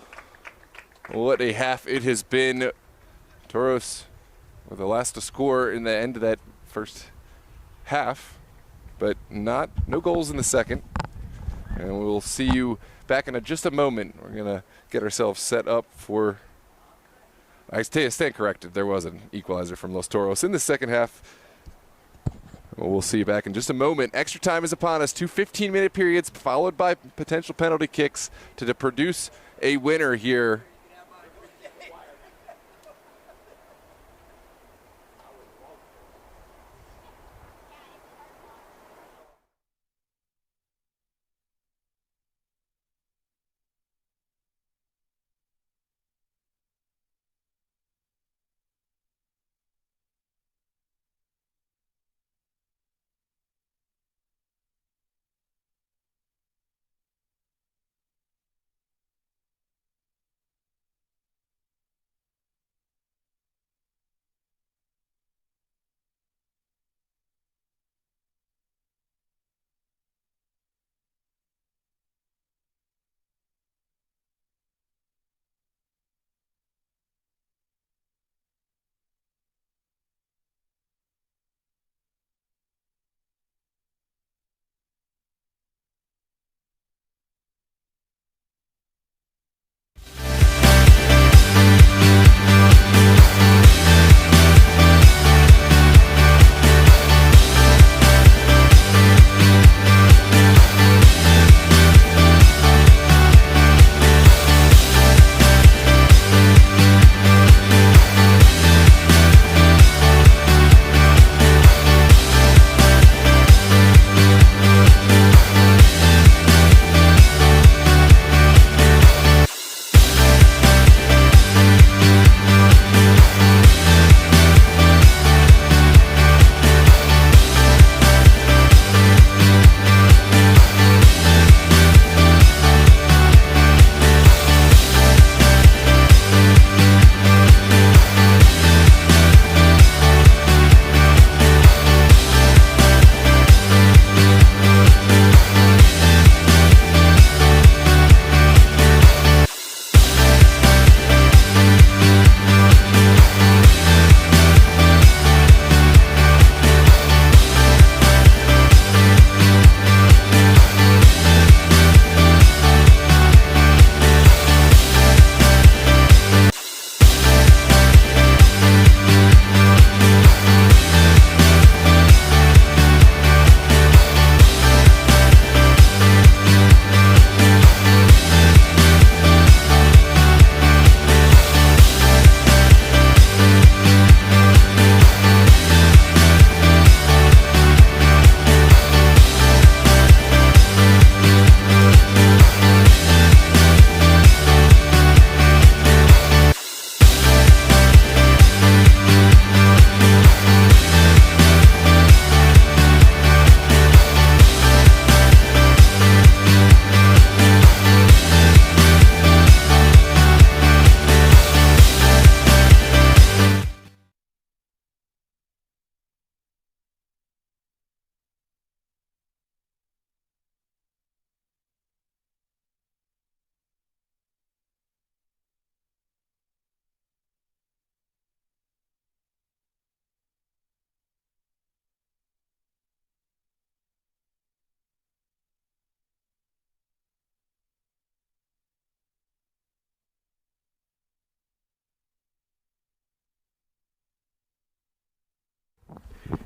What a half it has been. Toros were the last to score in the end of that first half, but no goals in the second. And we'll see you back in just a moment. We're going to get ourselves set up for, I stand corrected, there was an equalizer from Los Toros in the second half. We'll see you back in just a moment. Extra time is upon us. 2 15-minute periods followed by potential penalty kicks to produce a winner here.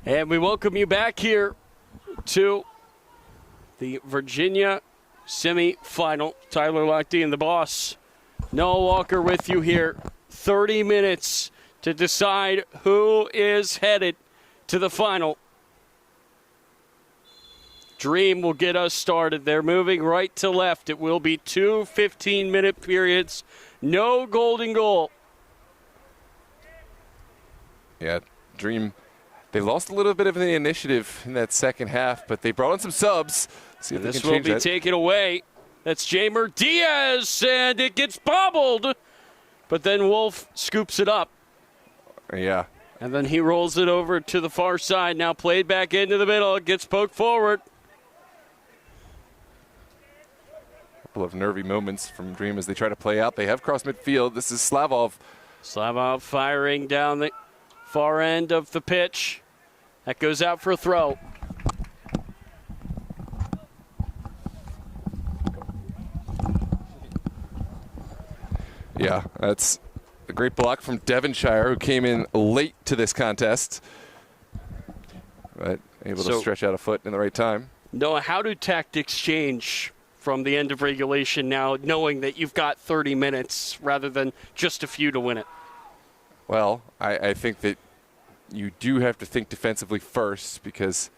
And we welcome you back here to the Virginia semifinal. Tyler Lochte and the boss, Noah Walker, with you here. 30 minutes to decide who is headed to the final. Dream will get us started. They're moving right to left. It will be 2 15-minute periods. No golden goal. Yeah, Dream, they lost a little bit of the initiative in that second half, but they brought in some subs. See if This they can will change be that. taken away. That's Jamer Diaz, and it gets bobbled. But then Wolf scoops it up. Yeah. And then he rolls it over to the far side. Now played back into the middle. It gets poked forward. Couple of nervy moments from Dream as they try to play out. They have cross midfield. This is Slavov. Slavov firing down the far end of the pitch. That goes out for a throw. Yeah, that's a great block from Devonshire, who came in late to this contest, but able to stretch out a foot in the right time. Noah, how do tactics change from the end of regulation now, knowing that you've got 30 minutes rather than just a few to win it? Well, I think that you do have to think defensively first, because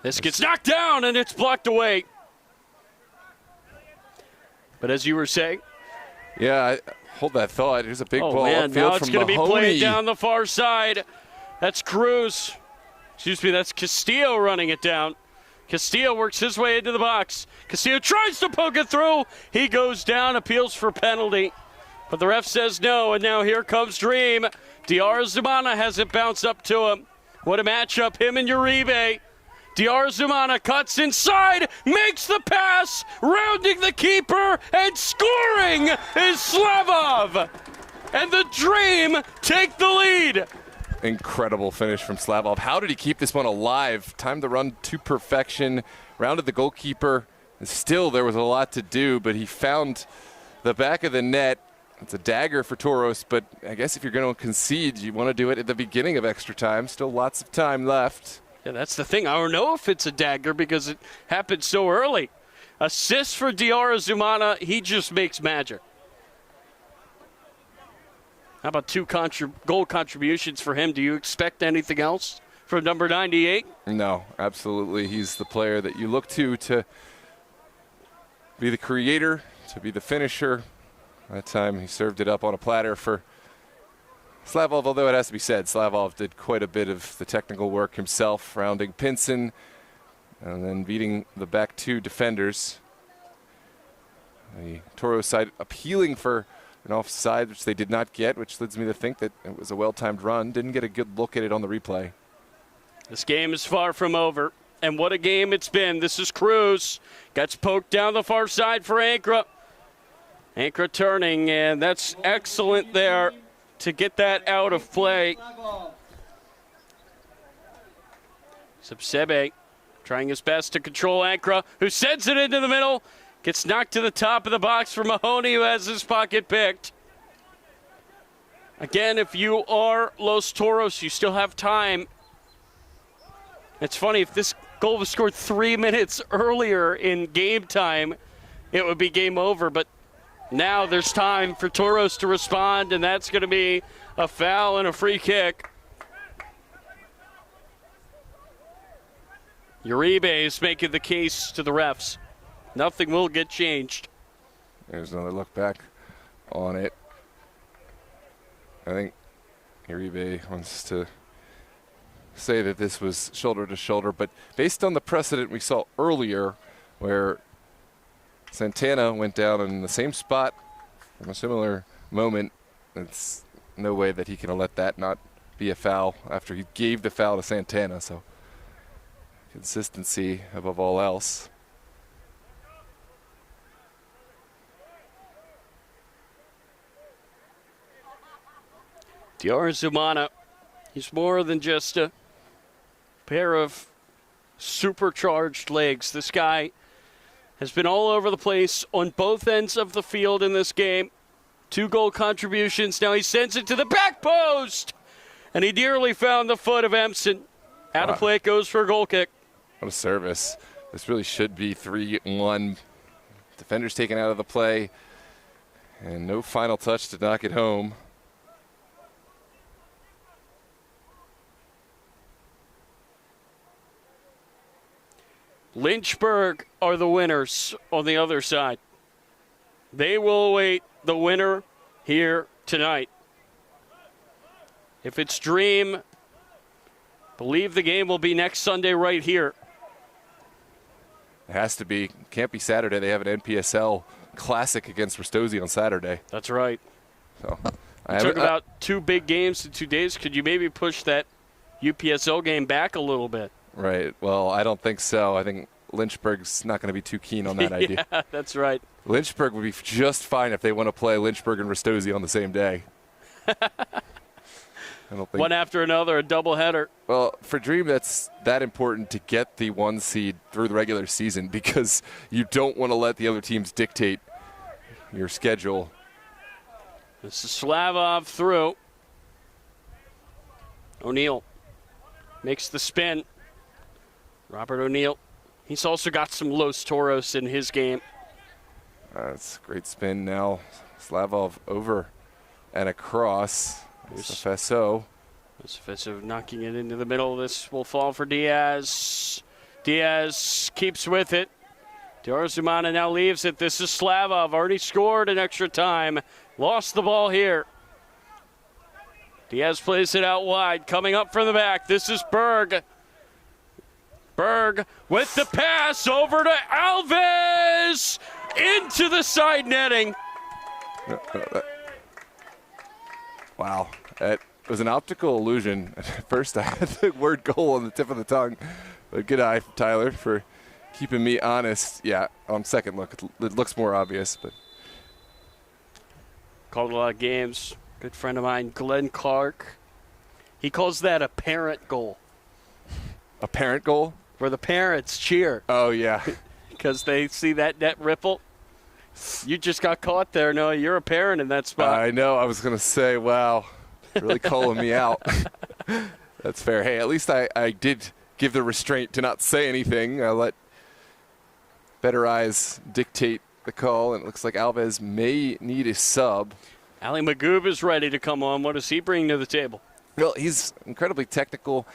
this gets knocked down and it's blocked away. But as you were saying, yeah, hold that thought. Here's a big ball man, upfield now it's from going to be Mahoney. played down the far side. That's Cruz. Excuse me, that's Castillo running it down. Castillo works his way into the box. Castillo tries to poke it through. He goes down, appeals for penalty. But the ref says no, and now here comes Dream. Diarra-Zumana has it bounce up to him. What a matchup, him and Uribe. Diarra-Zumana cuts inside, makes the pass, rounding the keeper, and scoring is Slavov. And the Dream take the lead. Incredible finish from Slavov. How did he keep this one alive? Timed the run to perfection, rounded the goalkeeper. And still, there was a lot to do, but he found the back of the net. It's a dagger for Toros, but I guess if you're going to concede, you want to do it at the beginning of extra time. Still lots of time left. Yeah, that's the thing. I don't know if it's a dagger because it happened so early. Assist for Diarra-Zumana. He just makes magic. How about 2 goal contributions for him? Do you expect anything else from number 98? No, absolutely. He's the player that you look to be the creator, to be the finisher. That time he served it up on a platter for Slavov, although it has to be said, Slavov did quite a bit of the technical work himself, rounding Pinson and then beating the back 2 defenders. The Toros side appealing for an offside, which they did not get, which leads me to think that it was a well-timed run. Didn't get a good look at it on the replay. This game is far from over, and what a game it's been. This is Cruz. Gets poked down the far side for Ankra. Ankra turning, and that's excellent there to get that out of play. Subsebe trying his best to control Ankra, who sends it into the middle. Gets knocked to the top of the box for Mahoney, who has his pocket picked. Again, if you are Los Toros, you still have time. It's funny, if this goal was scored 3 minutes earlier in game time, it would be game over. But now there's time for Toros to respond, and that's going to be a foul and a free kick. Uribe is making the case to the refs. Nothing will get changed. There's another look back on it. I think Uribe wants to say that this was shoulder to shoulder, but based on the precedent we saw earlier where Santana went down in the same spot from a similar moment, it's no way that he can let that not be a foul after he gave the foul to Santana. So consistency above all else. Diarra-Zumana, he's more than just a pair of supercharged legs. This guy has been all over the place on both ends of the field in this game. 2 goal contributions. Now he sends it to the back post, and he nearly found the foot of Empson. Out of play, it goes for a goal kick. What a service. This really should be 3-1. Defenders taken out of the play. And no final touch to knock it home. Lynchburg are the winners on the other side. They will await the winner here tonight. If it's Dream, believe the game will be next Sunday right here. It has to be. Can't be Saturday. They have an NPSL Classic against Ristosi on Saturday. That's right. So Talk about 2 big games in 2 days. Could you maybe push that UPSL game back a little bit? Right. Well, I don't think so. I think Lynchburg's not going to be too keen on that idea. Yeah, that's right. Lynchburg would be just fine if they want to play Lynchburg and Ristosi on the same day. I don't think. One after another, a doubleheader. Well, for Dream, that's that important to get the 1 seed through the regular season because you don't want to let the other teams dictate your schedule. This is Slavov through. O'Neill makes the spin. Robert O'Neill. He's also got some Los Toros in his game. That's a great spin now. Slavov over and across. Sefeso. Sefeso knocking it into the middle. This will fall for Diaz. Diaz keeps with it. Diarzumana now leaves it. This is Slavov. Already scored in extra time. Lost the ball here. Diaz plays it out wide. Coming up from the back. This is Berg. Berg with the pass over to Alves. Into the side netting. Wow, that was an optical illusion. At first, I had the word goal on the tip of the tongue. But good eye, Tyler, for keeping me honest. Yeah, on second look, it looks more obvious. But called a lot of games. Good friend of mine, Glenn Clark. He calls that a parent goal. A parent goal? Where the parents cheer. Oh, yeah. Because they see that net ripple. You just got caught there. No, you're a parent in that spot. I know. I was going to say, wow, really calling me out. That's fair. Hey, at least I did give the restraint to not say anything. I let better eyes dictate the call, and it looks like Alves may need a sub. Ali Magoob is ready to come on. What does he bring to the table? Well, he's incredibly technical.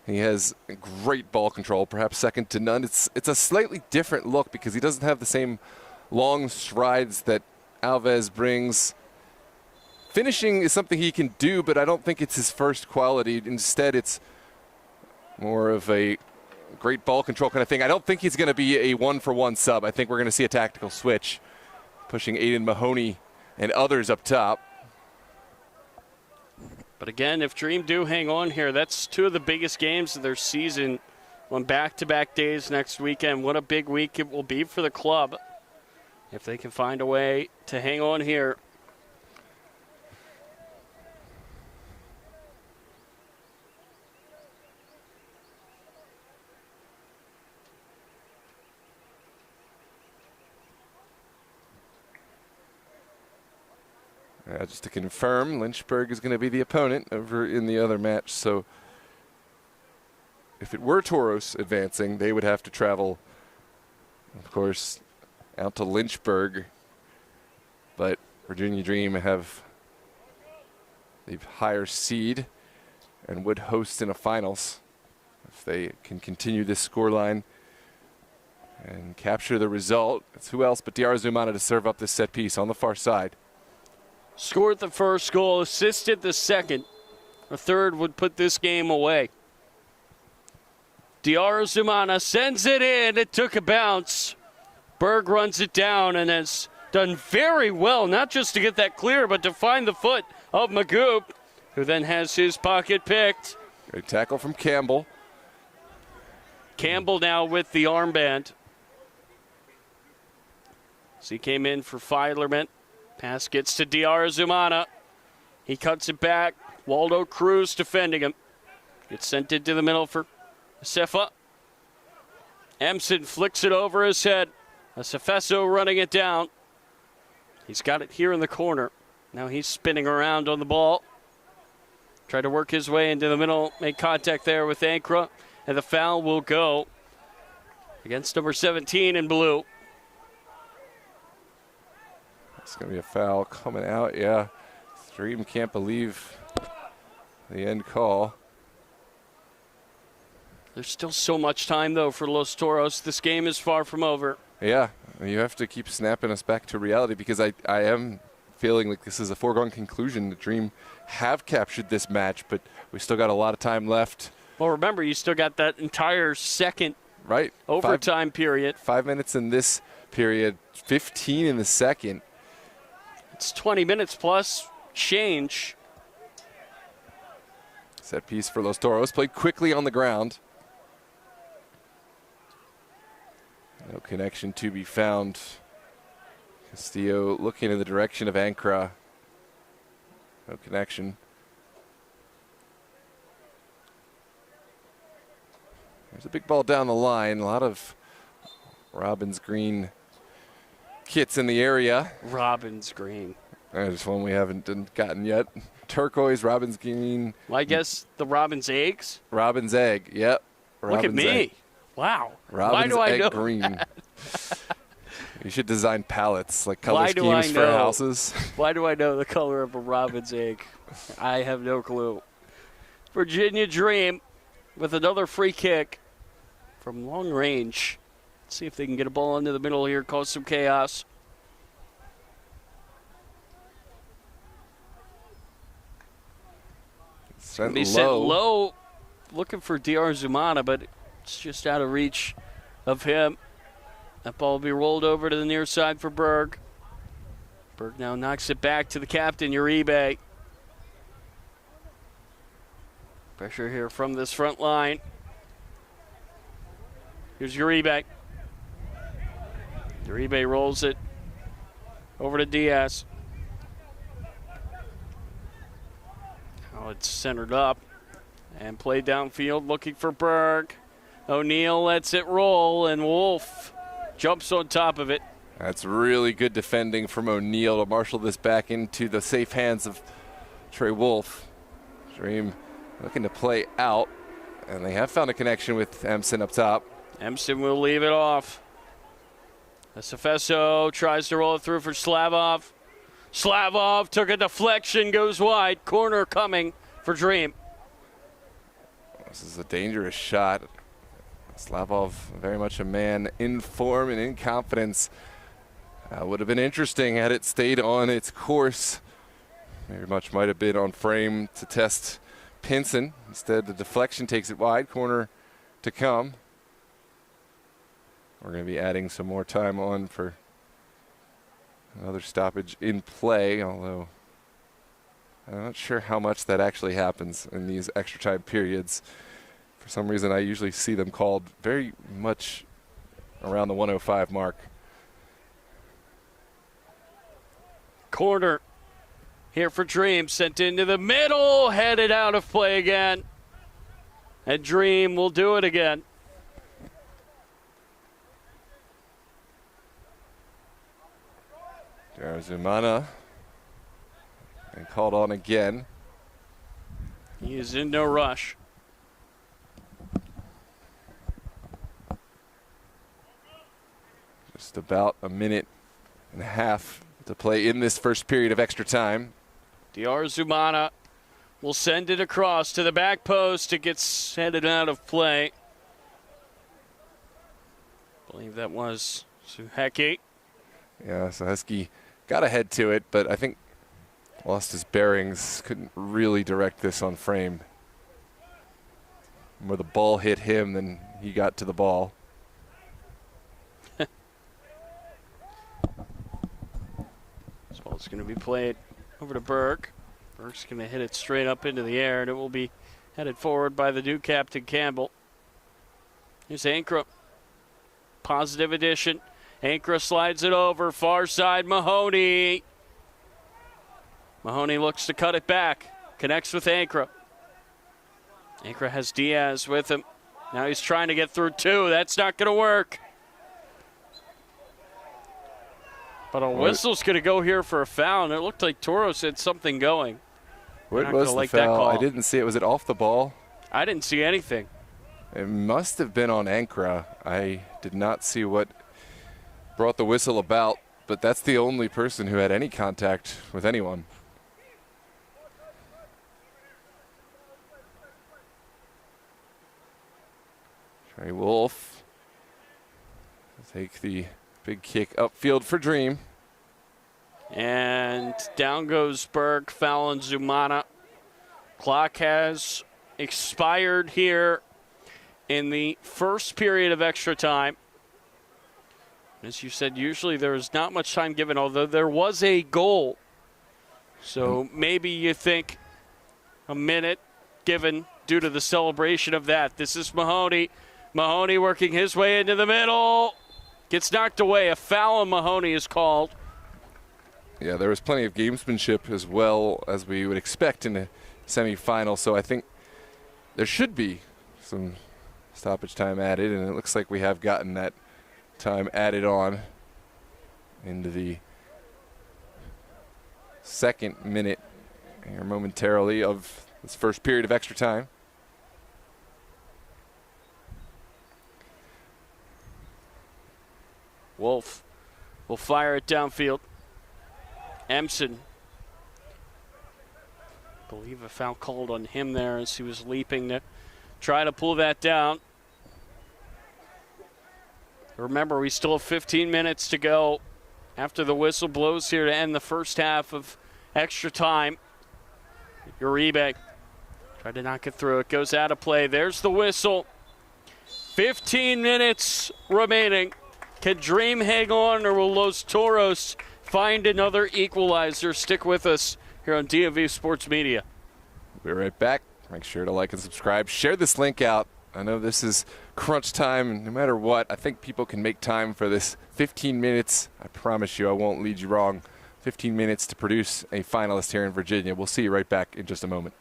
He has great ball control, perhaps second to none. It's a slightly different look because he doesn't have the same long strides that Alves brings. Finishing is something he can do, but I don't think it's his first quality. Instead, it's more of a great ball control kind of thing. I don't think he's going to be a one-for-one sub. I think we're going to see a tactical switch, pushing Aiden Mahoney and others up top. But again, if Dream do hang on here, that's 2 of the biggest games of their season on back-to-back days next weekend. What a big week it will be for the club if they can find a way to hang on here. Just to confirm, Lynchburg is going to be the opponent over in the other match. So if it were Toros advancing, they would have to travel, of course, out to Lynchburg. But Virginia Dream have the higher seed and would host in a finals if they can continue this scoreline and capture the result. It's who else but Diarzumana to serve up this set piece on the far side. Scored the first goal, assisted the second. A third would put this game away. Diarzumana sends it in. It took a bounce. Berg runs it down and has done very well, not just to get that clear, but to find the foot of Magoob, who then has his pocket picked. Great tackle from Campbell. Campbell now with the armband. So he came in for Filerman. Pass gets to Diarzumana. He cuts it back. Waldo Cruz defending him. Gets sent into the middle for Sefa. Emson flicks it over his head. Sefeso running it down. He's got it here in the corner. Now he's spinning around on the ball. Tried to work his way into the middle. Made contact there with Ankra. And the foul will go against number 17 in blue. It's going to be a foul coming out, yeah. Dream can't believe the end call. There's still so much time, though, for Los Toros. This game is far from over. Yeah, you have to keep snapping us back to reality because I am feeling like this is a foregone conclusion. The Dream have captured this match, but we still got a lot of time left. Well, remember, you still got that entire second right overtime period. 5 minutes in this period, 15 in the second. It's 20 minutes plus change. Set piece for Los Toros, played quickly on the ground. No connection to be found. Castillo looking in the direction of Ankara. No connection. There's a big ball down the line. A lot of Robbins Green kits in the area. Robbins Green. There's one we haven't gotten yet. Turquoise, Robbins Green. Well, I guess the Robbins eggs. Robbins egg, yep. Look at me. Egg. Wow. Robbins Why do egg I know green. that? You should design palettes, like color Why do I schemes for know? houses. Why do I know the color of a robin's egg? I have no clue. Virginia Dream with another free kick from long range. Let's see if they can get a ball into the middle here, cause some chaos. Sent Be sent low, looking for DR Zumana, but it's just out of reach of him. That ball will be rolled over to the near side for Berg. Berg now knocks it back to the captain, Uribe. Pressure here from this front line. Here's Uribe. Uribe rolls it over to Diaz. Now it's centered up and played downfield looking for Berg. O'Neal lets it roll, and Wolf jumps on top of it. That's really good defending from O'Neal to marshal this back into the safe hands of Trey Wolf. Dream looking to play out, and they have found a connection with Emson up top. Emson will leave it off. Acefeso tries to roll it through for Slavov. Slavov took a deflection, goes wide. Corner coming for Dream. This is a dangerous shot. Slavov, very much a man in form and in confidence. Would have been interesting had it stayed on its course. Very much might have been on frame to test Pinson. Instead, the deflection takes it wide. Corner to come. We're going to be adding some more time on for another stoppage in play, although I'm not sure how much that actually happens in these extra time periods. For some reason, I usually see them called very much around the 105 mark. Corner here for Dream, sent into the middle, headed out of play again. And Dream will do it again. Zumana and called on again. He is in no rush. Just about a minute and a half to play in this first period of extra time. DR Zumana will send it across to the back post. It gets headed out of play. I believe that was Suheki. Yeah, so Husky got ahead to it, but I think lost his bearings. Couldn't really direct this on frame. Where the ball hit him, then he got to the ball. This ball's going to be played over to Berg. Berg's going to hit it straight up into the air, and it will be headed forward by the new captain, Campbell. Here's Ankra. Positive addition. Ankra slides it over. Far side, Mahoney. Mahoney looks to cut it back. Connects with Ankra. Ankra has Diaz with him. Now he's trying to get through two. That's not going to work. But a whistle's going to go here for a foul, and it looked like Toros had something going. What was the foul? I didn't see it. Was it off the ball? I didn't see anything. It must have been on Ankara. I did not see what brought the whistle about, but that's the only person who had any contact with anyone. Trey Wolf will take the big kick upfield for Dream. And down goes Berg, foul on Zumana. Clock has expired here in the first period of extra time. As you said, usually there is not much time given, although there was a goal. So maybe you think a minute given due to the celebration of that. This is Mahoney. Mahoney working his way into the middle. Gets knocked away. A foul on Mahoney is called. Yeah, there was plenty of gamesmanship as well as we would expect in a semifinal. So I think there should be some stoppage time added, and it looks like we have gotten that time added on into the second minute here momentarily of this first period of extra time. Wolf will fire it downfield. Emson. I believe a foul called on him there as he was leaping to try to pull that down. Remember, we still have 15 minutes to go after the whistle blows here to end the first half of extra time. Uribe tried to knock it through. It goes out of play. There's the whistle. 15 minutes remaining. Can Dream hang on, or will Los Toros find another equalizer? Stick with us here on DMV Sports Media. We'll be right back. Make sure to like and subscribe. Share this link out. I know this is crunch time. No matter what, I think people can make time for this 15 minutes. I promise you I won't lead you wrong. 15 minutes to produce a finalist here in Virginia. We'll see you right back in just a moment.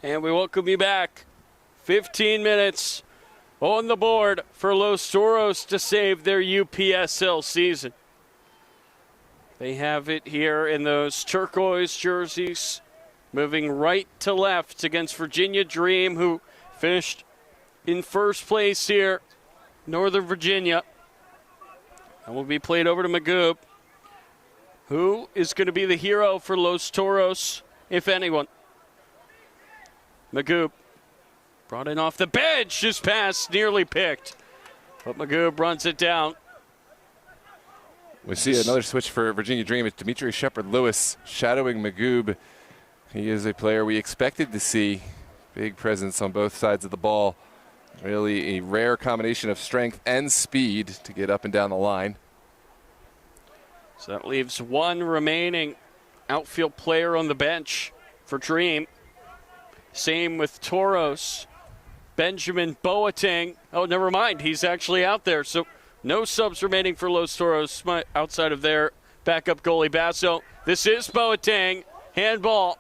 And we welcome you back. 15 minutes on the board for Los Toros to save their UPSL season. They have it here in those turquoise jerseys, moving right to left against Virginia Dream, who finished in first place here, Northern Virginia. And will be played over to Magoob, who is going to be the hero for Los Toros, if anyone. Magoob brought in off the bench. His pass nearly picked, but Magoob runs it down. We see another switch for Virginia Dream. It's Dimitri Shepard-Lewis shadowing Magoob. He is a player we expected to see. Big presence on both sides of the ball. Really a rare combination of strength and speed to get up and down the line. So that leaves one remaining outfield player on the bench for Dream. Same with Toros. Benjamin Boateng. Oh, never mind. He's actually out there. So no subs remaining for Los Toros outside of their backup goalie Basso. This is Boateng. Handball.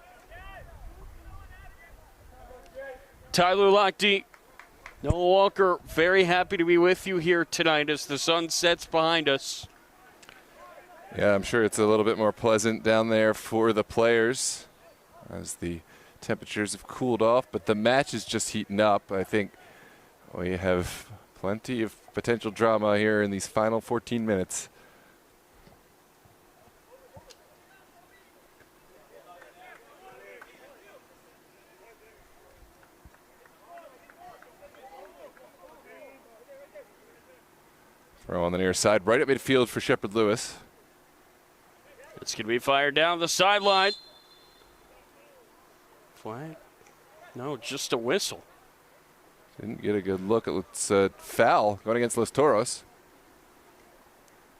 Tyler Lochte. Noah Walker, very happy to be with you here tonight as the sun sets behind us. Yeah, I'm sure it's a little bit more pleasant down there for the players as the temperatures have cooled off, but the match is just heating up. I think we have plenty of potential drama here in these final 14 minutes. Throw on the near side, right at midfield for Shepard-Lewis. It's going to be fired down the sideline. Flag? No, just a whistle. Didn't get a good look. It's a foul going against Los Toros.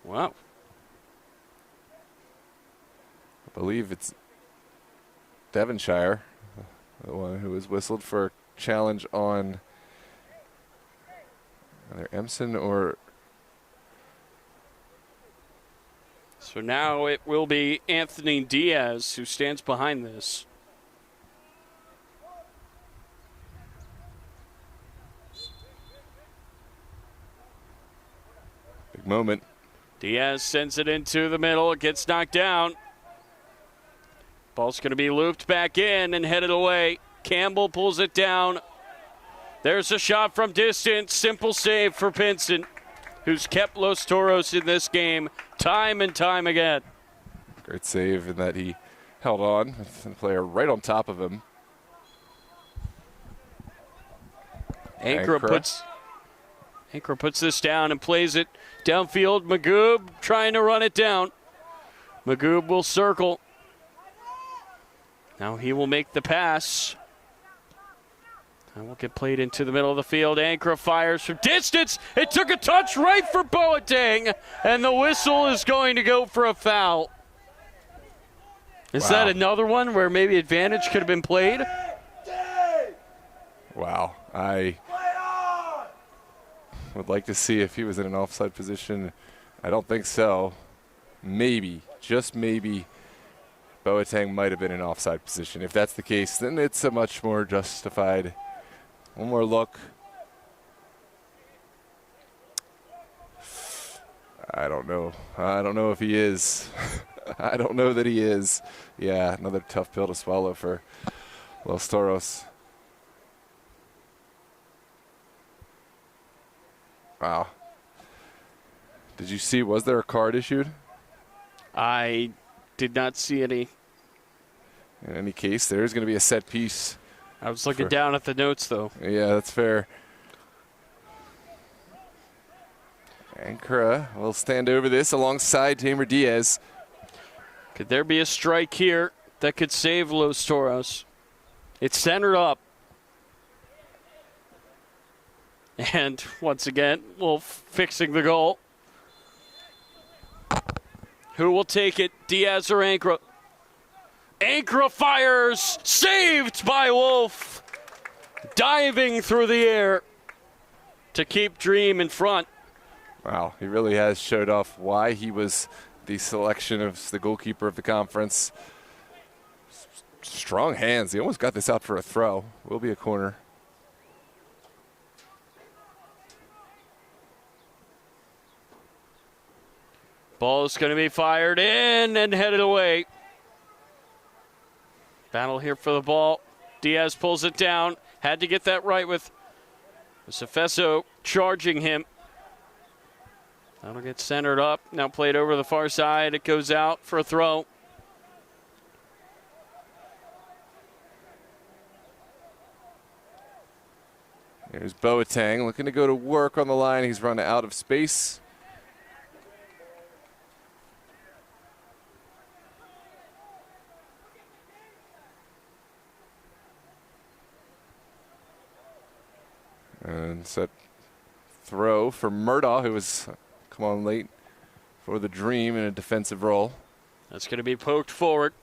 Wow. I believe it's Devonshire, the one who was whistled for a challenge on either Emson or... So now it will be Anthony Diaz who stands behind this. Big moment. Diaz sends it into the middle. It gets knocked down. Ball's going to be looped back in and headed away. Campbell pulls it down. There's a shot from distance. Simple save for Pinson, who's kept Los Toros in this game time and time again. Great save in that he held on with the player right on top of him. Ankara puts this down and plays it downfield. Magoob trying to run it down. Magoob will circle. Now he will make the pass. And will get played into the middle of the field. Ankara fires from distance. It took a touch right for Boateng, and the whistle is going to go for a foul. Is that another one where maybe advantage could have been played? Wow. I would like to see if he was in an offside position. I don't think so. Maybe, just maybe, Boateng might have been in an offside position. If that's the case, then it's a much more justified. One more look. I don't know. I don't know if he is. I don't know that he is. Yeah, another tough pill to swallow for Los Toros. Wow. Did you see, was there a card issued? I did not see any. In any case, there's going to be a set piece. I was looking down at the notes, though. Yeah, that's fair. Ankara will stand over this alongside Tamer Diaz. Could there be a strike here that could save Los Toros? It's centered up. And once again, Wolf fixing the goal. Who will take it, Diaz or Ankara? Ankara fires, saved by Wolf, diving through the air to keep Dream in front. Wow, he really has showed off why he was the selection of the goalkeeper of the conference. strong hands. He almost got this out for a throw. Will be a corner. Ball is going to be fired in and headed away. Battle here for the ball. Diaz pulls it down. Had to get that right with Sefeso charging him. That'll get centered up. Now played over the far side. It goes out for a throw. Here's Boateng looking to go to work on the line. He's run out of space. And set throw for Murdaugh, who was come on late for the Dream in a defensive role. That's going to be poked forward.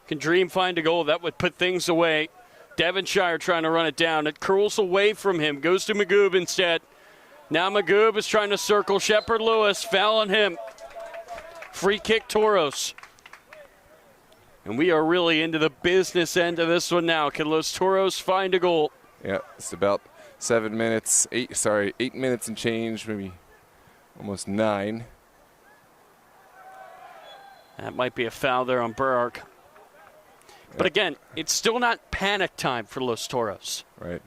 Can Dream find a goal? That would put things away. Devonshire trying to run it down. It curls away from him. Goes to Magoob instead. Now Magoob is trying to circle Shepard Lewis. Foul on him. Free kick Toros. And we are really into the business end of this one now. Can Los Toros find a goal? Yeah, it's about 8 minutes and change, maybe almost 9. That might be a foul there on Berg. But again, it's still not panic time for Los Toros. Right.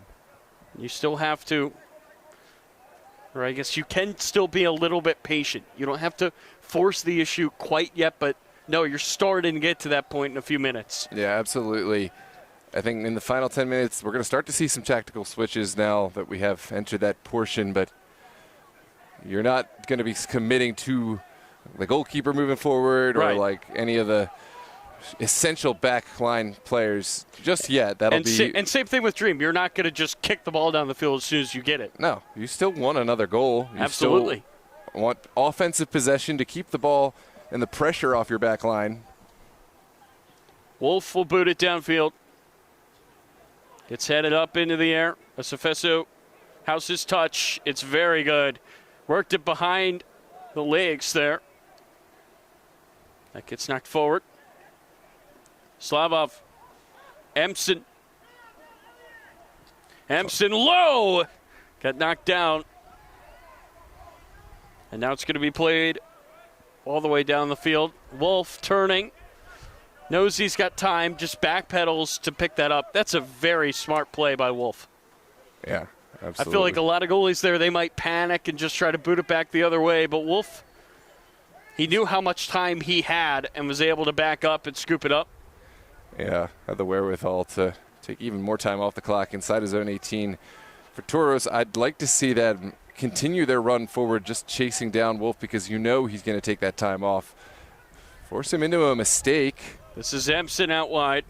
You still have to, or I guess you can still be a little bit patient. You don't have to force the issue quite yet, but no, you're starting to get to that point in a few minutes. Yeah, absolutely. I think in the final 10 minutes, we're going to start to see some tactical switches now that we have entered that portion, but you're not going to be committing to the goalkeeper moving forward or like any of the essential back line players just yet. And same thing with Dream. You're not going to just kick the ball down the field as soon as you get it. No, you still want another goal. You Absolutely. Still want offensive possession to keep the ball and the pressure off your back line. Wolf will boot it downfield. It's headed up into the air. Sefeso houses touch. It's very good. Worked it behind the legs there. That gets knocked forward. Slavov. Emson low. Got knocked down. And now it's going to be played all the way down the field. Wolf turning. Knows he's got time, just backpedals to pick that up. That's a very smart play by Wolf. Yeah, absolutely. I feel like a lot of goalies there, they might panic and just try to boot it back the other way. But Wolf, he knew how much time he had and was able to back up and scoop it up. Yeah, had the wherewithal to take even more time off the clock inside his own 18. For Toros, I'd like to see them continue their run forward, just chasing down Wolf because you know he's going to take that time off. Force him into a mistake. This is Emson out wide.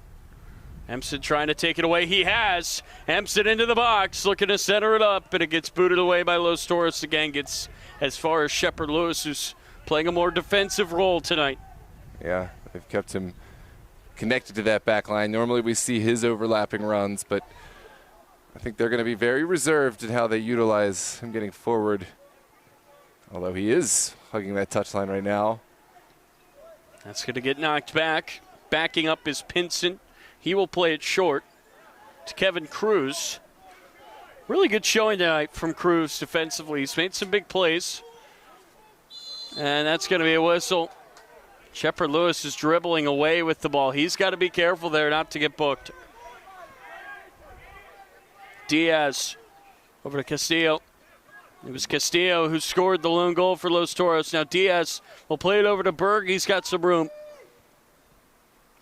Emson trying to take it away. He has. Emson into the box, looking to center it up, and it gets booted away by Los Toros again. Gets as far as Shepard Lewis, who's playing a more defensive role tonight. Yeah, they've kept him connected to that back line. Normally we see his overlapping runs, but I think they're going to be very reserved in how they utilize him getting forward, although he is hugging that touchline right now. That's going to get knocked back. Backing up is Pinson. He will play it short to Kevin Cruz. Really good showing tonight from Cruz defensively. He's made some big plays. And that's going to be a whistle. Shepard Lewis is dribbling away with the ball. He's got to be careful there not to get booked. Diaz over to Castillo. It was Castillo who scored the lone goal for Los Toros. Now Diaz will play it over to Berg. He's got some room.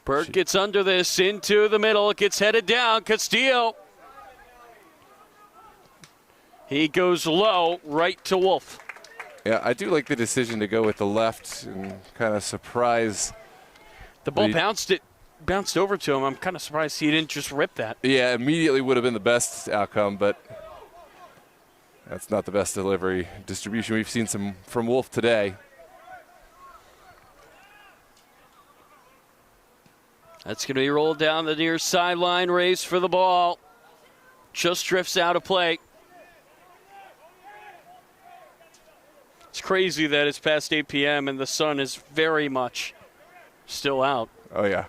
Berg gets under this, into the middle. It gets headed down. Castillo. He goes low, right to Wolf. Yeah, I do like the decision to go with the left and kind of surprise. The ball bounced over to him. I'm kind of surprised he didn't just rip that. Yeah, immediately would have been the best outcome, but that's not the best delivery distribution we've seen from Wolf today. That's going to be rolled down the near sideline. Race for the ball. Just drifts out of play. It's crazy that it's past 8 p.m. and the sun is very much still out. Oh, yeah.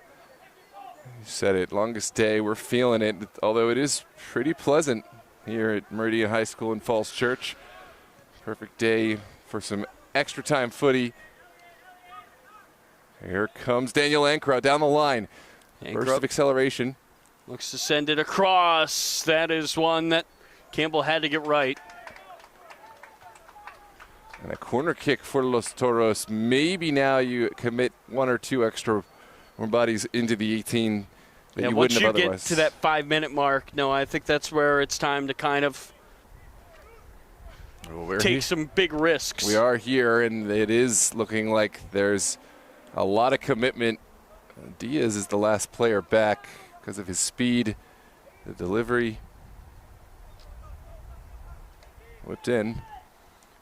You said it, longest day, we're feeling it, although it is pretty pleasant here at Meridian High School in Falls Church. Perfect day for some extra time footy. Here comes Daniel Ankara down the line. Burst of acceleration. Looks to send it across. That is one that Campbell had to get right. And a corner kick for Los Toros. Maybe now you commit one or two extra more bodies into the 18 that you wouldn't have otherwise. Once you get to that 5-minute mark, no, I think that's where it's time to kind of take some big risks. We are here, and it is looking like there's a lot of commitment. Diaz is the last player back because of his speed, the delivery. Whipped in.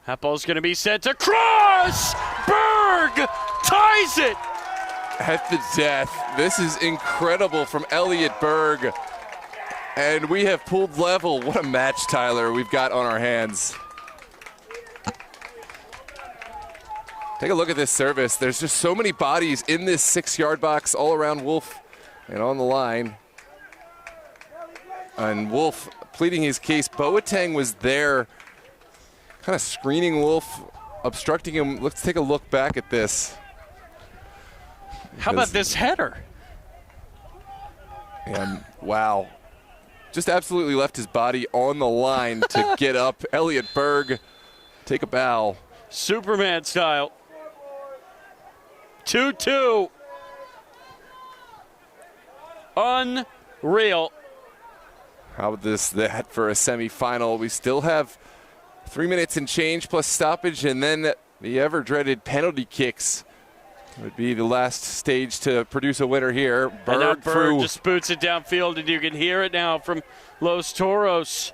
That ball's going to be sent across. Berg ties it. At the death. This is incredible from Elliot Berg. And we have pulled level. What a match, Tyler, we've got on our hands. Take a look at this service. There's just so many bodies in this 6-yard box all around Wolf and on the line. And Wolf pleading his case. Boateng was there kind of screening Wolf, obstructing him. Let's take a look back at this. How about this header? And wow. Just absolutely left his body on the line to get up. Elliot Berg, take a bow. Superman style. 2-2. Unreal. How about that for a semifinal? We still have 3 minutes and change plus stoppage, and then the ever-dreaded penalty kicks would be the last stage to produce a winner here. Berg just boots it downfield, and you can hear it now from Los Toros.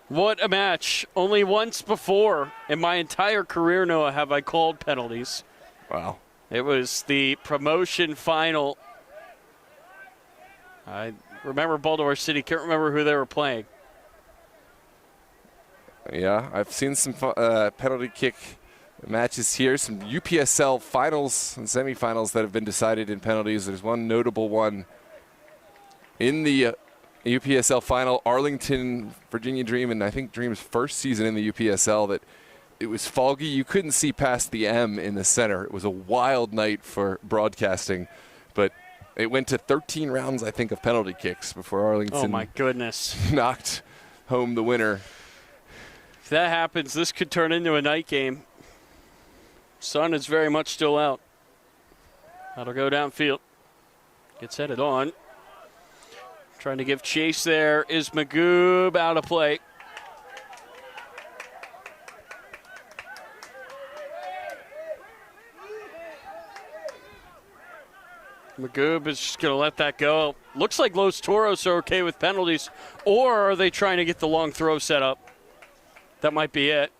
What a match. Only once before in my entire career, Noah, have I called penalties. Wow. It was the promotion final. I remember Baltimore City. Can't remember who they were playing. Yeah, I've seen some penalty kick matches here, some UPSL finals and semifinals that have been decided in penalties. There's one notable one in the UPSL final, Arlington, Virginia Dream, and I think Dream's first season in the UPSL, that it was foggy. You couldn't see past the M in the center. It was a wild night for broadcasting, but it went to 13 rounds, I think, of penalty kicks before Arlington oh my goodness, knocked home the winner. If that happens, this could turn into a night game. Sun is very much still out. That'll go downfield. Gets headed on. Trying to give chase there is Magoob, out of play. Magoob is just going to let that go. Looks like Los Toros are okay with penalties, or are they trying to get the long throw set up? That might be it.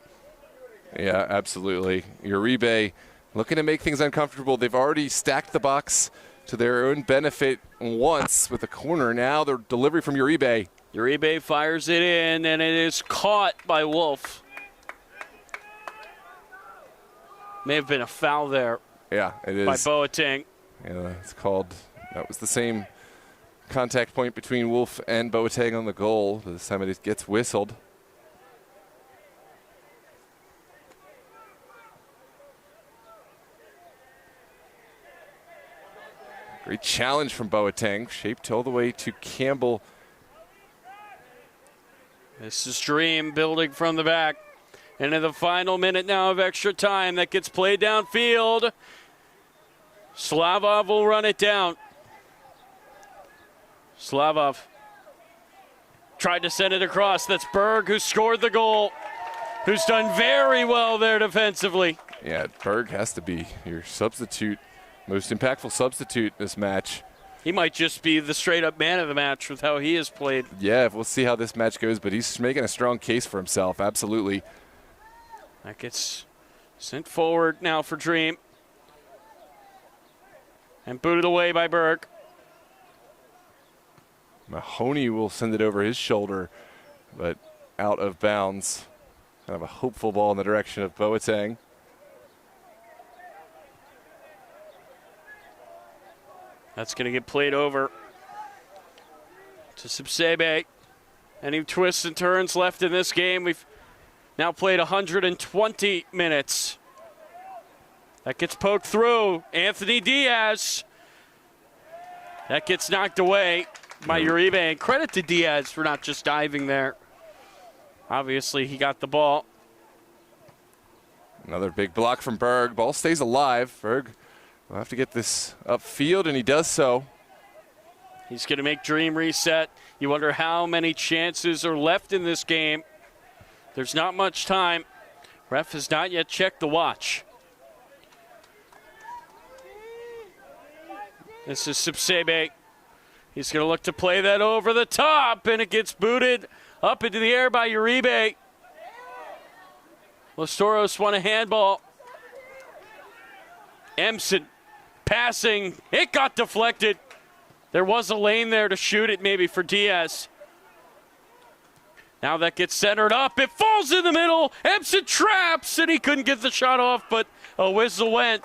Yeah, absolutely. Uribe looking to make things uncomfortable. They've already stacked the box to their own benefit once with a corner. Now the delivery from Uribe. Uribe fires it in, and it is caught by Wolf. May have been a foul there. Yeah, it is. By Boateng. Yeah, it's called. That was the same contact point between Wolf and Boateng on the goal. This time it gets whistled. Great challenge from Boateng, shaped all the way to Campbell. This is Dream building from the back. Into the final minute now of extra time. That gets played downfield. Slavov will run it down. Slavov tried to send it across. That's Berg, who scored the goal, who's done very well there defensively. Yeah, Berg has to be your substitute. Most impactful substitute this match. He might just be the straight-up man of the match with how he has played. Yeah, we'll see how this match goes, but he's making a strong case for himself, absolutely. That gets sent forward now for Dream. And booted away by Berg. Mahoney will send it over his shoulder, but out of bounds. Kind of a hopeful ball in the direction of Boateng. That's going to get played over to Subsebe. Any twists and turns left in this game? We've now played 120 minutes. That gets poked through. Anthony Diaz. That gets knocked away by Uribe. And credit to Diaz for not just diving there. Obviously, he got the ball. Another big block from Berg. Ball stays alive. Berg will have to get this upfield, and he does so. He's going to make Dream reset. You wonder how many chances are left in this game. There's not much time. Ref has not yet checked the watch. This is Subsebe. He's going to look to play that over the top, and it gets booted up into the air by Uribe. Los Toros won a handball. Emson passing. It got deflected. There was a lane there to shoot it maybe for Diaz. Now that gets centered up. It falls in the middle. Emson traps, and he couldn't get the shot off, but a whistle went.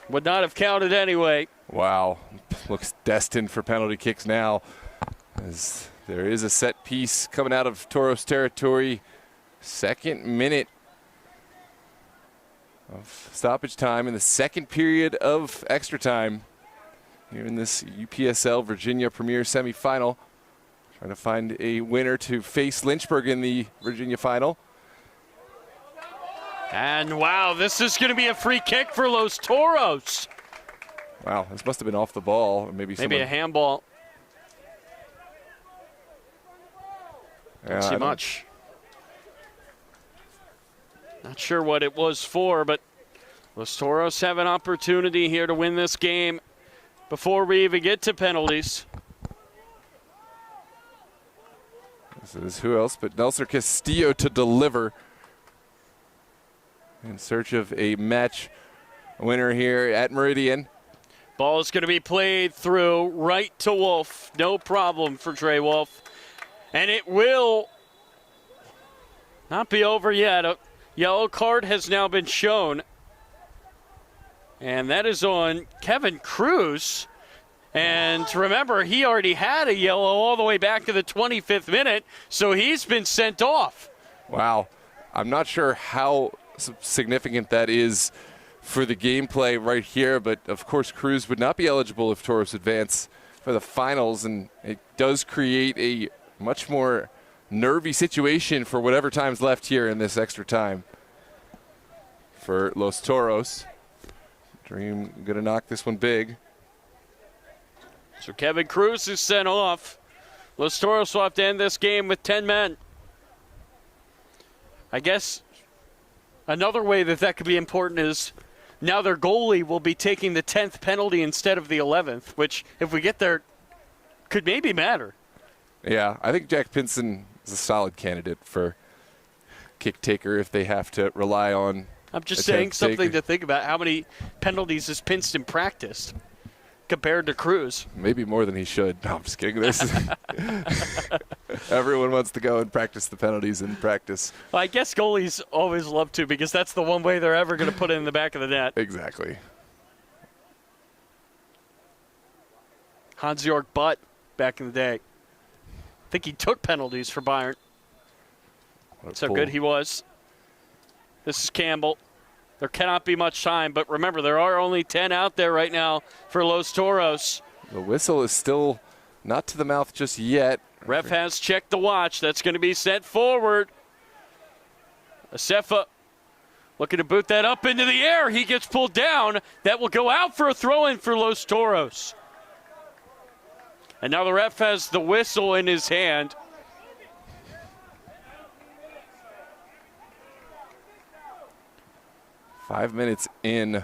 Would not have counted anyway. Wow. Looks destined for penalty kicks now, as there is a set piece coming out of Toros territory. Second minute of stoppage time in the second period of extra time here in this UPSL Virginia Premier semifinal. Trying to find a winner to face Lynchburg in the Virginia final. And wow, this is going to be a free kick for Los Toros. Wow, this must have been off the ball. Or maybe a handball. Don't see I much. Not sure what it was for, but Los Toros have an opportunity here to win this game before we even get to penalties. This is who else but Nelson Castillo to deliver in search of a match winner here at Meridian. Ball is going to be played through right to Wolf. No problem for Dre Wolf. And it will not be over yet. A yellow card has now been shown. And that is on Kevin Cruz. And remember, he already had a yellow all the way back to the 25th minute, so he's been sent off. Wow. I'm not sure how significant that is for the gameplay right here, but of course Cruz would not be eligible if Toros advance for the finals, and it does create a much more nervy situation for whatever time's left here in this extra time for Los Toros. Dream gonna knock this one big. So Kevin Cruz is sent off. Los Toros will have to end this game with 10 men. I guess another way that could be important is now their goalie will be taking the 10th penalty instead of the 11th, which, if we get there, could maybe matter. Yeah, I think Jack Pinson is a solid candidate for kick taker if they have to rely on. I'm just saying something to think about. How many penalties has Pinson practiced compared to Cruz? Maybe more than he should. No, I'm just kidding. Everyone wants to go and practice the penalties in practice. Well, I guess goalies always love to, because that's the one way they're ever going to put it in the back of the net. Exactly. Hans-Jörg Butt back in the day. I think he took penalties for Bayern. That's how good he was. This is Campbell. There cannot be much time, but remember, there are only 10 out there right now for Los Toros. The whistle is still not to the mouth just yet. Ref has checked the watch. That's going to be sent forward. Acefa looking to boot that up into the air. He gets pulled down. That will go out for a throw-in for Los Toros. And now the ref has the whistle in his hand. Five minutes in.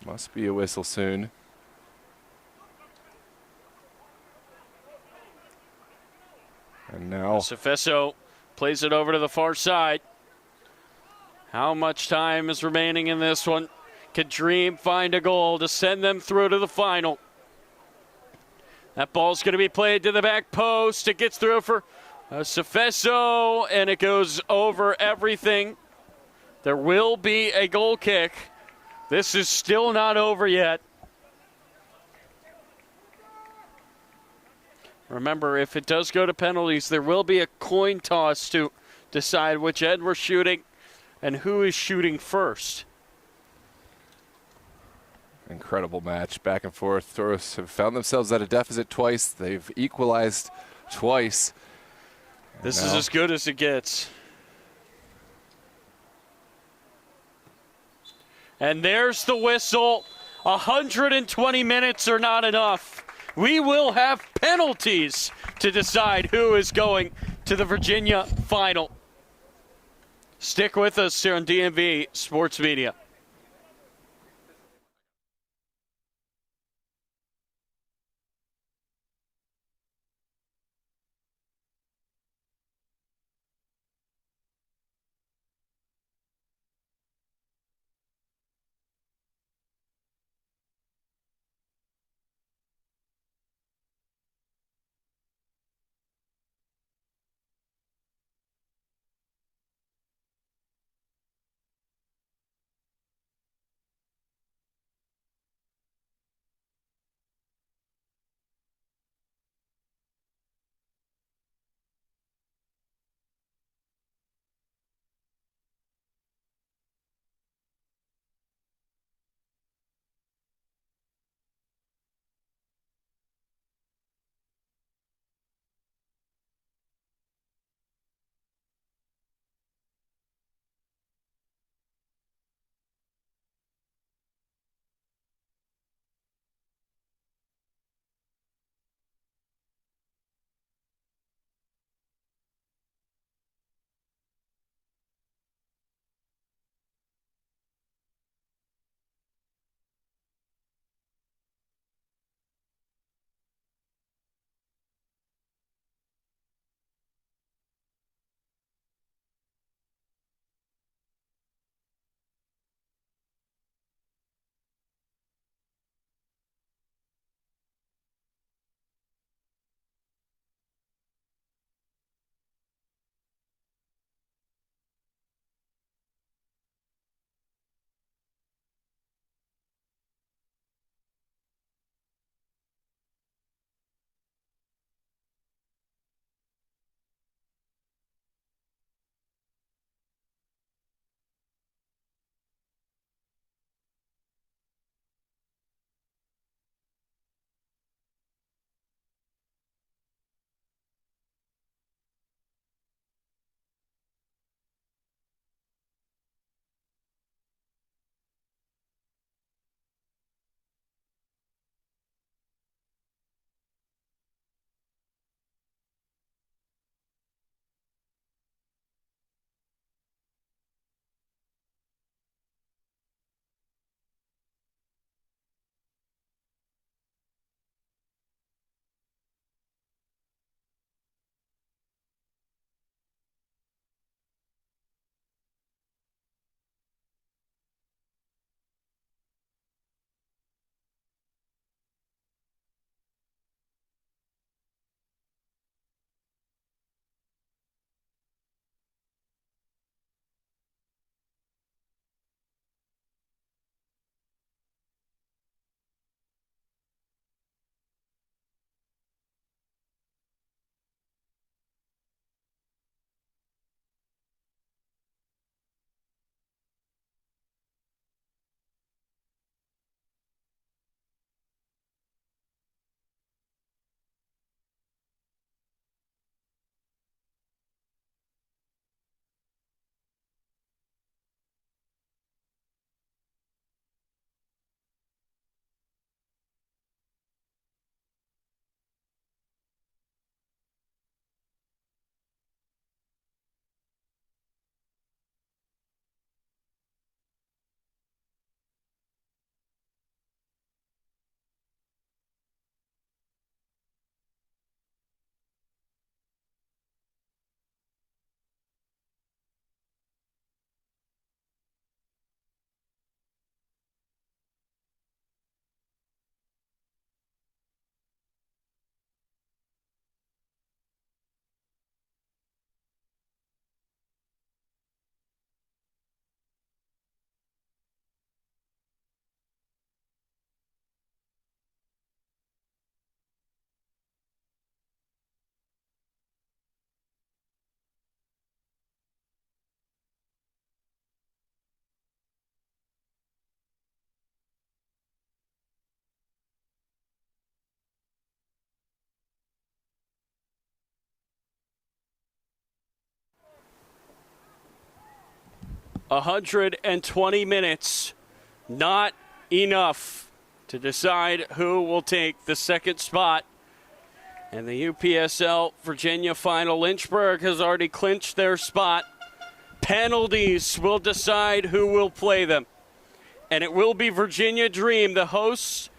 Must be a whistle soon. And now Cefeso plays it over to the far side. How much time is remaining in this one? Can Dream find a goal to send them through to the final? That ball's going to be played to the back post. It gets through for Cefeso, and it goes over everything. There will be a goal kick. This is still not over yet. Remember, if it does go to penalties, there will be a coin toss to decide which end we're shooting and who is shooting first. Incredible match, back and forth. Toros have found themselves at a deficit twice. They've equalized twice. This is as good as it gets. And there's the whistle. 120 minutes are not enough. We will have penalties to decide who is going to the Virginia final. Stick with us here on DMV Sports Media. 120 minutes, not enough to decide who will take the second spot. And the UPSL Virginia final, Lynchburg has already clinched their spot. Penalties will decide who will play them. And it will be Virginia Dream, the hosts,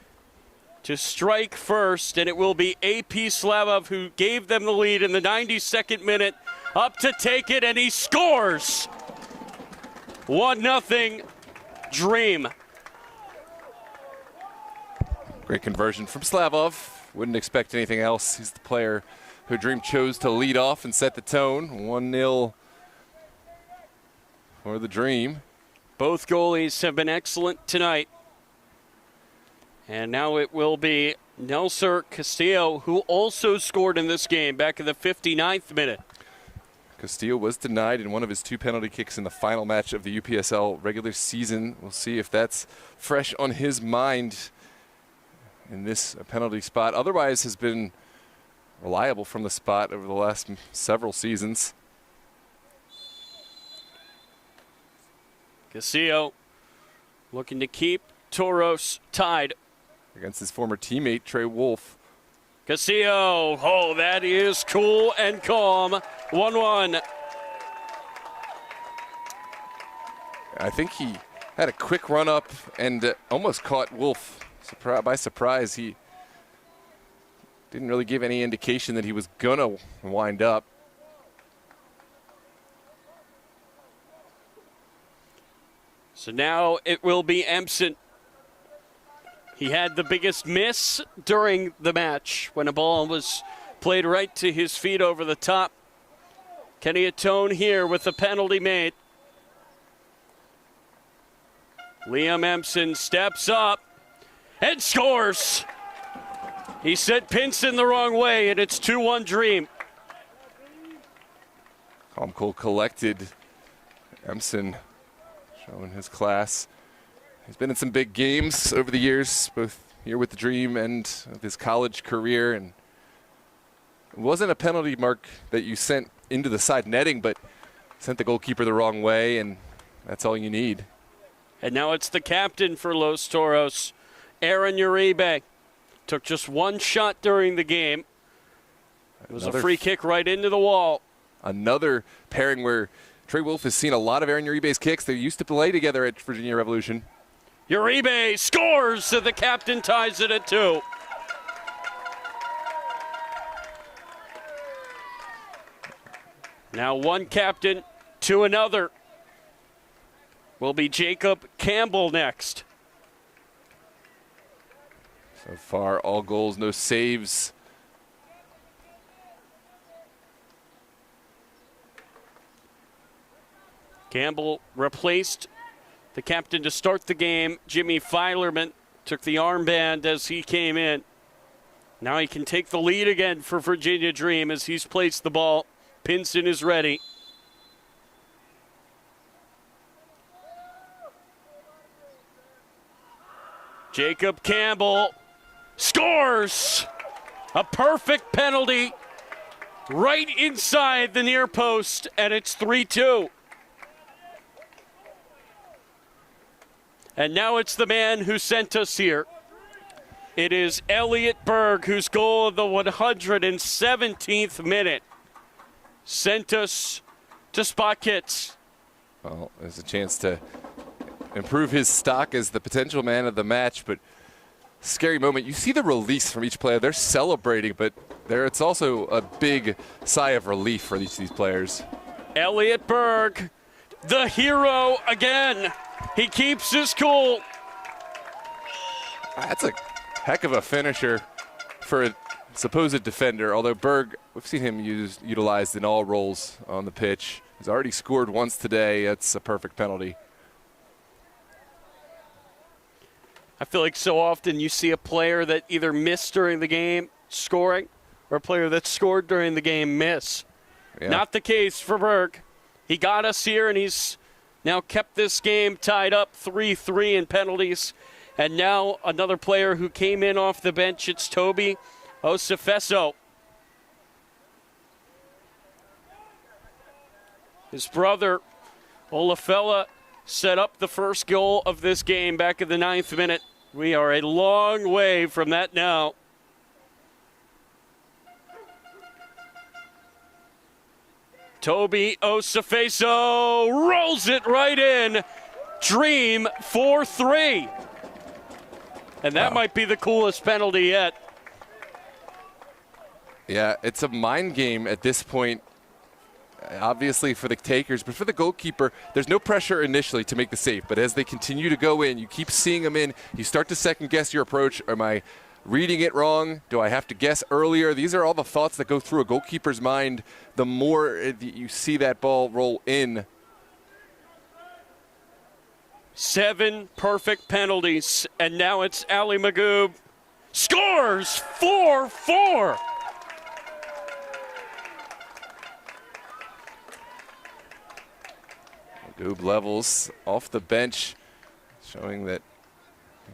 to strike first. And it will be AP Slavov who gave them the lead in the 92nd minute, up to take it, and he scores! 1-0 Dream. Great conversion from Slavov. Wouldn't expect anything else. He's the player who Dream chose to lead off and set the tone. 1-0 for the Dream. Both goalies have been excellent tonight. And now it will be Nelson Castillo, who also scored in this game back in the 59th minute. Castillo was denied in one of his 2 penalty kicks in the final match of the UPSL regular season. We'll see if that's fresh on his mind in this penalty spot. Otherwise has been reliable from the spot over the last several seasons. Castillo looking to keep Toros tied Against his former teammate, Trey Wolf. Castillo, oh, that is cool and calm. 1-1. I think he had a quick run up and almost caught Wolf by surprise. He didn't really give any indication that he was gonna wind up. So now it will be Empson. He had the biggest miss during the match when a ball was played right to his feet over the top. Kenny Atone here with the penalty made. Liam Empson steps up and scores. He sent Pinson the wrong way, and it's 2-1 Dream. Calm, cool, collected. Empson showing his class. He's been in some big games over the years, both here with the Dream and his college career. And it wasn't a penalty mark that you sent into the side netting, but sent the goalkeeper the wrong way, and that's all you need. And now it's the captain for Los Toros, Aaron Uribe. Took just one shot during the game. It was a free kick right into the wall. Another pairing where Trey Wolf has seen a lot of Aaron Uribe's kicks. They used to play together at Virginia Revolution. Uribe scores, so the captain ties it at 2. Now one captain to another. Will be Jacob Campbell next. So far, all goals, no saves. Campbell replaced the captain to start the game. Jimmy Filerman took the armband as he came in. Now he can take the lead again for Virginia Dream as he's placed the ball. Pinson is ready. Jacob Campbell scores! A perfect penalty right inside the near post, and it's 3-2. And now it's the man who sent us here. It is Elliot Berg, whose goal of the 117th minute sent us to Spot Kits. Well, there's a chance to improve his stock as the potential man of the match, but scary moment. You see the release from each player. They're celebrating, but it's also a big sigh of relief for each of these players. Elliot Berg, the hero again. He keeps his cool. That's a heck of a finisher for a supposed defender, although Berg, we've seen him utilized in all roles on the pitch. He's already scored once today. That's a perfect penalty. I feel like so often you see a player that either missed during the game scoring or a player that scored during the game miss. Yeah. Not the case for Berg. He got us here, and he's now kept this game tied up 3-3 in penalties. And now another player who came in off the bench, it's Toby Osefeso. His brother, Olafella set up the first goal of this game back in the 9th minute. We are a long way from that now. Toby Osafeso rolls it right in. Dream 4-3. And that might be the coolest penalty yet. Yeah, it's a mind game at this point, obviously for the takers, but for the goalkeeper, there's no pressure initially to make the save. But as they continue to go in, you keep seeing them in, you start to second guess your approach. Am I reading it wrong? Do I have to guess earlier? These are all the thoughts that go through a goalkeeper's mind the more you see that ball roll in. 7 perfect penalties, and now it's Ali Magoob. Scores 4-4. Magoob levels off the bench, showing that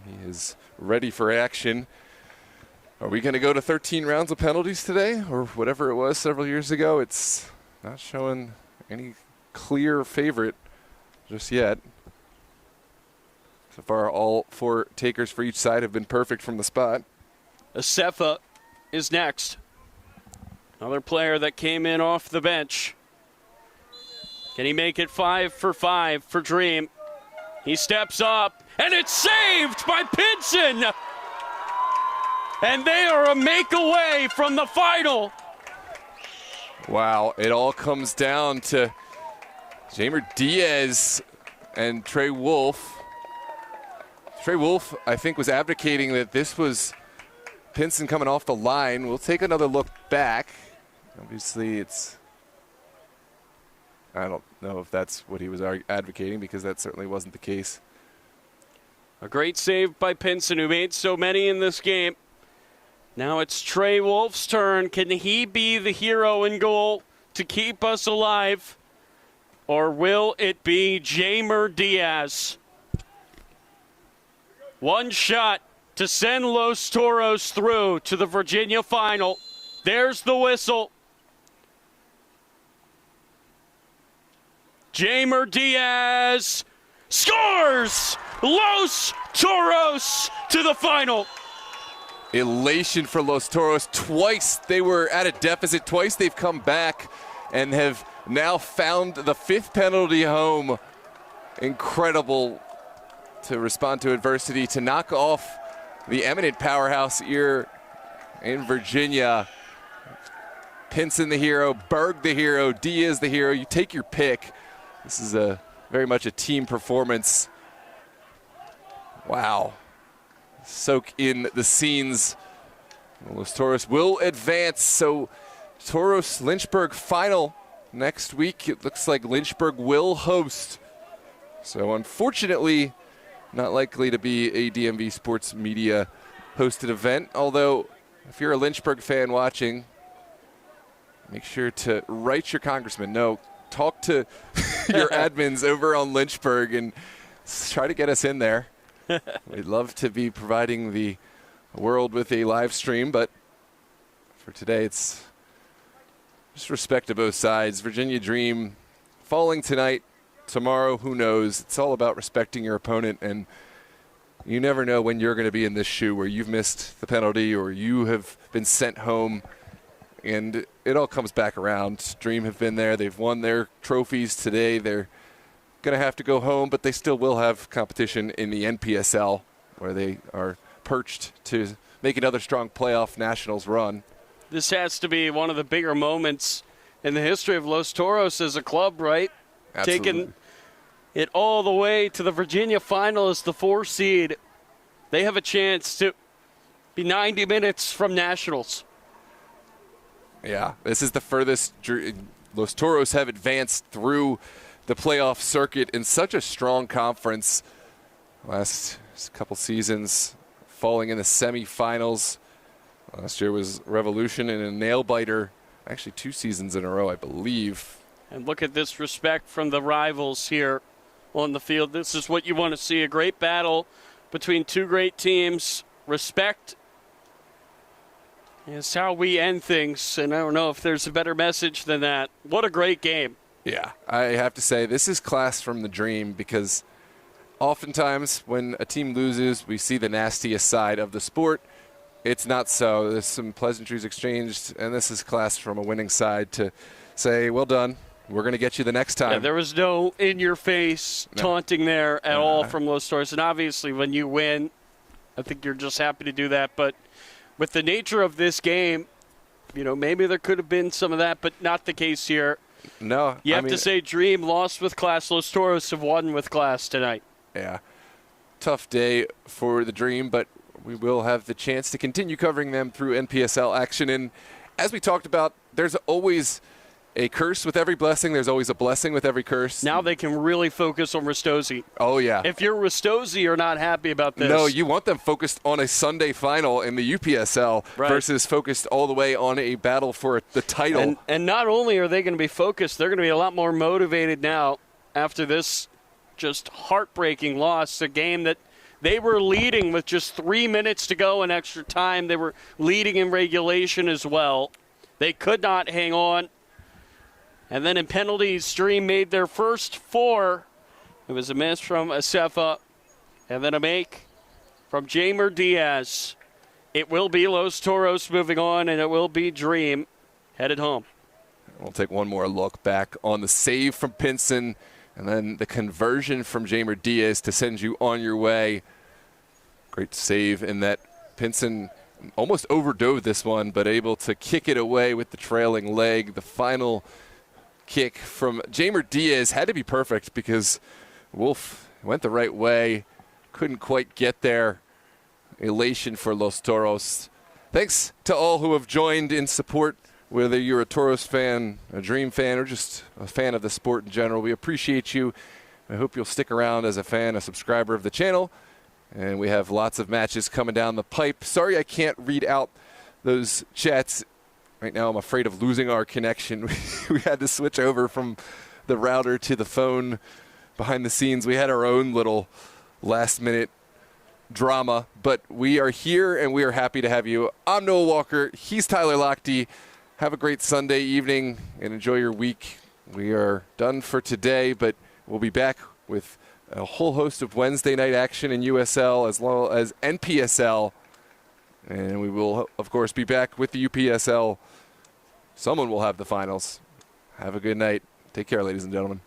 he is ready for action. Are we going to go to 13 rounds of penalties today, or whatever it was several years ago? It's not showing any clear favorite just yet. So far, all 4 takers for each side have been perfect from the spot. Asefa is next. Another player that came in off the bench. Can he make it 5 for 5 for Dream? He steps up, and it's saved by Pinson! And they are a make away from the final. Wow, it all comes down to Jamer Diaz and Trey Wolf. Trey Wolf, I think, was advocating that this was Pinson coming off the line. We'll take another look back. Obviously, I don't know if that's what he was advocating, because that certainly wasn't the case. A great save by Pinson, who made so many in this game. Now it's Trey Wolf's turn. Can he be the hero in goal to keep us alive? Or will it be Jamer Diaz? One shot to send Los Toros through to the Virginia final. There's the whistle. Jamer Diaz scores! Los Toros to the final. Elation for Los Toros. Twice they were at a deficit. Twice they've come back and have now found the 5th penalty home. Incredible to respond to adversity, to knock off the eminent powerhouse here in Virginia. Pinson the hero, Berg the hero, Diaz the hero. You take your pick. This is very much a team performance. Wow. Soak in the scenes. Los Toros will advance. So Toros Lynchburg final next week. It looks like Lynchburg will host. So unfortunately, not likely to be a DMV Sports Media hosted event. Although, if you're a Lynchburg fan watching, make sure to write your congressman. No, talk to your admins over on Lynchburg and try to get us in there. We'd love to be providing the world with a live stream, but for today, it's just respect to both sides. Virginia Dream falling tonight. Tomorrow, who knows? It's all about respecting your opponent, and you never know when you're going to be in this shoe where you've missed the penalty or you have been sent home, and it all comes back around. Dream have been there. They've won their trophies today. They're going to have to go home, but they still will have competition in the NPSL, where they are perched to make another strong playoff nationals run. This has to be one of the bigger moments in the history of Los Toros as a club, right? Absolutely. Taking it all the way to the Virginia final as the 4 seed. They have a chance to be 90 minutes from nationals. Yeah, this is the furthest Los Toros have advanced through the playoff circuit in such a strong conference. Last couple seasons falling in the semifinals. Last year was Revolution and a nail-biter, actually 2 seasons in a row, I believe. And look at this respect from the rivals here on the field. This is what you want to see, a great battle between 2 great teams. Respect is how we end things, and I don't know if there's a better message than that. What a great game. Yeah, I have to say this is class from the dream, because oftentimes when a team loses, we see the nastiest side of the sport. It's not so. There's some pleasantries exchanged, and this is class from a winning side to say, well done. We're going to get you the next time. Yeah, there was no in-your-face taunting there at all from Los Toros. And obviously when you win, I think you're just happy to do that. But with the nature of this game, you know, maybe there could have been some of that, but not the case here. No. You have to say Dream lost with class. Los Toros have won with class tonight. Yeah. Tough day for the Dream, but we will have the chance to continue covering them through NPSL action. And as we talked about, there's always a curse with every blessing. There's always a blessing with every curse. Now they can really focus on Rastosi. Oh, yeah. If you're Rastosi, you're not happy about this. No, you want them focused on a Sunday final in the UPSL versus focused all the way on a battle for the title. And not only are they going to be focused, they're going to be a lot more motivated now after this just heartbreaking loss, a game that they were leading with just 3 minutes to go in extra time. They were leading in regulation as well. They could not hang on. And then in penalties, Dream made their first 4. It was a miss from Acefa, and then a make from Jamer Diaz. It will be Los Toros moving on, and it will be Dream headed home. We'll take one more look back on the save from Pinson, and then the conversion from Jamer Diaz to send you on your way. Great save in that Pinson almost overdove this one, but able to kick it away with the trailing leg. The final kick from Jamer Diaz had to be perfect because Wolf went the right way, couldn't quite get there. Elation for Los Toros. Thanks to all who have joined in support, whether you're a Toros fan, a Dream fan, or just a fan of the sport in general. We appreciate you. I hope you'll stick around as a fan, a subscriber of the channel. And we have lots of matches coming down the pipe. Sorry I can't read out those chats. Right now I'm afraid of losing our connection. We had to switch over from the router to the phone behind the scenes. We had our own little last-minute drama, but we are here and we are happy to have you. I'm Noah Walker. He's Tyler Lochte. Have a great Sunday evening and enjoy your week. We are done for today, but we'll be back with a whole host of Wednesday night action in USL as well as NPSL. And we will, of course, be back with the UPSL. Someone will have the finals. Have a good night. Take care, ladies and gentlemen.